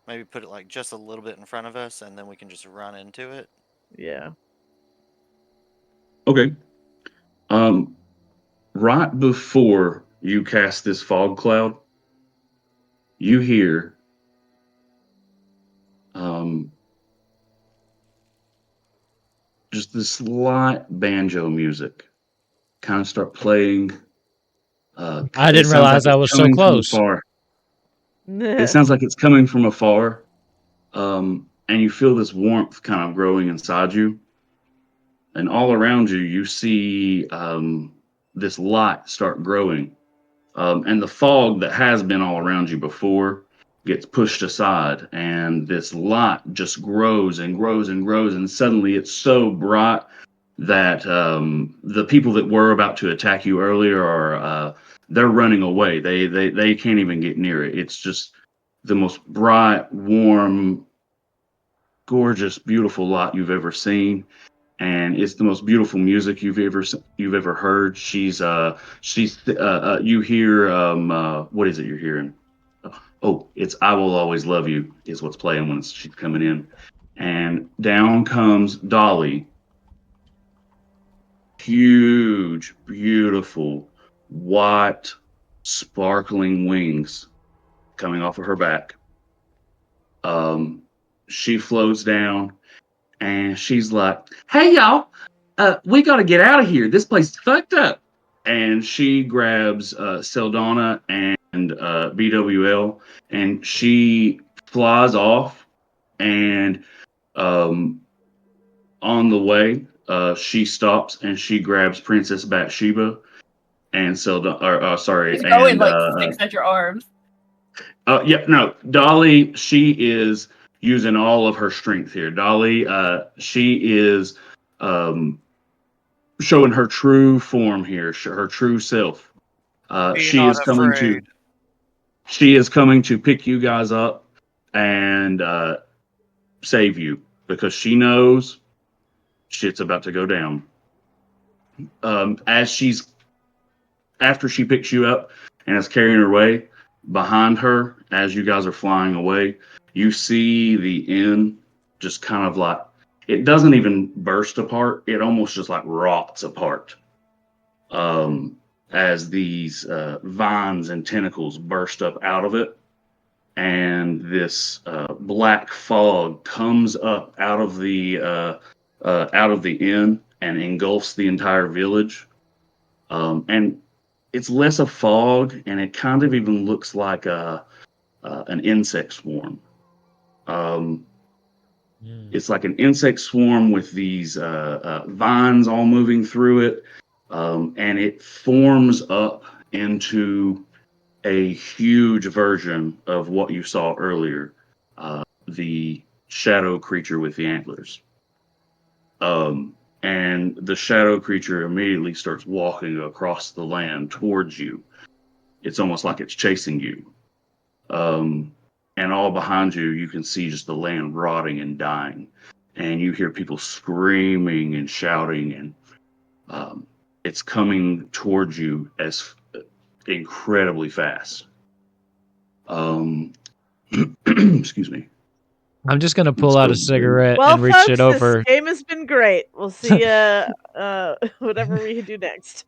[SPEAKER 5] maybe put it like just a little bit in front of us, and then we can just run into it.
[SPEAKER 3] Yeah.
[SPEAKER 2] Okay. Right before you cast this fog cloud, you hear just this light banjo music kind of start playing.
[SPEAKER 1] I didn't
[SPEAKER 2] sounds like
[SPEAKER 1] realize I
[SPEAKER 2] it's
[SPEAKER 1] was so
[SPEAKER 2] coming from
[SPEAKER 1] close.
[SPEAKER 2] afar. It sounds like it's coming from afar, and you feel this warmth kind of growing inside you. And all around you, you see this light start growing. And the fog that has been all around you before gets pushed aside, and this light just grows and grows and grows. And suddenly it's so bright that the people that were about to attack you earlier are they're running away. They can't even get near it. It's just the most bright, warm, gorgeous, beautiful light you've ever seen, and it's the most beautiful music you've ever heard. You hear what is it you're hearing? Oh, it's "I Will Always Love You" is what's playing when she's coming in, and down comes Dolly. Huge, beautiful, white, sparkling wings coming off of her back. She flows down, and she's like, "Hey, y'all, we got to get out of here. This place is fucked up." And she grabs Seldana and BWL, and she flies off. And on the way, she stops and she grabs Princess Bathsheba and Seldana. Sorry,
[SPEAKER 4] He's going
[SPEAKER 2] and
[SPEAKER 4] like 6 at your arms.
[SPEAKER 2] yeah, no, Dolly. She is using all of her strength here. Dolly, she is showing her true form here, her true self.
[SPEAKER 5] Be
[SPEAKER 2] She
[SPEAKER 5] not
[SPEAKER 2] is coming
[SPEAKER 5] afraid.
[SPEAKER 2] to pick you guys up and save you, because she knows shit's about to go down. After she picks you up and is carrying her away, behind her, as you guys are flying away, you see the inn just kind of like, it doesn't even burst apart. It almost just like rots apart. As these vines and tentacles burst up out of it, and this black fog comes up out of the inn and engulfs the entire village. And it's less a fog, and it kind of even looks like an insect swarm. It's like an insect swarm with these vines all moving through it, and it forms up into a huge version of what you saw earlier, the shadow creature with the antlers. And the shadow creature immediately starts walking across the land towards you. It's almost like it's chasing you. And all behind you, you can see just the land rotting and dying. And you hear people screaming and shouting, and it's coming towards you as incredibly fast. Excuse me.
[SPEAKER 1] I'm just gonna pull out a cigarette
[SPEAKER 3] Well,
[SPEAKER 1] and reach
[SPEAKER 3] folks,
[SPEAKER 1] it over.
[SPEAKER 3] this game has been great. We'll see whatever we do next.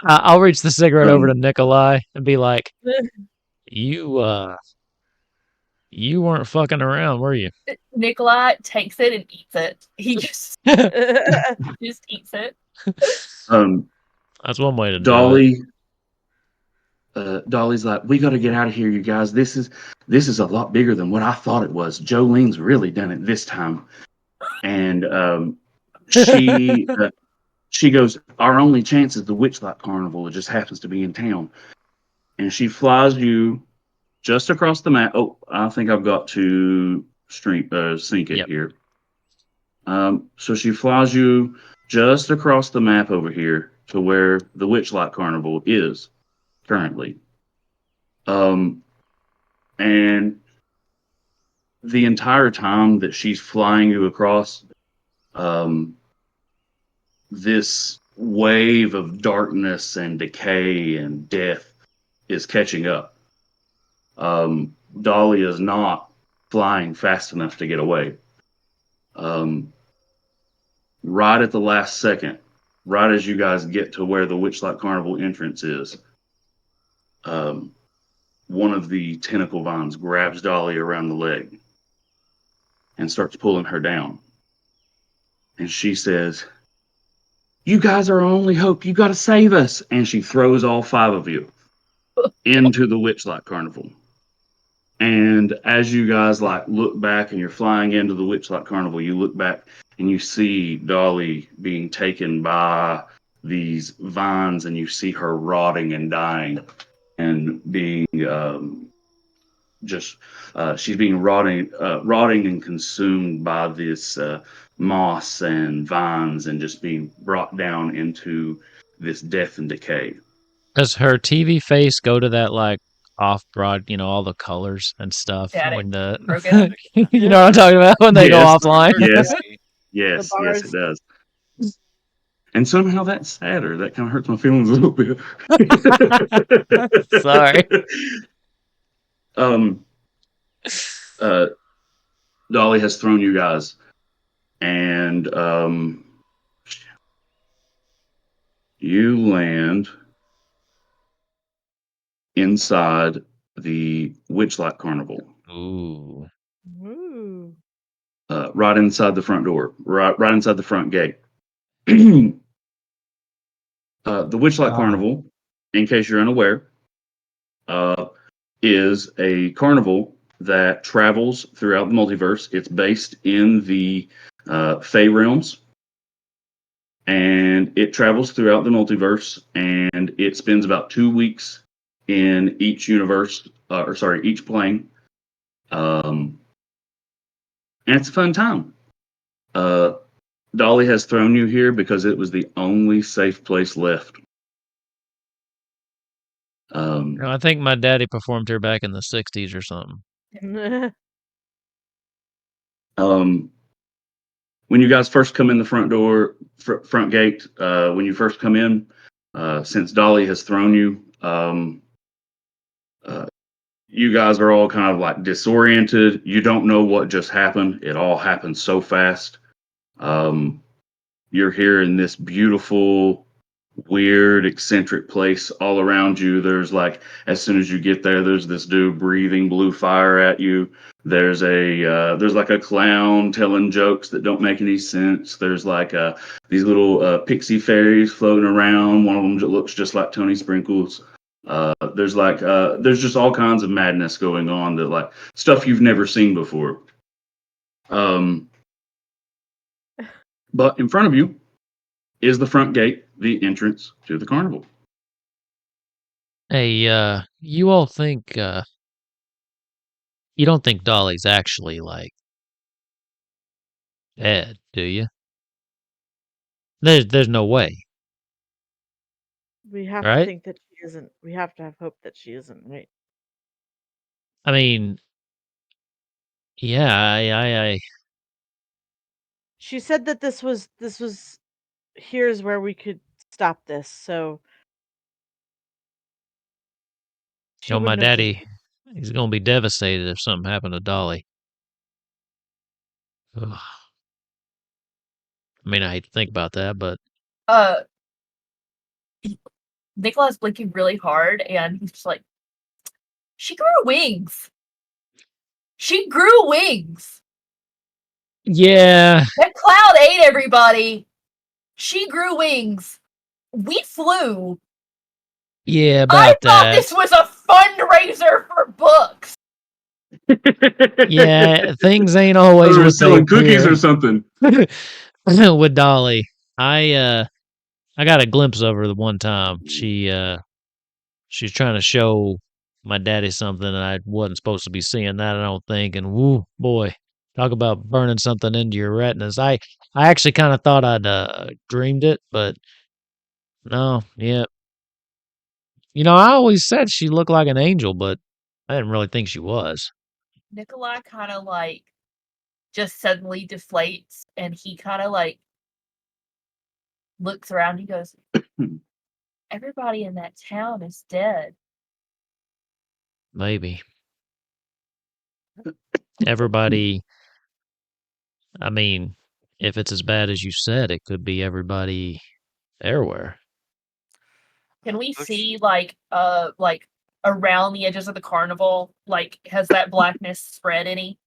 [SPEAKER 1] I'll reach the cigarette over to Nikolai and be like, "You weren't fucking around, were you?"
[SPEAKER 4] Nikolai takes it and eats it. He just eats it.
[SPEAKER 1] That's one way to
[SPEAKER 2] Dolly,
[SPEAKER 1] do
[SPEAKER 2] Dolly's like, we got to get out of here, you guys. This is a lot bigger than what I thought it was. Jolene's really done it this time. And she goes, our only chance is the Witchlight Carnival. It just happens to be in town. And she flies you just across the map. Oh, I think I've got to sync it here. So she flies you just across the map over here to where the Witchlight Carnival is currently. And the entire time that she's flying you across, this wave of darkness and decay and death is catching up. Dolly is not flying fast enough to get away. Right at the last second, right as you guys get to where the Witchlight Carnival entrance is, one of the tentacle vines grabs Dolly around the leg and starts pulling her down. And she says, you guys are our only hope. You got to save us. And she throws all 5 of you into the Witchlight Carnival. And as you guys look back and you're flying into the Witchlight Carnival, you look back and you see Dolly being taken by these vines, and you see her rotting and dying and being she's being rotting and consumed by this moss and vines, and just being brought down into this death and decay.
[SPEAKER 1] Does her TV face go to that off broad, all the colors and stuff when you know what I'm talking about when they go offline?
[SPEAKER 2] Yes, it does. And somehow that's sadder. That kind of hurts my feelings a little bit.
[SPEAKER 1] Sorry.
[SPEAKER 2] Dolly has thrown you guys, and you land inside the Witchlight Carnival.
[SPEAKER 1] Ooh.
[SPEAKER 2] Right inside the front door, right inside the front gate. The Witchlight Carnival, in case you're unaware, is a carnival that travels throughout the multiverse. It's based in the Fey realms, and it travels throughout the multiverse, and it spends about 2 weeks in each universe, each plane. And it's a fun time. Dolly has thrown you here because it was the only safe place left.
[SPEAKER 1] I think my daddy performed here back in the 60s or something.
[SPEAKER 2] When you guys first come in the front door, front gate, when you first come in, since Dolly has thrown you, you guys are all kind of disoriented. You don't know what just happened. It all happened so fast. You're here in this beautiful weird, eccentric place all around you. There's like, as soon as you get there, there's this dude breathing blue fire at you. There's there's like a clown telling jokes that don't make any sense. There's like these little pixie fairies floating around. One of them looks just like Tony Sprinkles. There's just all kinds of madness going on, that like stuff you've never seen before. But in front of you is the front gate, the entrance to the carnival.
[SPEAKER 1] Hey, you all think, you don't think Dolly's actually, like, dead, do you? There's no way,
[SPEAKER 3] We have to
[SPEAKER 1] right?
[SPEAKER 3] think that she isn't. We have to have hope that she isn't, right?
[SPEAKER 1] I mean, yeah, I
[SPEAKER 3] She said that this was here's where we could stop this, so she
[SPEAKER 1] my
[SPEAKER 3] wouldn't have just
[SPEAKER 1] daddy, he's gonna be devastated if something happened to Dolly. Ugh. I mean, I hate to think about that, but
[SPEAKER 4] Uh, Nikolai's blinking really hard, and he's just like, "She grew wings. She grew wings.
[SPEAKER 1] yeah,
[SPEAKER 4] That cloud ate everybody. She grew wings. We flew.
[SPEAKER 1] yeah,
[SPEAKER 4] I
[SPEAKER 1] about
[SPEAKER 4] thought
[SPEAKER 1] that.
[SPEAKER 4] this was a fundraiser for books."
[SPEAKER 1] Yeah, things ain't always
[SPEAKER 2] Or
[SPEAKER 1] what they
[SPEAKER 2] selling cookies
[SPEAKER 1] appear
[SPEAKER 2] or something.
[SPEAKER 1] with Dolly. I got a glimpse of her the one time. She's trying to show my daddy something, and I wasn't supposed to be seeing that, I don't think. And woo, boy, talk about burning something into your retinas. I actually kind of thought I'd dreamed it, but no, yeah. I always said she looked like an angel, but I didn't really think she was.
[SPEAKER 4] Nikolai kind of like just suddenly deflates, and he kind of like looks around. He goes, "Everybody in that town is dead."
[SPEAKER 1] Maybe everybody. I mean, if it's as bad as you said, it could be everybody everywhere.
[SPEAKER 4] Can we
[SPEAKER 5] Bush-
[SPEAKER 4] see like around the edges of the carnival? Like, has that blackness spread any?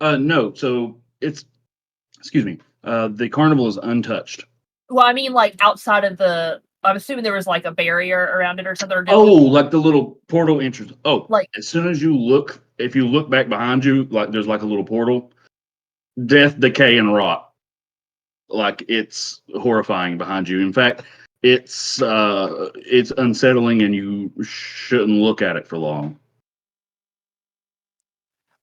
[SPEAKER 2] No. So excuse me. The carnival is untouched.
[SPEAKER 4] Well, I mean, like outside of the. I'm assuming there was like a barrier around it or something. Or
[SPEAKER 2] Like the little portal entrance. Oh,
[SPEAKER 4] like
[SPEAKER 2] as soon as you look, if you look back behind you, like there's like a little portal. Death, decay, and rot. Like, it's horrifying behind you. In fact, it's unsettling, and you shouldn't look at it for long.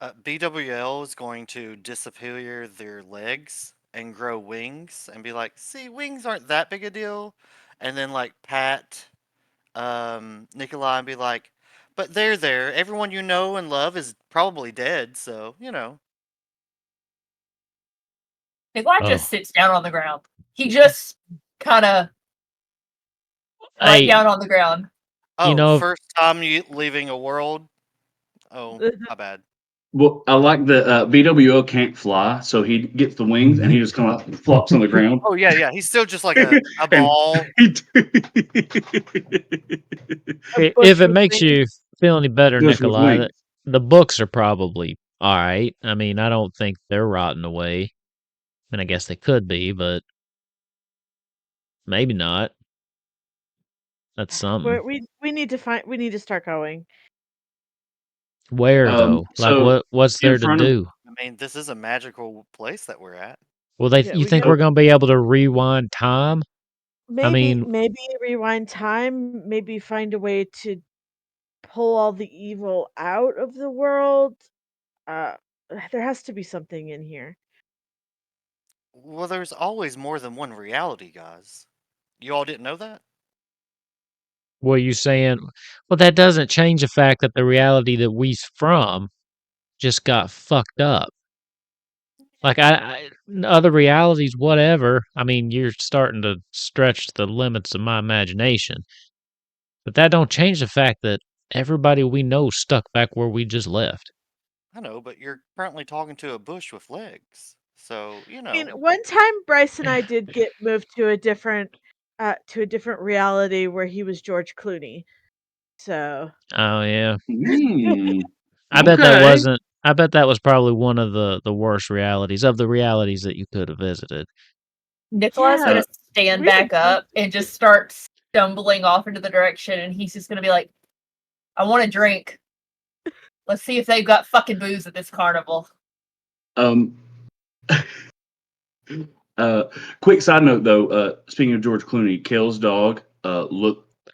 [SPEAKER 5] BWL is going to disappear their legs and grow wings and be like, "See, wings aren't that big a deal," and then like pat Nikolai and be like, "But they're there. Everyone you know and love is probably dead, so you know."
[SPEAKER 4] Nikolai
[SPEAKER 1] Oh,
[SPEAKER 4] just sits down on the ground. He just kind of right
[SPEAKER 1] hey,
[SPEAKER 4] down on the ground.
[SPEAKER 5] Oh, first time you leaving a world. Oh, my bad.
[SPEAKER 2] Well, I like the BWO can't fly, so he gets the wings and he just kind of flops on the ground.
[SPEAKER 5] Oh yeah. He's still just like a ball.
[SPEAKER 1] If it makes you feel any better,
[SPEAKER 2] Just with
[SPEAKER 1] Nikolai,
[SPEAKER 2] wings.
[SPEAKER 1] the books are probably all right. I mean, I don't think they're rotting away. I mean, I guess they could be, but maybe not. That's something.
[SPEAKER 3] We need to we need to start going.
[SPEAKER 1] Where though? Like,
[SPEAKER 2] So
[SPEAKER 1] what's
[SPEAKER 2] in
[SPEAKER 1] there to
[SPEAKER 2] front of
[SPEAKER 1] do?
[SPEAKER 5] I mean, this is a magical place that we're at.
[SPEAKER 1] Well,
[SPEAKER 3] Yeah,
[SPEAKER 1] you
[SPEAKER 3] we
[SPEAKER 1] think
[SPEAKER 3] gotta
[SPEAKER 1] we're gonna be able to rewind time? I mean,
[SPEAKER 3] maybe rewind time, maybe find a way to pull all the evil out of the world. Uh, there has to be something in here.
[SPEAKER 5] Well, there's always more than one reality, guys. You all didn't know that?
[SPEAKER 1] what are you saying? Well, that doesn't change the fact that the reality that we's from just got fucked up. Like other realities, whatever. I mean, you're starting to stretch the limits of my imagination, but that don't change the fact that everybody we know stuck back where we just left.
[SPEAKER 5] I know, but you're currently talking to a bush with legs. So, you
[SPEAKER 3] I mean,
[SPEAKER 5] know.
[SPEAKER 3] one time Bryce and I did get moved to a different to a different reality where he was George Clooney. So
[SPEAKER 1] Oh yeah.
[SPEAKER 2] I
[SPEAKER 1] bet that wasn't. I bet that was probably one of the worst realities of the realities that you could have visited.
[SPEAKER 4] Nicholas
[SPEAKER 3] Yeah.
[SPEAKER 4] gonna stand
[SPEAKER 3] We
[SPEAKER 4] back
[SPEAKER 3] would-
[SPEAKER 4] up and just start stumbling off into the direction, and he's just gonna be like, "I want a drink. Let's see if they've got fucking booze at this carnival."
[SPEAKER 2] Quick side note though, speaking of George Clooney, Kale's dog,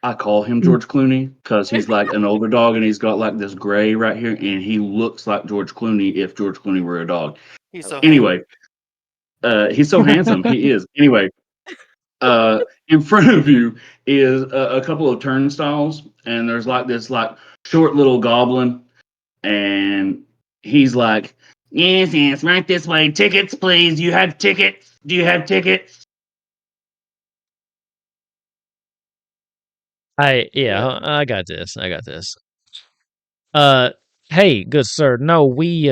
[SPEAKER 2] I call him George Clooney because he's like an older dog and he's got like this gray right here and he looks like George Clooney if George Clooney were a dog.
[SPEAKER 5] He's so
[SPEAKER 2] Anyway, he's so handsome. He is. Anyway, in front of you is a couple of turnstiles and there's like this like short little goblin and he's like, yes, right this way. Tickets, please. You have tickets? Do you have tickets?
[SPEAKER 1] I got this. I got this. Hey, good sir. No, we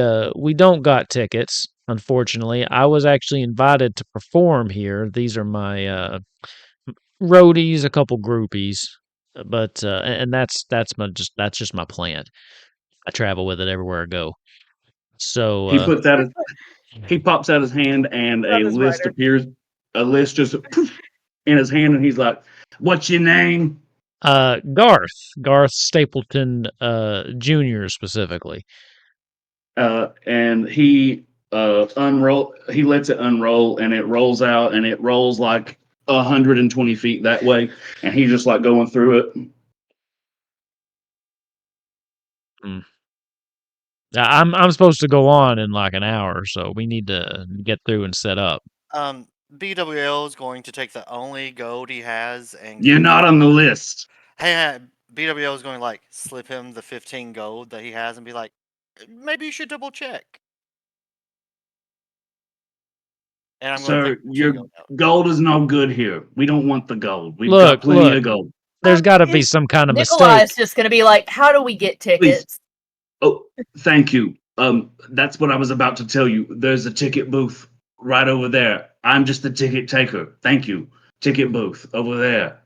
[SPEAKER 1] don't got tickets. Unfortunately, I was actually invited to perform here. These are my roadies, a couple groupies, but and that's just my plant. I travel with it everywhere I go. So
[SPEAKER 2] He puts out his, he pops out his hand and
[SPEAKER 3] On
[SPEAKER 2] a
[SPEAKER 3] his
[SPEAKER 2] list
[SPEAKER 3] rider.
[SPEAKER 2] appears. A list just poof, in his hand and he's like, "What's your name?"
[SPEAKER 1] Garth Stapleton, Jr. specifically.
[SPEAKER 2] And he he lets it unroll and it rolls out and it rolls like 120 feet that way and he's just like going through it.
[SPEAKER 1] I'm supposed to go on in like an hour, so we need to get through and set up.
[SPEAKER 5] BWL is going to take the only gold he has and
[SPEAKER 2] You're not on the list.
[SPEAKER 5] Hey, BWL is going to like slip him the 15 gold that he has and be like, maybe you should double check. And I'm going to
[SPEAKER 2] Sir,
[SPEAKER 5] take the 15
[SPEAKER 2] your
[SPEAKER 5] gold out.
[SPEAKER 2] gold is no good here. We don't want the gold. We've got plenty of gold.
[SPEAKER 1] There's got to be some kind of
[SPEAKER 4] Nikolai's
[SPEAKER 1] mistake.
[SPEAKER 4] just gonna be like, "How do we get tickets?"
[SPEAKER 2] Oh, thank you. That's what I was about to tell you. There's a ticket booth right over there. I'm just the ticket taker. Thank you. Ticket booth over there.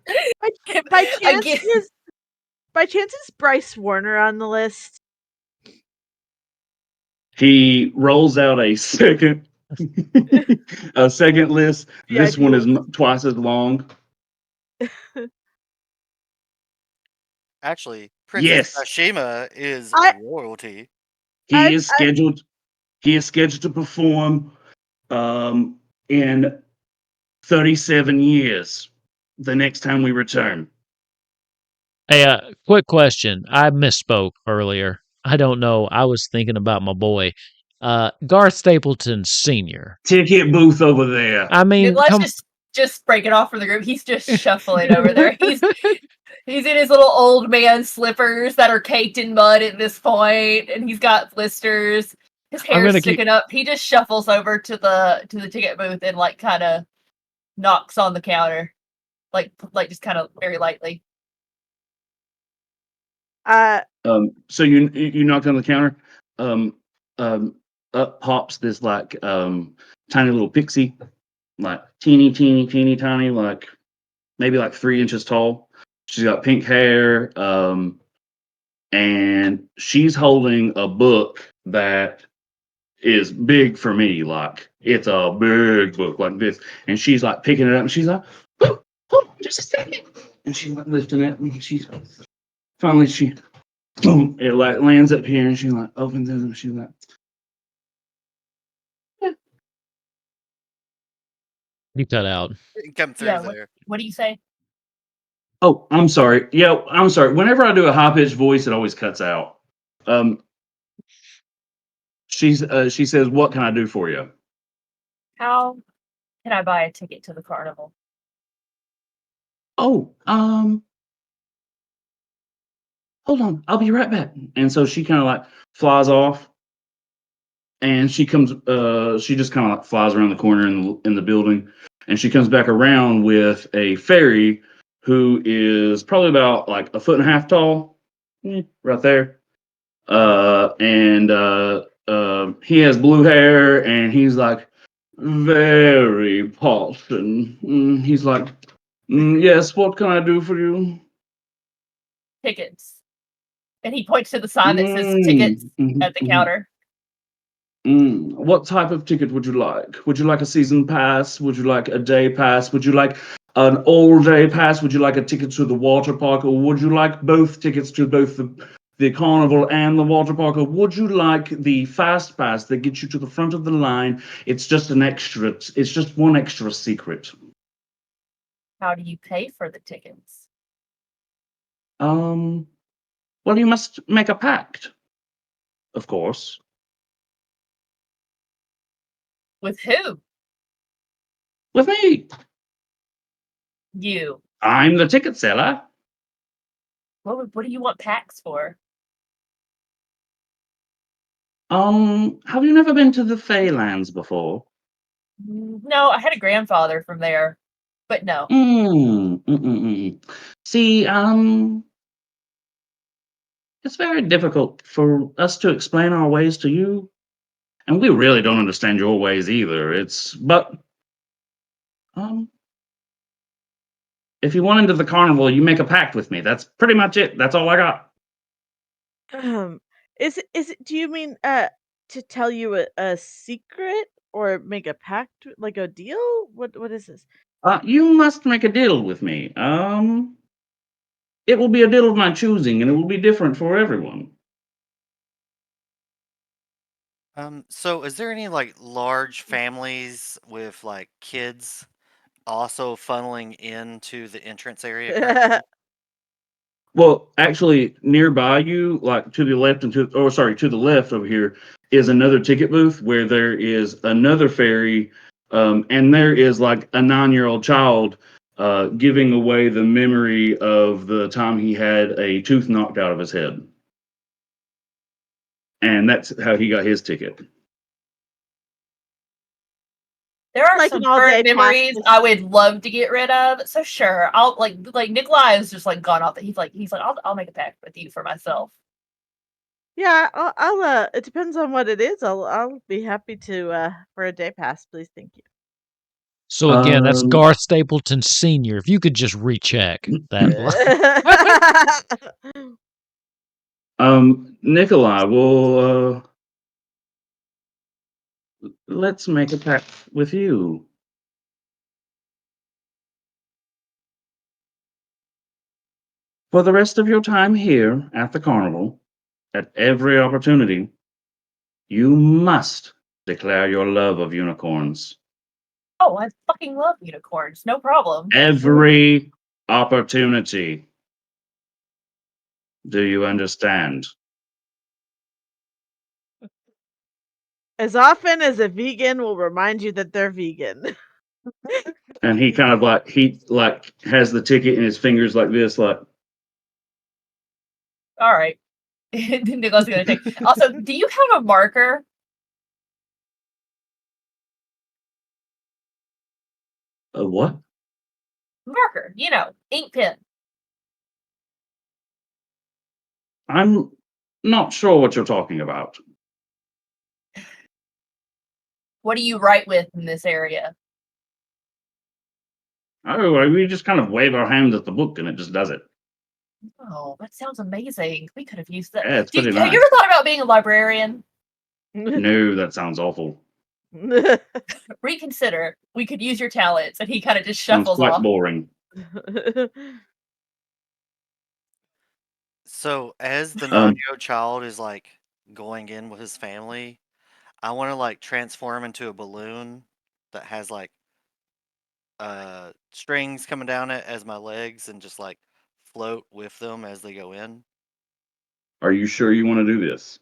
[SPEAKER 3] By chance is Bryce Warner on the list?
[SPEAKER 2] He rolls out a second list. This
[SPEAKER 3] VIP
[SPEAKER 2] one is twice as long.
[SPEAKER 5] Actually, Princess
[SPEAKER 2] Yes.
[SPEAKER 5] Ashima is royalty.
[SPEAKER 2] He is scheduled to perform in 37 years the next time we return.
[SPEAKER 1] Hey, quick question. I misspoke earlier. I don't know. I was thinking about my boy, Garth Stapleton Sr.
[SPEAKER 2] Ticket booth over there.
[SPEAKER 1] I mean,
[SPEAKER 4] Let's just break it off for the group. He's just shuffling over there. He's in his little old man slippers that are caked in mud at this point, and he's got blisters. His hair's sticking up. He just shuffles over to the ticket booth and like kind of knocks on the counter, like just kind of very lightly.
[SPEAKER 2] So you knocked on the counter. Up pops this like tiny little pixie, like teeny tiny, like maybe like 3 inches tall. She's got pink hair, and she's holding a book that is big for me. Like it's a big book like this, and she's like picking it up, and she's like, "Oh, just a second," and she's like lifting it, and she's finally boom, it like lands up here, and she like opens it, and she's like,
[SPEAKER 1] you cut out.
[SPEAKER 5] Come through there.
[SPEAKER 4] What do you say?
[SPEAKER 2] "Oh, I'm sorry. Yeah, I'm sorry. Whenever I do a high pitched voice, it always cuts out." She says, "What can I do for you?"
[SPEAKER 4] How can I buy a ticket to the carnival?
[SPEAKER 2] "Oh, hold on, I'll be right back." And so she kind of like flies off, and she comes. She just kind of like flies around the corner in the building, and she comes back around with a fairy who is probably about like 1.5 feet tall, right there. And he has blue hair, and he's like very Parton. He's like, Yes, what can I do for you?
[SPEAKER 4] Tickets. And he points to the sign that says tickets at the counter.
[SPEAKER 2] What type of ticket would you like? Would you like a season pass? Would you like a day pass? Would you like an all-day pass? Would you like a ticket to the water park? Or would you like both tickets to both the carnival and the water park? Or would you like the fast pass that gets you to the front of the line? It's just an extra. It's just one extra secret.
[SPEAKER 4] How do you pay for the tickets?
[SPEAKER 2] Well, you must make a pact, of course.
[SPEAKER 4] With who?
[SPEAKER 2] With me.
[SPEAKER 4] You.
[SPEAKER 2] I'm the ticket seller.
[SPEAKER 4] What do you want packs for?
[SPEAKER 2] Have you never been to the Feylands before?
[SPEAKER 4] No, I had a grandfather from there, but no.
[SPEAKER 2] See, it's very difficult for us to explain our ways to you, and we really don't understand your ways either. If you want into the carnival, you make a pact with me. That's pretty much it. That's all I got.
[SPEAKER 3] Is it? Do you mean to tell you a secret or make a pact, like a deal? What is this?
[SPEAKER 2] You must make a deal with me. It will be a deal of my choosing, and it will be different for everyone.
[SPEAKER 5] So is there any like large families with like kids also funneling into the entrance area currently?
[SPEAKER 2] Well, actually, nearby you, like to the left and to to the left over here, is another ticket booth where there is another ferry, and there is like a 9-year-old child giving away the memory of the time he had a tooth knocked out of his head, and that's how he got his ticket.
[SPEAKER 4] There are
[SPEAKER 3] Like
[SPEAKER 4] some
[SPEAKER 3] an all-day
[SPEAKER 4] current memories
[SPEAKER 3] pass.
[SPEAKER 4] I would love to get rid of. So sure, I'll like Nikolai has just like gone off. He's like I'll make a pact with you for myself.
[SPEAKER 3] Yeah, I'll it depends on what it is. I'll be happy to for a day pass, please. Thank you.
[SPEAKER 1] So again, that's Garth Stapleton Sr. If you could just recheck that.
[SPEAKER 2] Nikolai, well, let's make a pact with you. For the rest of your time here at the carnival, at every opportunity, you must declare your love of unicorns.
[SPEAKER 4] Oh, I fucking love unicorns. No problem.
[SPEAKER 2] Every opportunity. Do you understand?
[SPEAKER 3] As often as a vegan will remind you that they're vegan.
[SPEAKER 2] And he kind of like has the ticket in his fingers like this, like.
[SPEAKER 4] All right. Nicholas is gonna take. Also, do you have a marker?
[SPEAKER 2] A what?
[SPEAKER 4] Marker, ink pen.
[SPEAKER 2] I'm not sure what you're talking about.
[SPEAKER 4] What do you write with in this area?
[SPEAKER 2] Oh, we just kind of wave our hands at the book and it just does it.
[SPEAKER 4] Oh, that sounds amazing. We could have used that.
[SPEAKER 2] Yeah, it's pretty
[SPEAKER 4] Have you
[SPEAKER 2] nice.
[SPEAKER 4] ever thought about being a librarian?
[SPEAKER 2] No, that sounds awful.
[SPEAKER 4] Reconsider. We could use your talents. And he kind of just
[SPEAKER 2] Sounds
[SPEAKER 4] shuffles
[SPEAKER 2] quite
[SPEAKER 4] off.
[SPEAKER 2] boring.
[SPEAKER 5] So as the 9-year-old child is like going in with his family, I want to like transform into a balloon that has like strings coming down it as my legs and just like float with them as they go in.
[SPEAKER 2] Are you sure you want to do this?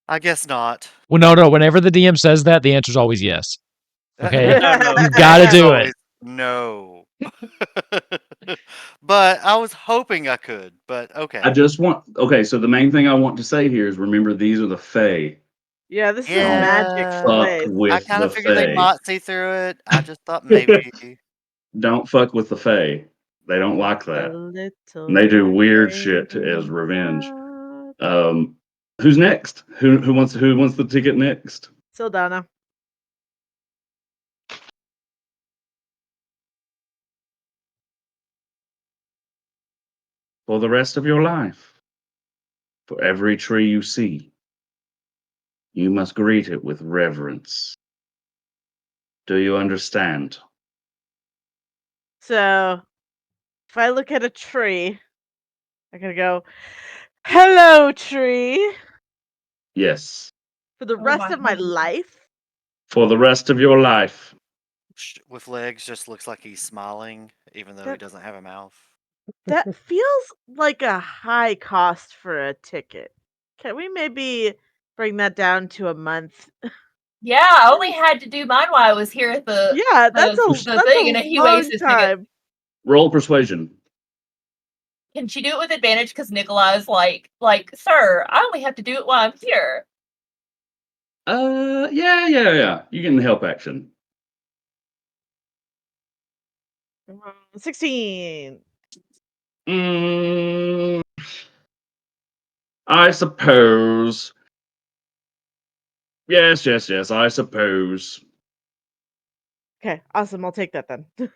[SPEAKER 5] I guess not.
[SPEAKER 1] Well, no. Whenever the DM says that, the answer is always yes. Okay,
[SPEAKER 5] No,
[SPEAKER 1] you've
[SPEAKER 5] the
[SPEAKER 1] got to
[SPEAKER 5] answer's
[SPEAKER 1] do it.
[SPEAKER 5] always no. But I was hoping I could. But okay.
[SPEAKER 2] So the main thing I want to say here is remember these are the Fae.
[SPEAKER 3] Yeah, this is
[SPEAKER 5] Yeah.
[SPEAKER 3] magic
[SPEAKER 2] Fuck
[SPEAKER 3] place.
[SPEAKER 2] with
[SPEAKER 5] I kind
[SPEAKER 2] the
[SPEAKER 5] of figured they
[SPEAKER 2] Fae.
[SPEAKER 5] might see through it. I just thought maybe.
[SPEAKER 2] Don't fuck with the Fae. They don't like
[SPEAKER 3] A
[SPEAKER 2] that.
[SPEAKER 3] little
[SPEAKER 2] And they do weird
[SPEAKER 3] rain
[SPEAKER 2] shit as
[SPEAKER 3] in
[SPEAKER 2] revenge.
[SPEAKER 3] the-
[SPEAKER 2] Who's next? Who wants the ticket next?
[SPEAKER 3] Sildana.
[SPEAKER 2] For the rest of your life, for every tree you see, you must greet it with reverence. Do you understand?
[SPEAKER 3] So, if I look at a tree, I'm gonna go, "Hello, tree,"
[SPEAKER 2] Yes.
[SPEAKER 3] for the
[SPEAKER 4] Oh
[SPEAKER 3] rest
[SPEAKER 4] my
[SPEAKER 3] of my
[SPEAKER 4] goodness.
[SPEAKER 3] life.
[SPEAKER 2] For the rest of your life.
[SPEAKER 5] With legs just looks like he's smiling, even though he
[SPEAKER 3] That
[SPEAKER 5] doesn't have a mouth.
[SPEAKER 3] that feels like a high cost for a ticket. Can we maybe bring that down to a month?
[SPEAKER 4] Yeah, I only had to do mine while I was here at
[SPEAKER 3] Yeah, that's
[SPEAKER 4] the
[SPEAKER 3] a
[SPEAKER 4] thing, and he
[SPEAKER 3] long
[SPEAKER 4] wastes
[SPEAKER 3] time.
[SPEAKER 2] Roll persuasion.
[SPEAKER 4] Can she do it with advantage? Because Nikolai's like, sir, I only have to do it while I'm here.
[SPEAKER 2] Yeah. You get the help action.
[SPEAKER 3] 16.
[SPEAKER 2] Mm, I suppose. Yes, I suppose.
[SPEAKER 3] Okay, awesome. I'll take that then.
[SPEAKER 2] Who's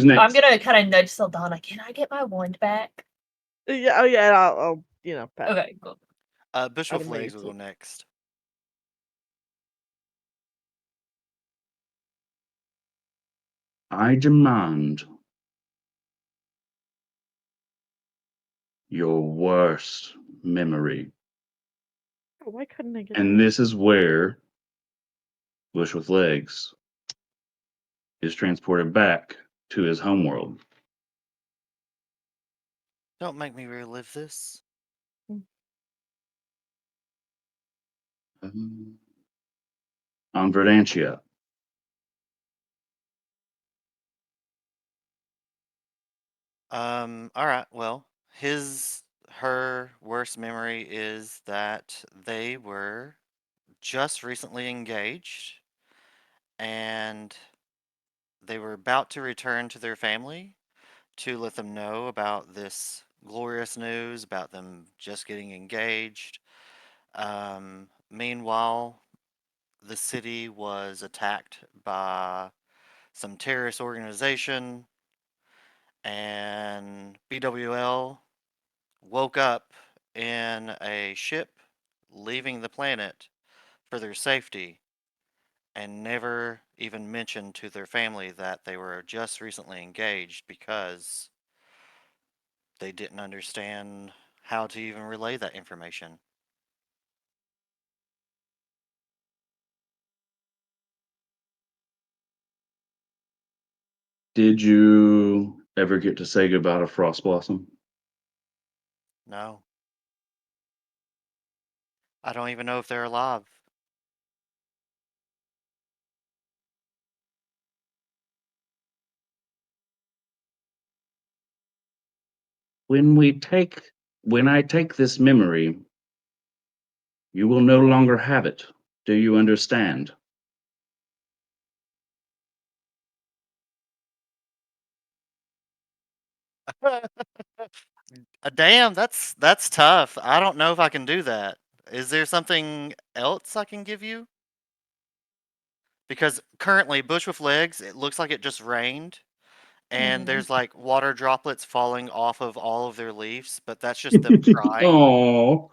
[SPEAKER 4] I'm
[SPEAKER 2] next?
[SPEAKER 4] gonna kind of nudge Saldana. Can I get my wand back?
[SPEAKER 3] Yeah, oh yeah, I'll pass.
[SPEAKER 4] Okay, cool.
[SPEAKER 5] Bush
[SPEAKER 3] Out
[SPEAKER 5] with
[SPEAKER 3] of my
[SPEAKER 5] legs will go
[SPEAKER 3] team.
[SPEAKER 5] next.
[SPEAKER 2] I demand your worst memory.
[SPEAKER 3] Oh, why couldn't I get
[SPEAKER 2] And
[SPEAKER 3] that?
[SPEAKER 2] this is where Bush with Legs is transported back to his homeworld.
[SPEAKER 5] Don't make me relive this.
[SPEAKER 2] On Verdantia.
[SPEAKER 5] All right. Well, her worst memory is that they were just recently engaged and they were about to return to their family to let them know about this glorious news about them just getting engaged. Meanwhile, the city was attacked by some terrorist organization, and BWL woke up in a ship leaving the planet for their safety and never even mentioned to their family that they were just recently engaged because they didn't understand how to even relay that information.
[SPEAKER 2] Did you ever get to say goodbye to Frost Blossom?
[SPEAKER 5] No. I don't even know if they're alive.
[SPEAKER 2] When I take this memory, you will no longer have it. Do you understand?
[SPEAKER 5] Damn, that's tough. I don't know if I can do that. Is there something else I can give you? Because currently, bush with legs, it looks like it just rained, and there's like water droplets falling off of all of their leaves, but that's just them trying.
[SPEAKER 2] Oh,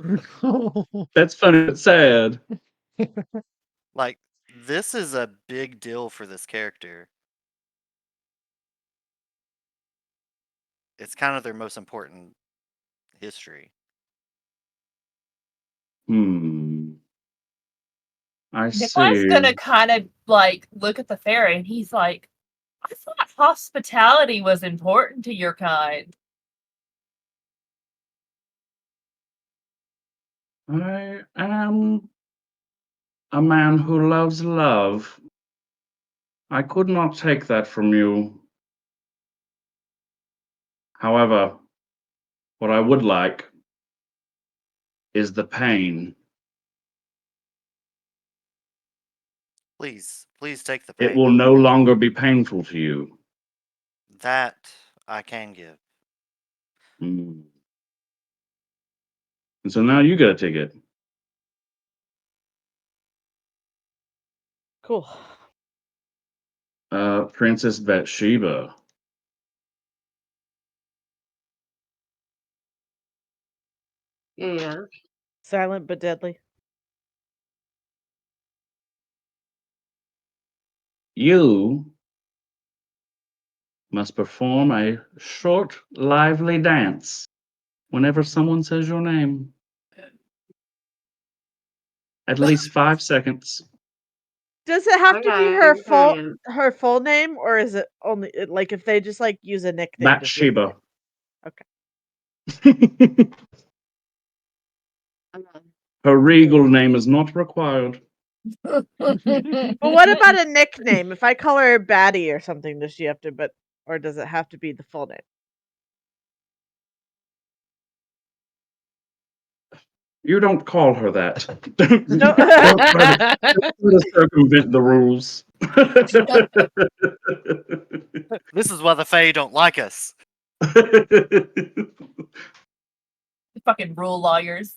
[SPEAKER 2] that's funny but sad.
[SPEAKER 5] Like, this is a big deal for this character. It's kind of their most important history.
[SPEAKER 2] Hmm. I
[SPEAKER 4] Nikolai's
[SPEAKER 2] see.
[SPEAKER 4] gonna kind of like look at the fairy, and he's like, I thought hospitality was important to your kind.
[SPEAKER 2] I am a man who loves love. I could not take that from you. However, what I would like is the pain.
[SPEAKER 5] Please take the
[SPEAKER 2] It
[SPEAKER 5] pain.
[SPEAKER 2] will no longer be painful to you.
[SPEAKER 5] That I can give.
[SPEAKER 2] Hmm. And so now you get a ticket.
[SPEAKER 3] Cool.
[SPEAKER 2] Princess Bathsheba.
[SPEAKER 6] Yeah.
[SPEAKER 3] Silent but deadly.
[SPEAKER 2] You must perform a short, lively dance whenever someone says your name. At least 5 seconds.
[SPEAKER 3] Does it have to be her
[SPEAKER 6] brilliant.
[SPEAKER 3] full name, or is it only like if they just like use a nickname? does it have to
[SPEAKER 2] Bathsheba.
[SPEAKER 3] be-
[SPEAKER 2] Her regal name is not required.
[SPEAKER 3] But what about a nickname? If I call her Batty or something, does she have to? Or does it have to be the full name?
[SPEAKER 2] You don't call her that.
[SPEAKER 3] No.
[SPEAKER 2] Don't try to circumvent the rules.
[SPEAKER 5] This is why the Fae don't like us.
[SPEAKER 4] Fucking rule lawyers.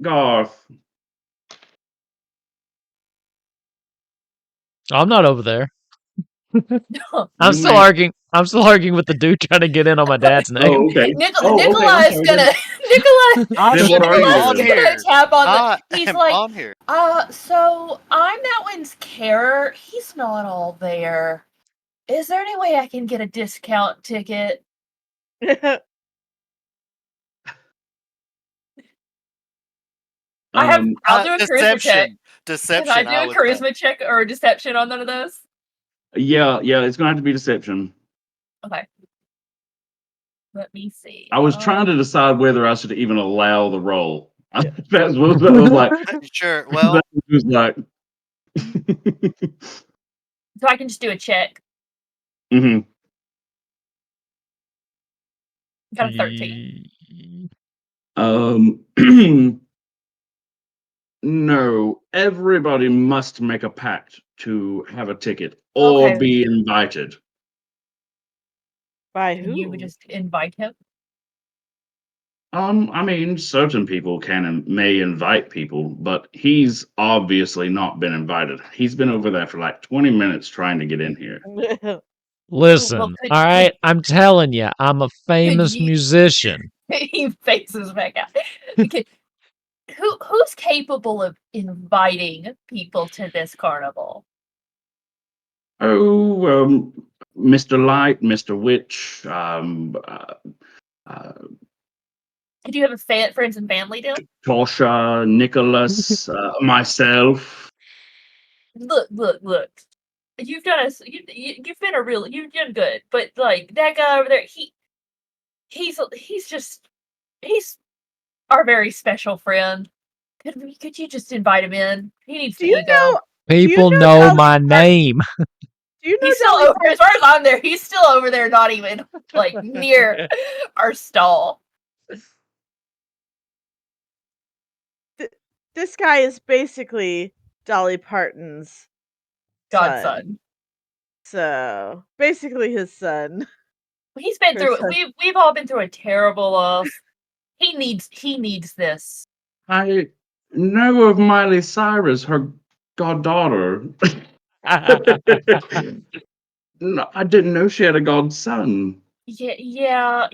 [SPEAKER 2] Garth.
[SPEAKER 1] I'm not over there. I'm
[SPEAKER 2] You
[SPEAKER 1] still
[SPEAKER 2] may-
[SPEAKER 1] arguing. I'm still arguing with the dude trying to get in on my dad's name.
[SPEAKER 2] Oh, okay.
[SPEAKER 4] Nicola is gonna
[SPEAKER 2] Then what are you
[SPEAKER 4] Nicola's
[SPEAKER 2] then?
[SPEAKER 4] gonna tap on
[SPEAKER 5] I
[SPEAKER 4] the. He's
[SPEAKER 5] am
[SPEAKER 4] like,
[SPEAKER 5] on here.
[SPEAKER 4] so I'm that one's carer. He's not all there. Is there any way I can get a discount ticket? I'll do a charisma check.
[SPEAKER 5] Deception.
[SPEAKER 4] Can I do a charisma check or a deception on none of those?
[SPEAKER 2] Yeah, it's gonna have to be deception.
[SPEAKER 4] Okay. Let me see.
[SPEAKER 2] I was trying to decide whether I should even allow the roll. That's what that was like.
[SPEAKER 5] Sure. Well,
[SPEAKER 2] That was like.
[SPEAKER 4] So I can just do a check.
[SPEAKER 2] Mm-hmm.
[SPEAKER 4] Got a 13.
[SPEAKER 2] No, everybody must make a pact to have a ticket or
[SPEAKER 4] Okay.
[SPEAKER 2] be invited.
[SPEAKER 3] By
[SPEAKER 4] Can
[SPEAKER 3] who?
[SPEAKER 4] you just invite him?
[SPEAKER 2] I mean, certain people may invite people, but he's obviously not been invited. He's been over there for like 20 minutes trying to get in here.
[SPEAKER 1] Listen,
[SPEAKER 4] Well,
[SPEAKER 1] all right, I'm telling you, I'm a famous
[SPEAKER 4] you-
[SPEAKER 1] musician.
[SPEAKER 4] He faces back out. Okay. Who's capable of inviting people to this carnival?
[SPEAKER 2] Oh, Mr. Light, Mr. Witch,
[SPEAKER 4] Do you have a friends and family deal?
[SPEAKER 2] Tosha, Nicholas, myself.
[SPEAKER 4] Look. You've done you've done good, but like that guy over there, he's our very special friend. Could you just invite him in? He needs
[SPEAKER 3] Do
[SPEAKER 4] to
[SPEAKER 3] you
[SPEAKER 4] ego.
[SPEAKER 3] know?
[SPEAKER 1] People
[SPEAKER 3] know
[SPEAKER 1] know
[SPEAKER 3] Dolly
[SPEAKER 1] my
[SPEAKER 3] Parton?
[SPEAKER 1] name.
[SPEAKER 3] Do you know
[SPEAKER 4] He's still
[SPEAKER 3] Dolly
[SPEAKER 4] over, as far as I'm there, he's still over there, not even like near our stall.
[SPEAKER 3] This guy is basically Dolly Parton's
[SPEAKER 4] Godson.
[SPEAKER 3] So basically his son.
[SPEAKER 4] He's been through it. We've all been through a terrible loss. He needs this.
[SPEAKER 2] I know of Miley Cyrus, her goddaughter. No, I didn't know she had a godson.
[SPEAKER 4] Yeah.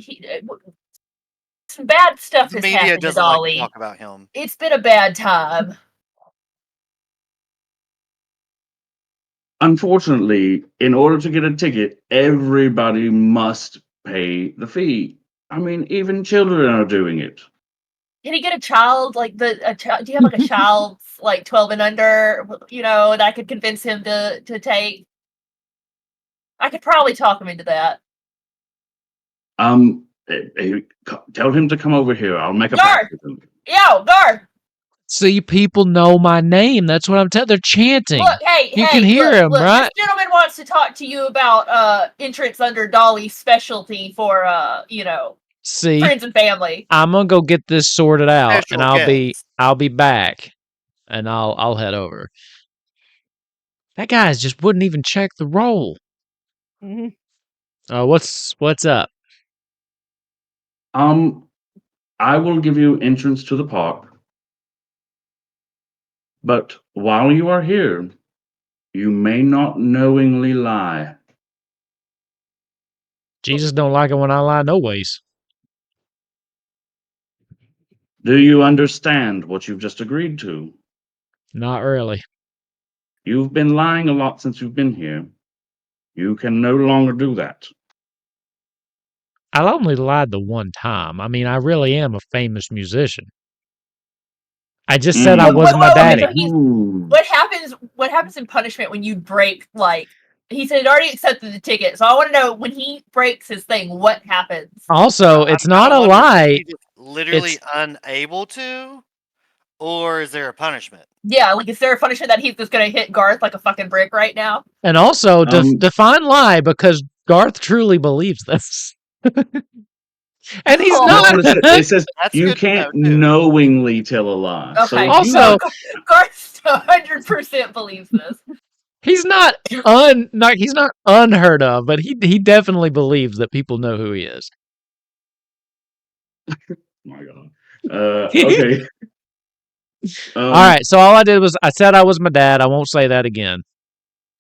[SPEAKER 4] Some bad stuff
[SPEAKER 5] the
[SPEAKER 4] has
[SPEAKER 5] media
[SPEAKER 4] happened to
[SPEAKER 5] doesn't like to
[SPEAKER 4] Dolly.
[SPEAKER 5] talk about him.
[SPEAKER 4] It's been a bad time.
[SPEAKER 2] Unfortunately, in order to get a ticket, everybody must pay the fee. I mean, even children are doing it.
[SPEAKER 4] Can he get a child do you have like a child like 12 and under, that I could convince him to take? I could probably talk him into that.
[SPEAKER 2] Tell him to come over here. I'll make a
[SPEAKER 4] Gar!
[SPEAKER 2] pact with him.
[SPEAKER 4] Yo, Gar!
[SPEAKER 1] See, people know my name. That's what I'm telling. They're chanting.
[SPEAKER 4] Look,
[SPEAKER 1] You can hear him,
[SPEAKER 4] look,
[SPEAKER 1] right?
[SPEAKER 4] This gentleman wants to talk to you about entrance under Dolly's specialty for
[SPEAKER 1] See,
[SPEAKER 4] friends and family.
[SPEAKER 1] I'm gonna go get this sorted out,
[SPEAKER 5] Special
[SPEAKER 1] and
[SPEAKER 5] guest.
[SPEAKER 1] I'll be back, and I'll head over. That guy just wouldn't even check the roll.
[SPEAKER 3] Mhm.
[SPEAKER 1] What's up?
[SPEAKER 2] I will give you entrance to the park. But while you are here, you may not knowingly lie.
[SPEAKER 1] Jesus don't like it when I lie, no ways.
[SPEAKER 2] Do you understand what you've just agreed to?
[SPEAKER 1] Not really.
[SPEAKER 2] You've been lying a lot since you've been here. You can no longer do that.
[SPEAKER 1] I only lied the one time. I mean, I really am a famous musician. I just said I
[SPEAKER 2] Mm.
[SPEAKER 1] was my
[SPEAKER 4] Okay,
[SPEAKER 1] daddy.
[SPEAKER 4] so he's
[SPEAKER 2] Ooh.
[SPEAKER 4] what happens in punishment when you break, like, he said he'd already accepted the ticket, so I want to know when he breaks his thing, what happens?
[SPEAKER 1] Also, it's not a
[SPEAKER 5] I wonder, is
[SPEAKER 1] lie.
[SPEAKER 5] he just literally
[SPEAKER 1] It's
[SPEAKER 5] unable to, or is there a punishment?
[SPEAKER 4] Yeah, like, is there a punishment that he's just gonna hit Garth like a fucking brick right now?
[SPEAKER 1] and also
[SPEAKER 2] Um,
[SPEAKER 1] define lie because Garth truly believes this. And he's
[SPEAKER 4] Oh.
[SPEAKER 1] not.
[SPEAKER 2] Notice it says
[SPEAKER 5] That's
[SPEAKER 2] you
[SPEAKER 5] good to know,
[SPEAKER 2] can't
[SPEAKER 5] too.
[SPEAKER 2] knowingly tell a lie. So
[SPEAKER 4] Okay.
[SPEAKER 2] if
[SPEAKER 1] Also-
[SPEAKER 4] No, Garth 100% believes this.
[SPEAKER 1] He's not he's not unheard of, but he definitely believes that people know who he is.
[SPEAKER 2] oh my God. Okay.
[SPEAKER 1] All right, so all I did was I said I was my dad. I won't say that again.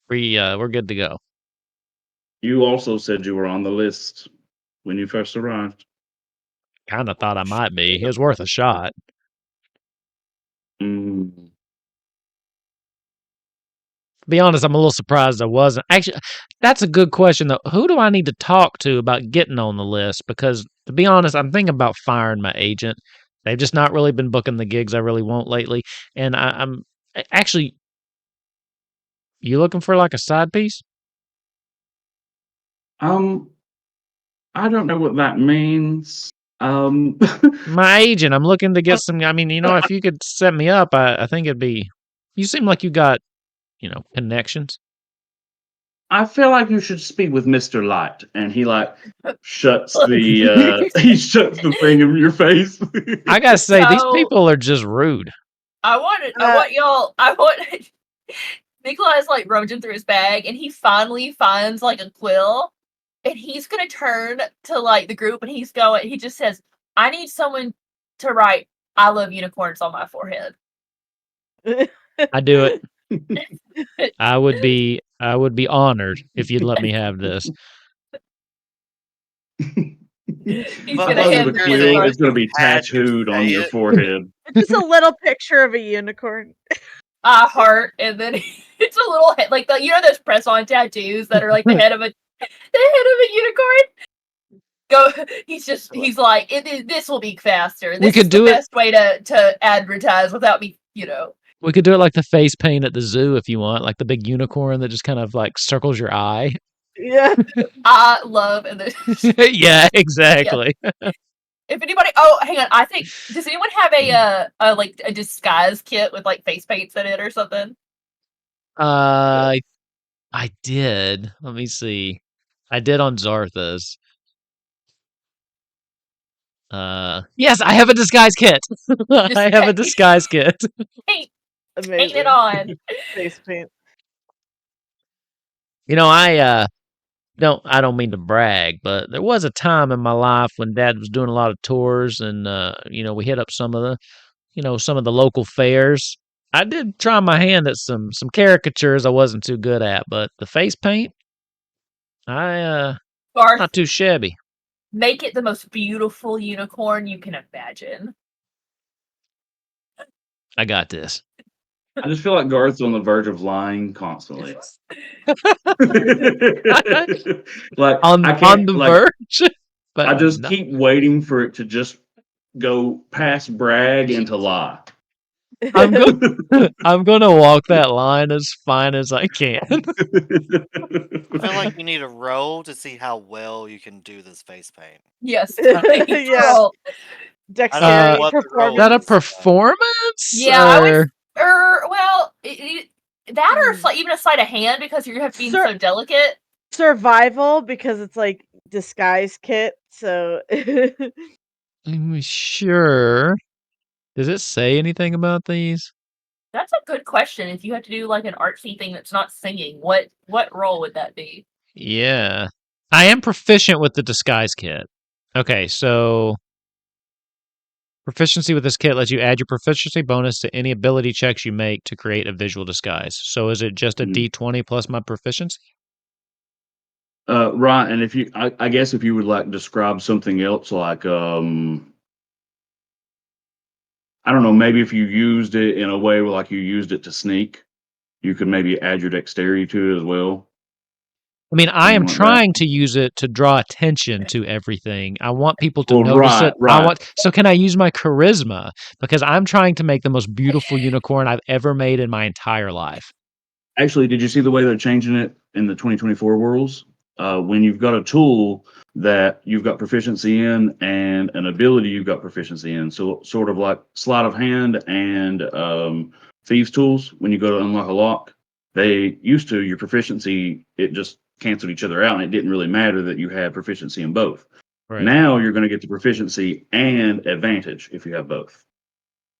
[SPEAKER 1] We're good to go.
[SPEAKER 2] You also said you were on the list when you first arrived.
[SPEAKER 1] Kind of thought I might be. It was worth a shot.
[SPEAKER 2] Mm.
[SPEAKER 1] To be honest, I'm a little surprised I wasn't. Actually, that's a good question though. Who do I need to talk to about getting on the list? Because to be honest, I'm thinking about firing my agent. They've just not really been booking the gigs I really want lately. And I'm actually, you looking for like a side piece?
[SPEAKER 2] I don't know what that means.
[SPEAKER 1] My agent. I'm looking to get some. I mean, if you could set me up, I think it'd be. You seem like you got, connections.
[SPEAKER 2] I feel like you should speak with Mr. Light, and he shuts the he shuts the thing in your face.
[SPEAKER 1] I gotta say, these
[SPEAKER 4] So-
[SPEAKER 1] people are just rude.
[SPEAKER 4] I want Nikolai's like rummaging through his bag, and he finally finds like a quill, and he's gonna turn to like the group, and he just says, I need someone to write "I love unicorns" on my forehead.
[SPEAKER 1] I do it. I would be honored if you'd let me have this.
[SPEAKER 4] He's
[SPEAKER 5] But
[SPEAKER 4] gonna
[SPEAKER 2] Above
[SPEAKER 4] hand
[SPEAKER 2] the
[SPEAKER 4] this
[SPEAKER 2] quill,
[SPEAKER 4] to
[SPEAKER 2] it's going to be
[SPEAKER 5] Had to
[SPEAKER 2] tattooed on
[SPEAKER 5] say
[SPEAKER 2] your
[SPEAKER 5] it.
[SPEAKER 2] forehead.
[SPEAKER 3] Just a little picture of a unicorn.
[SPEAKER 4] a heart, and then it's a little head, like those press-on tattoos that are like the head of a unicorn. He's like, this will be faster. This
[SPEAKER 1] could
[SPEAKER 4] is the
[SPEAKER 1] do it-
[SPEAKER 4] best way to advertise without me,
[SPEAKER 1] We could do it like the face paint at the zoo if you want, like the big unicorn that just kind of like circles your eye.
[SPEAKER 3] Yeah.
[SPEAKER 4] I love, and then
[SPEAKER 1] Yeah, exactly.
[SPEAKER 4] if anybody, hang on, I think, does anyone have a disguise kit with like face paints in it or something?
[SPEAKER 1] I did. Let me see. I did on Zarthas. Yes, I have a disguise kit. I have a disguise kit.
[SPEAKER 4] Paint
[SPEAKER 3] Amazing.
[SPEAKER 4] it on.
[SPEAKER 3] Face paint.
[SPEAKER 1] I don't mean to brag, but there was a time in my life when Dad was doing a lot of tours, and we hit up some of the local fairs. I did try my hand at some caricatures I wasn't too good at, but the face paint,
[SPEAKER 4] Garth,
[SPEAKER 1] not too shabby.
[SPEAKER 4] make it the most beautiful unicorn you can imagine.
[SPEAKER 1] I got this.
[SPEAKER 2] I just feel like Garth's on the verge of lying constantly.
[SPEAKER 1] On
[SPEAKER 2] I can't,
[SPEAKER 1] the verge. But
[SPEAKER 2] I just
[SPEAKER 1] no.
[SPEAKER 2] keep waiting for it to just go past brag into lie.
[SPEAKER 1] I'm gonna walk that line as fine as I can.
[SPEAKER 5] I feel like you need a roll to see how well you can do this face paint.
[SPEAKER 4] Yes.
[SPEAKER 3] Yeah.
[SPEAKER 4] Roll.
[SPEAKER 3] Dexterity
[SPEAKER 5] what the roll
[SPEAKER 1] Is that a
[SPEAKER 3] performance.
[SPEAKER 1] performance?
[SPEAKER 4] Yeah,
[SPEAKER 1] or-
[SPEAKER 4] that or even a sleight of hand because you have to be
[SPEAKER 3] Sir-
[SPEAKER 4] so delicate.
[SPEAKER 3] Survival, because it's like disguise kit, so
[SPEAKER 1] Sure. Does it say anything about these?
[SPEAKER 4] That's a good question. If you have to do like an artsy thing that's not singing, what role would that be?
[SPEAKER 1] Yeah. I am proficient with the disguise kit. Okay, so proficiency with this kit lets you add your proficiency bonus to any ability checks you make to create a visual disguise. So is it just a D20 plus my proficiency?
[SPEAKER 2] Right, and if you, I guess if you would like describe something else, like I don't know, maybe if you used it in a way where like you used it to sneak, you could maybe add your dexterity to it as well.
[SPEAKER 1] I mean, I am
[SPEAKER 2] Something like that.
[SPEAKER 1] trying to use it to draw attention to everything. I want people to
[SPEAKER 2] Well,
[SPEAKER 1] notice it.
[SPEAKER 2] right.
[SPEAKER 1] So can I use my charisma? Because I'm trying to make the most beautiful unicorn I've ever made in my entire life.
[SPEAKER 2] Actually, did you see the way they're changing it in the 2024 worlds? When you've got a tool that you've got proficiency in and an ability you've got proficiency in, so sort of like sleight of hand and thieves tools, when you go to unlock a lock, they used to, your proficiency, it just canceled each other out, and it didn't really matter that you had proficiency in both.
[SPEAKER 1] Right.
[SPEAKER 2] Now you're going to get the proficiency and advantage if you have both.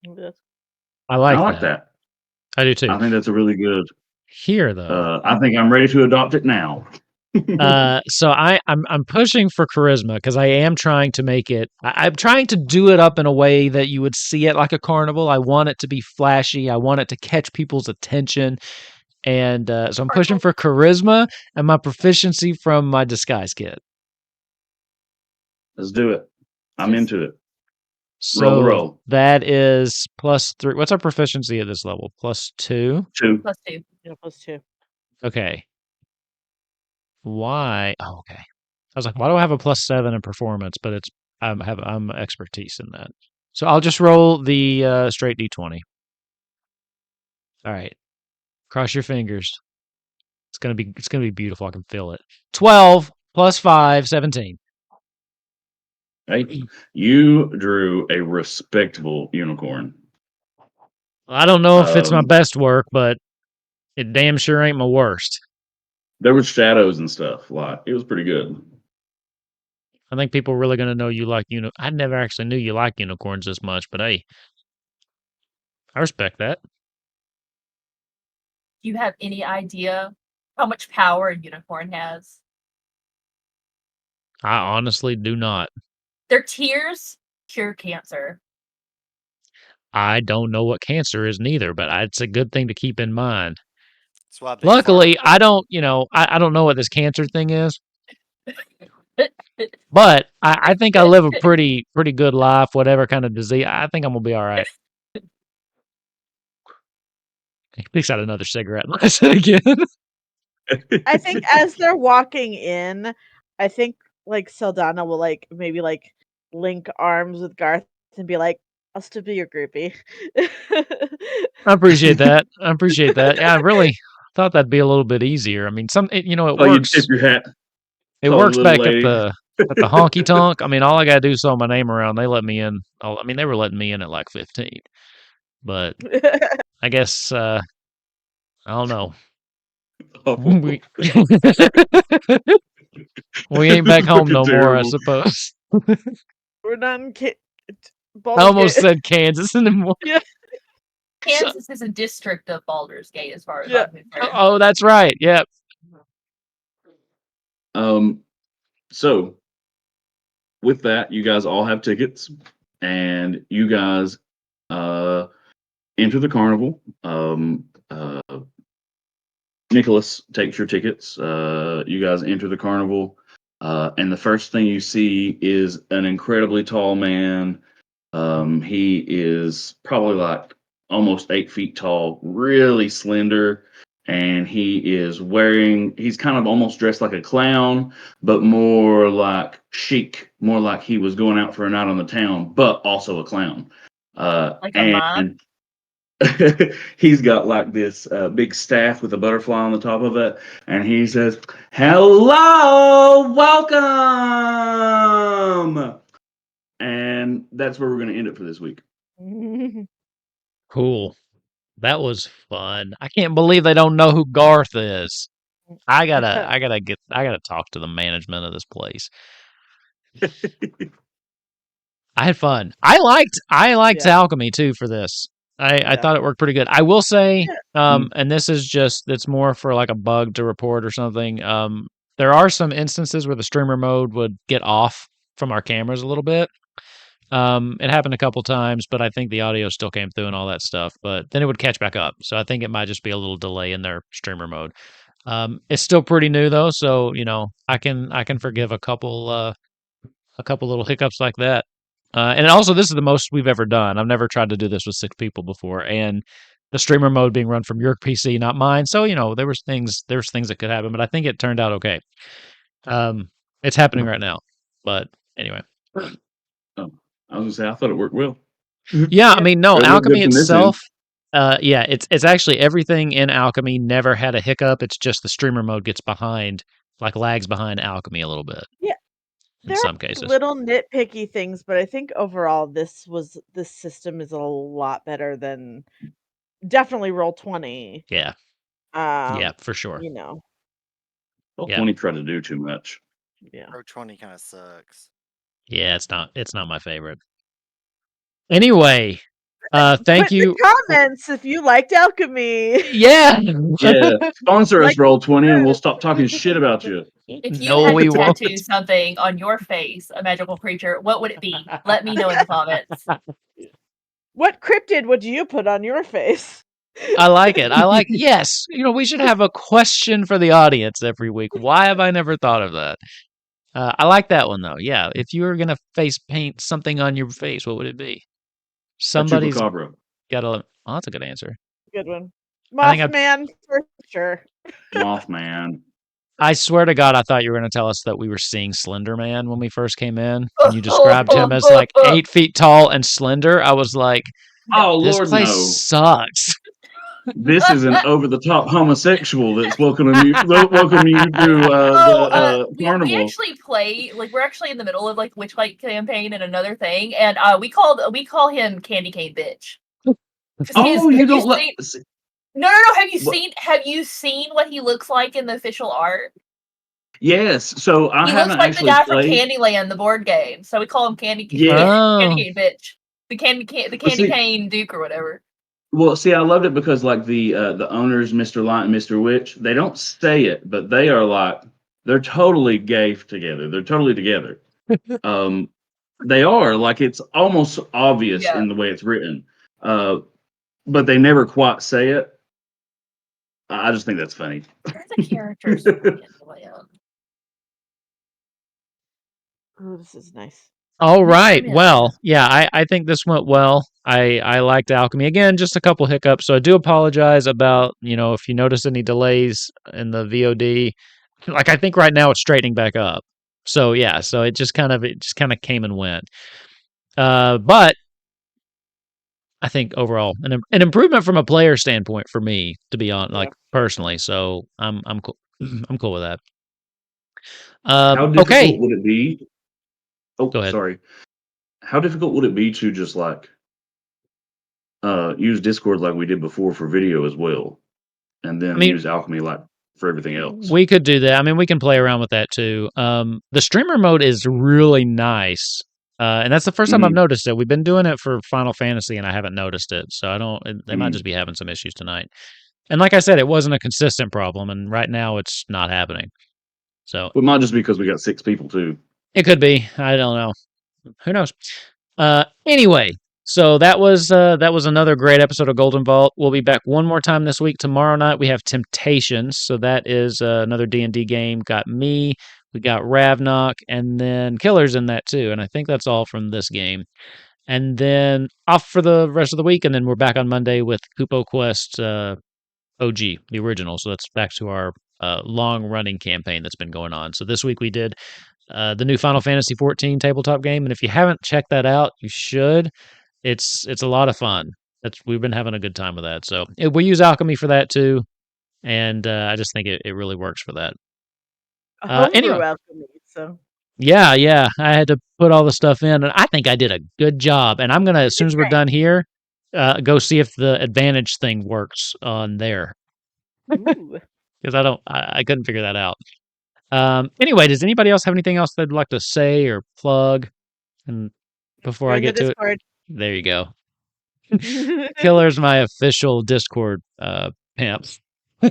[SPEAKER 1] I like
[SPEAKER 2] I like
[SPEAKER 1] that.
[SPEAKER 2] that.
[SPEAKER 1] I do too.
[SPEAKER 2] I think that's a really good.
[SPEAKER 1] Here though,
[SPEAKER 2] I think I'm ready to adopt it now.
[SPEAKER 1] so I'm pushing for charisma because I am trying to make it. I'm trying to do it up in a way that you would see it like a carnival. I want it to be flashy. I want it to catch people's attention, and so I'm pushing for charisma and my proficiency from my disguise kit.
[SPEAKER 2] Let's do it. I'm into it.
[SPEAKER 1] So
[SPEAKER 2] Roll the roll.
[SPEAKER 1] that is +3. What's our proficiency at this level? +2.
[SPEAKER 2] 2.
[SPEAKER 4] +2.
[SPEAKER 3] Yeah, +2.
[SPEAKER 1] Okay. Why? Oh, okay. I was like, why do I have a +7 in performance? But it's I'm expertise in that. So I'll just roll the straight d20. All right. Cross your fingers. It's gonna be beautiful. I can feel it. 12 + 5, 17.
[SPEAKER 2] Hey, you drew a respectable unicorn.
[SPEAKER 1] I don't know if it's my best work, but it damn sure ain't my worst.
[SPEAKER 2] There was shadows and stuff. Like, it was pretty good.
[SPEAKER 1] I think people are really gonna know you like I never actually knew you like unicorns this much, but hey, I respect that.
[SPEAKER 4] Do you have any idea how much power a unicorn has?
[SPEAKER 1] I honestly do not.
[SPEAKER 4] Their tears cure cancer.
[SPEAKER 1] I don't know what cancer is neither, but it's a good thing to keep in mind.
[SPEAKER 5] That's why Big
[SPEAKER 1] Luckily,
[SPEAKER 5] Pharma-
[SPEAKER 1] I don't, I don't know what this cancer thing is, but I think I live a pretty good life, whatever kind of disease. I think I'm gonna be all right. He picks out another cigarette. I said again.
[SPEAKER 3] I think as they're walking in, I think like Saldana will like maybe like link arms with Garth and be like, "I'll still be your groupie."
[SPEAKER 1] I appreciate that. Yeah, I really thought that'd be a little bit easier. I mean, it
[SPEAKER 2] Oh, you
[SPEAKER 1] works.
[SPEAKER 2] tip your hat.
[SPEAKER 1] It
[SPEAKER 2] Tell the
[SPEAKER 1] works
[SPEAKER 2] little
[SPEAKER 1] back
[SPEAKER 2] lady.
[SPEAKER 1] at the honky tonk. I mean, all I gotta do is throw my name around. They let me in. I mean, they were letting me in at like 15, but I guess I don't know.
[SPEAKER 2] Oh,
[SPEAKER 1] We we ain't back
[SPEAKER 2] This is
[SPEAKER 1] home
[SPEAKER 2] fucking
[SPEAKER 1] no more, I
[SPEAKER 2] terrible.
[SPEAKER 1] suppose.
[SPEAKER 3] We're not in
[SPEAKER 1] I almost said Kansas anymore.
[SPEAKER 3] Yeah.
[SPEAKER 4] Kansas is a district of Baldur's Gate, as far as
[SPEAKER 3] Yeah.
[SPEAKER 4] I'm concerned.
[SPEAKER 1] Oh, that's right. Yep.
[SPEAKER 2] So with that, you guys all have tickets, and you guys enter the carnival. Nicholas takes your tickets. You guys enter the carnival, and the first thing you see is an incredibly tall man. He is probably like almost 8 feet tall, really slender, and he's kind of almost dressed like a clown, but more like chic, more like he was going out for a night on the town, but also a clown.
[SPEAKER 4] Like a mime?
[SPEAKER 2] He's got like this big staff with a butterfly on the top of it, and he says, "Hello, welcome." And that's where we're going to end it for this week.
[SPEAKER 1] Cool. That was fun. I can't believe they don't know who Garth is. I gotta talk to the management of this place. I had fun. I liked
[SPEAKER 3] Yeah.
[SPEAKER 1] alchemy too for this. I
[SPEAKER 3] Yeah.
[SPEAKER 1] thought it worked pretty good. I will say,
[SPEAKER 2] Yeah.
[SPEAKER 1] and this is it's more for like a bug to report or something. There are some instances where the streamer mode would get off from our cameras a little bit. It happened a couple times, but I think the audio still came through and all that stuff. But then it would catch back up. So I think it might just be a little delay in their streamer mode. It's still pretty new though, so I can forgive a couple little hiccups like that. And also, this is the most we've ever done. I've never tried to do this with 6 people before, and the streamer mode being run from your PC, not mine. So there was things that could happen, but I think it turned out okay. It's happening right now, but anyway.
[SPEAKER 2] Oh, I was gonna say I thought it worked well.
[SPEAKER 1] Yeah, I mean, no,
[SPEAKER 2] It looked
[SPEAKER 1] Alchemy
[SPEAKER 2] good from this end.
[SPEAKER 1] itself. Yeah, it's actually everything in Alchemy never had a hiccup. It's just the streamer mode gets behind, like lags behind Alchemy a little bit.
[SPEAKER 3] Yeah.
[SPEAKER 1] In
[SPEAKER 3] There
[SPEAKER 1] some
[SPEAKER 3] are
[SPEAKER 1] cases.
[SPEAKER 3] little nitpicky things, but I think overall this system is a lot better than definitely Roll20.
[SPEAKER 1] Yeah. Yeah, for sure.
[SPEAKER 3] You know.
[SPEAKER 2] Well,
[SPEAKER 1] Yeah.
[SPEAKER 2] 20 tried to do too much.
[SPEAKER 3] Yeah.
[SPEAKER 5] Pro 20 kind of sucks.
[SPEAKER 1] Yeah, it's not my favorite. Anyway, thank
[SPEAKER 3] Put in
[SPEAKER 1] you.
[SPEAKER 3] the comments if you liked Alchemy.
[SPEAKER 1] Yeah.
[SPEAKER 2] Yeah, sponsor us,
[SPEAKER 3] Like-
[SPEAKER 2] Roll20, and we'll stop talking shit about you.
[SPEAKER 4] If you
[SPEAKER 1] No,
[SPEAKER 4] had
[SPEAKER 1] we
[SPEAKER 4] to
[SPEAKER 1] won't.
[SPEAKER 4] tattoo something on your face, a magical creature, what would it be? Let me know in the comments.
[SPEAKER 3] What cryptid would you put on your face?
[SPEAKER 1] I like it. Yes. We should have a question for the audience every week. Why have I never thought of that? I like that one though. Yeah. If you were going to face paint something on your face, what would it be? Somebody's got
[SPEAKER 2] Chupacabra.
[SPEAKER 1] to. Oh, that's a good answer.
[SPEAKER 3] Good one.
[SPEAKER 1] I think
[SPEAKER 3] Mothman for sure.
[SPEAKER 2] Mothman.
[SPEAKER 1] I swear to God, I thought you were going to tell us that we were seeing Slender Man when we first came in, and you described him as like 8 feet tall and slender. I was like,
[SPEAKER 2] Oh,
[SPEAKER 1] this
[SPEAKER 2] Lord,
[SPEAKER 1] place
[SPEAKER 2] no.
[SPEAKER 1] sucks.
[SPEAKER 2] This is an over-the-top homosexual that's welcoming you to the
[SPEAKER 4] We
[SPEAKER 2] carnival.
[SPEAKER 4] actually play, like, we're actually in the middle of like Witchlight campaign and another thing, and we call him Candy Cane Bitch. 'Cause
[SPEAKER 2] Oh, you don't let.
[SPEAKER 4] No. Have you seen what he looks like in the official art?
[SPEAKER 2] Yes, so I
[SPEAKER 4] He
[SPEAKER 2] haven't
[SPEAKER 4] looks like the
[SPEAKER 2] actually
[SPEAKER 4] guy
[SPEAKER 2] played.
[SPEAKER 4] from Candyland, the board game. So we call him Candy
[SPEAKER 2] Yeah.
[SPEAKER 4] Cane Bitch. The Candy
[SPEAKER 2] see-
[SPEAKER 4] Cane Duke or whatever.
[SPEAKER 2] Well, see, I loved it because like the owners, Mr. Light and Mr. Witch, they don't say it, but they are like they're totally gay together. They're totally together. They are like it's almost obvious
[SPEAKER 4] Yeah.
[SPEAKER 2] in the way it's written, but they never quite say it. I just think that's funny.
[SPEAKER 4] The characters really enjoy him.
[SPEAKER 3] Oh, this is nice.
[SPEAKER 1] All right.
[SPEAKER 4] Yeah.
[SPEAKER 1] Well, yeah, I think this went well. I liked Alchemy. Again, just a couple hiccups. So I do apologize about, if you notice any delays in the VOD. Like I think right now it's straightening back up. So yeah, so it just kind of came and went. But I think overall an improvement from a player standpoint for me, to be honest, like personally. So I'm cool. I'm cool with that.
[SPEAKER 2] How difficult
[SPEAKER 1] Okay.
[SPEAKER 2] would it be? Oh,
[SPEAKER 1] Go ahead.
[SPEAKER 2] sorry. How difficult would it be to just like use Discord like we did before for video as well, and then use Alchemy like for everything else?
[SPEAKER 1] We could do that. I mean, we can play around with that too. The streamer mode is really nice, and that's the first time I've noticed it. We've been doing it for Final Fantasy, and I haven't noticed it. So I don't. They might just be having some issues tonight. And like I said, it wasn't a consistent problem, and right now it's not happening. So
[SPEAKER 2] it might just be because we got 6 people too.
[SPEAKER 1] It could be. I don't know. Who knows? Anyway, so that was another great episode of Golden Vault. We'll be back one more time this week. Tomorrow night we have Temptations, so that is another D&D game. Got me, we got Ravnok, and then Killer's in that too. And I think that's all from this game. And then off for the rest of the week, and then we're back on Monday with Kupo Quest OG, the original. So that's back to our long-running campaign that's been going on. So this week we did the new Final Fantasy XIV tabletop game, and if you haven't checked that out, you should. It's a lot of fun. We've been having a good time with that. So we use Alchemy for that too, and I just think it really works for that. Anyway,
[SPEAKER 3] Alchemy, so
[SPEAKER 1] yeah, I had to put all the stuff in, and I think I did a good job. And I'm gonna, as soon as we're done here, go see if the advantage thing works on there, because I couldn't figure that out. Anyway, does anybody else have anything else they'd like to say or plug? And before I get to it, there you go. Killer's my official Discord pimp. Yeah,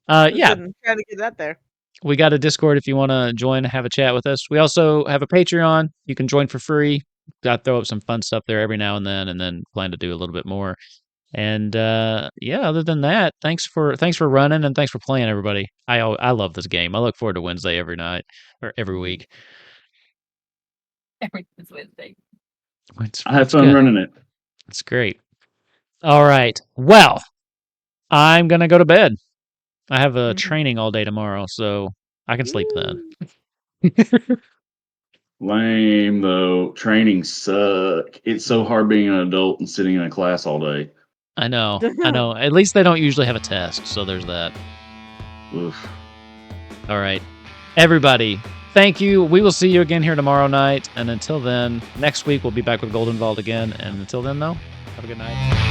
[SPEAKER 3] trying to get that there.
[SPEAKER 1] We got a Discord if you want to join, have a chat with us. We also have a Patreon. You can join for free. Got to throw up some fun stuff there every now and then plan to do a little bit more. And other than that, thanks for running and thanks for playing, everybody. I love this game. I look forward to Wednesday every night or every week.
[SPEAKER 4] Everything's Wednesday.
[SPEAKER 2] I had fun running it.
[SPEAKER 1] That's great. All right. Well, I'm going to go to bed. I have a training all day tomorrow, so I can sleep then.
[SPEAKER 2] Lame though. Training suck. It's so hard being an adult and sitting in a class all day.
[SPEAKER 1] I know. At least they don't usually have a test, so there's that.
[SPEAKER 2] Oof.
[SPEAKER 1] All right. Everybody, thank you. We will see you again here tomorrow night. And until then, next week we'll be back with Golden Vault again. And until then, though, have a good night.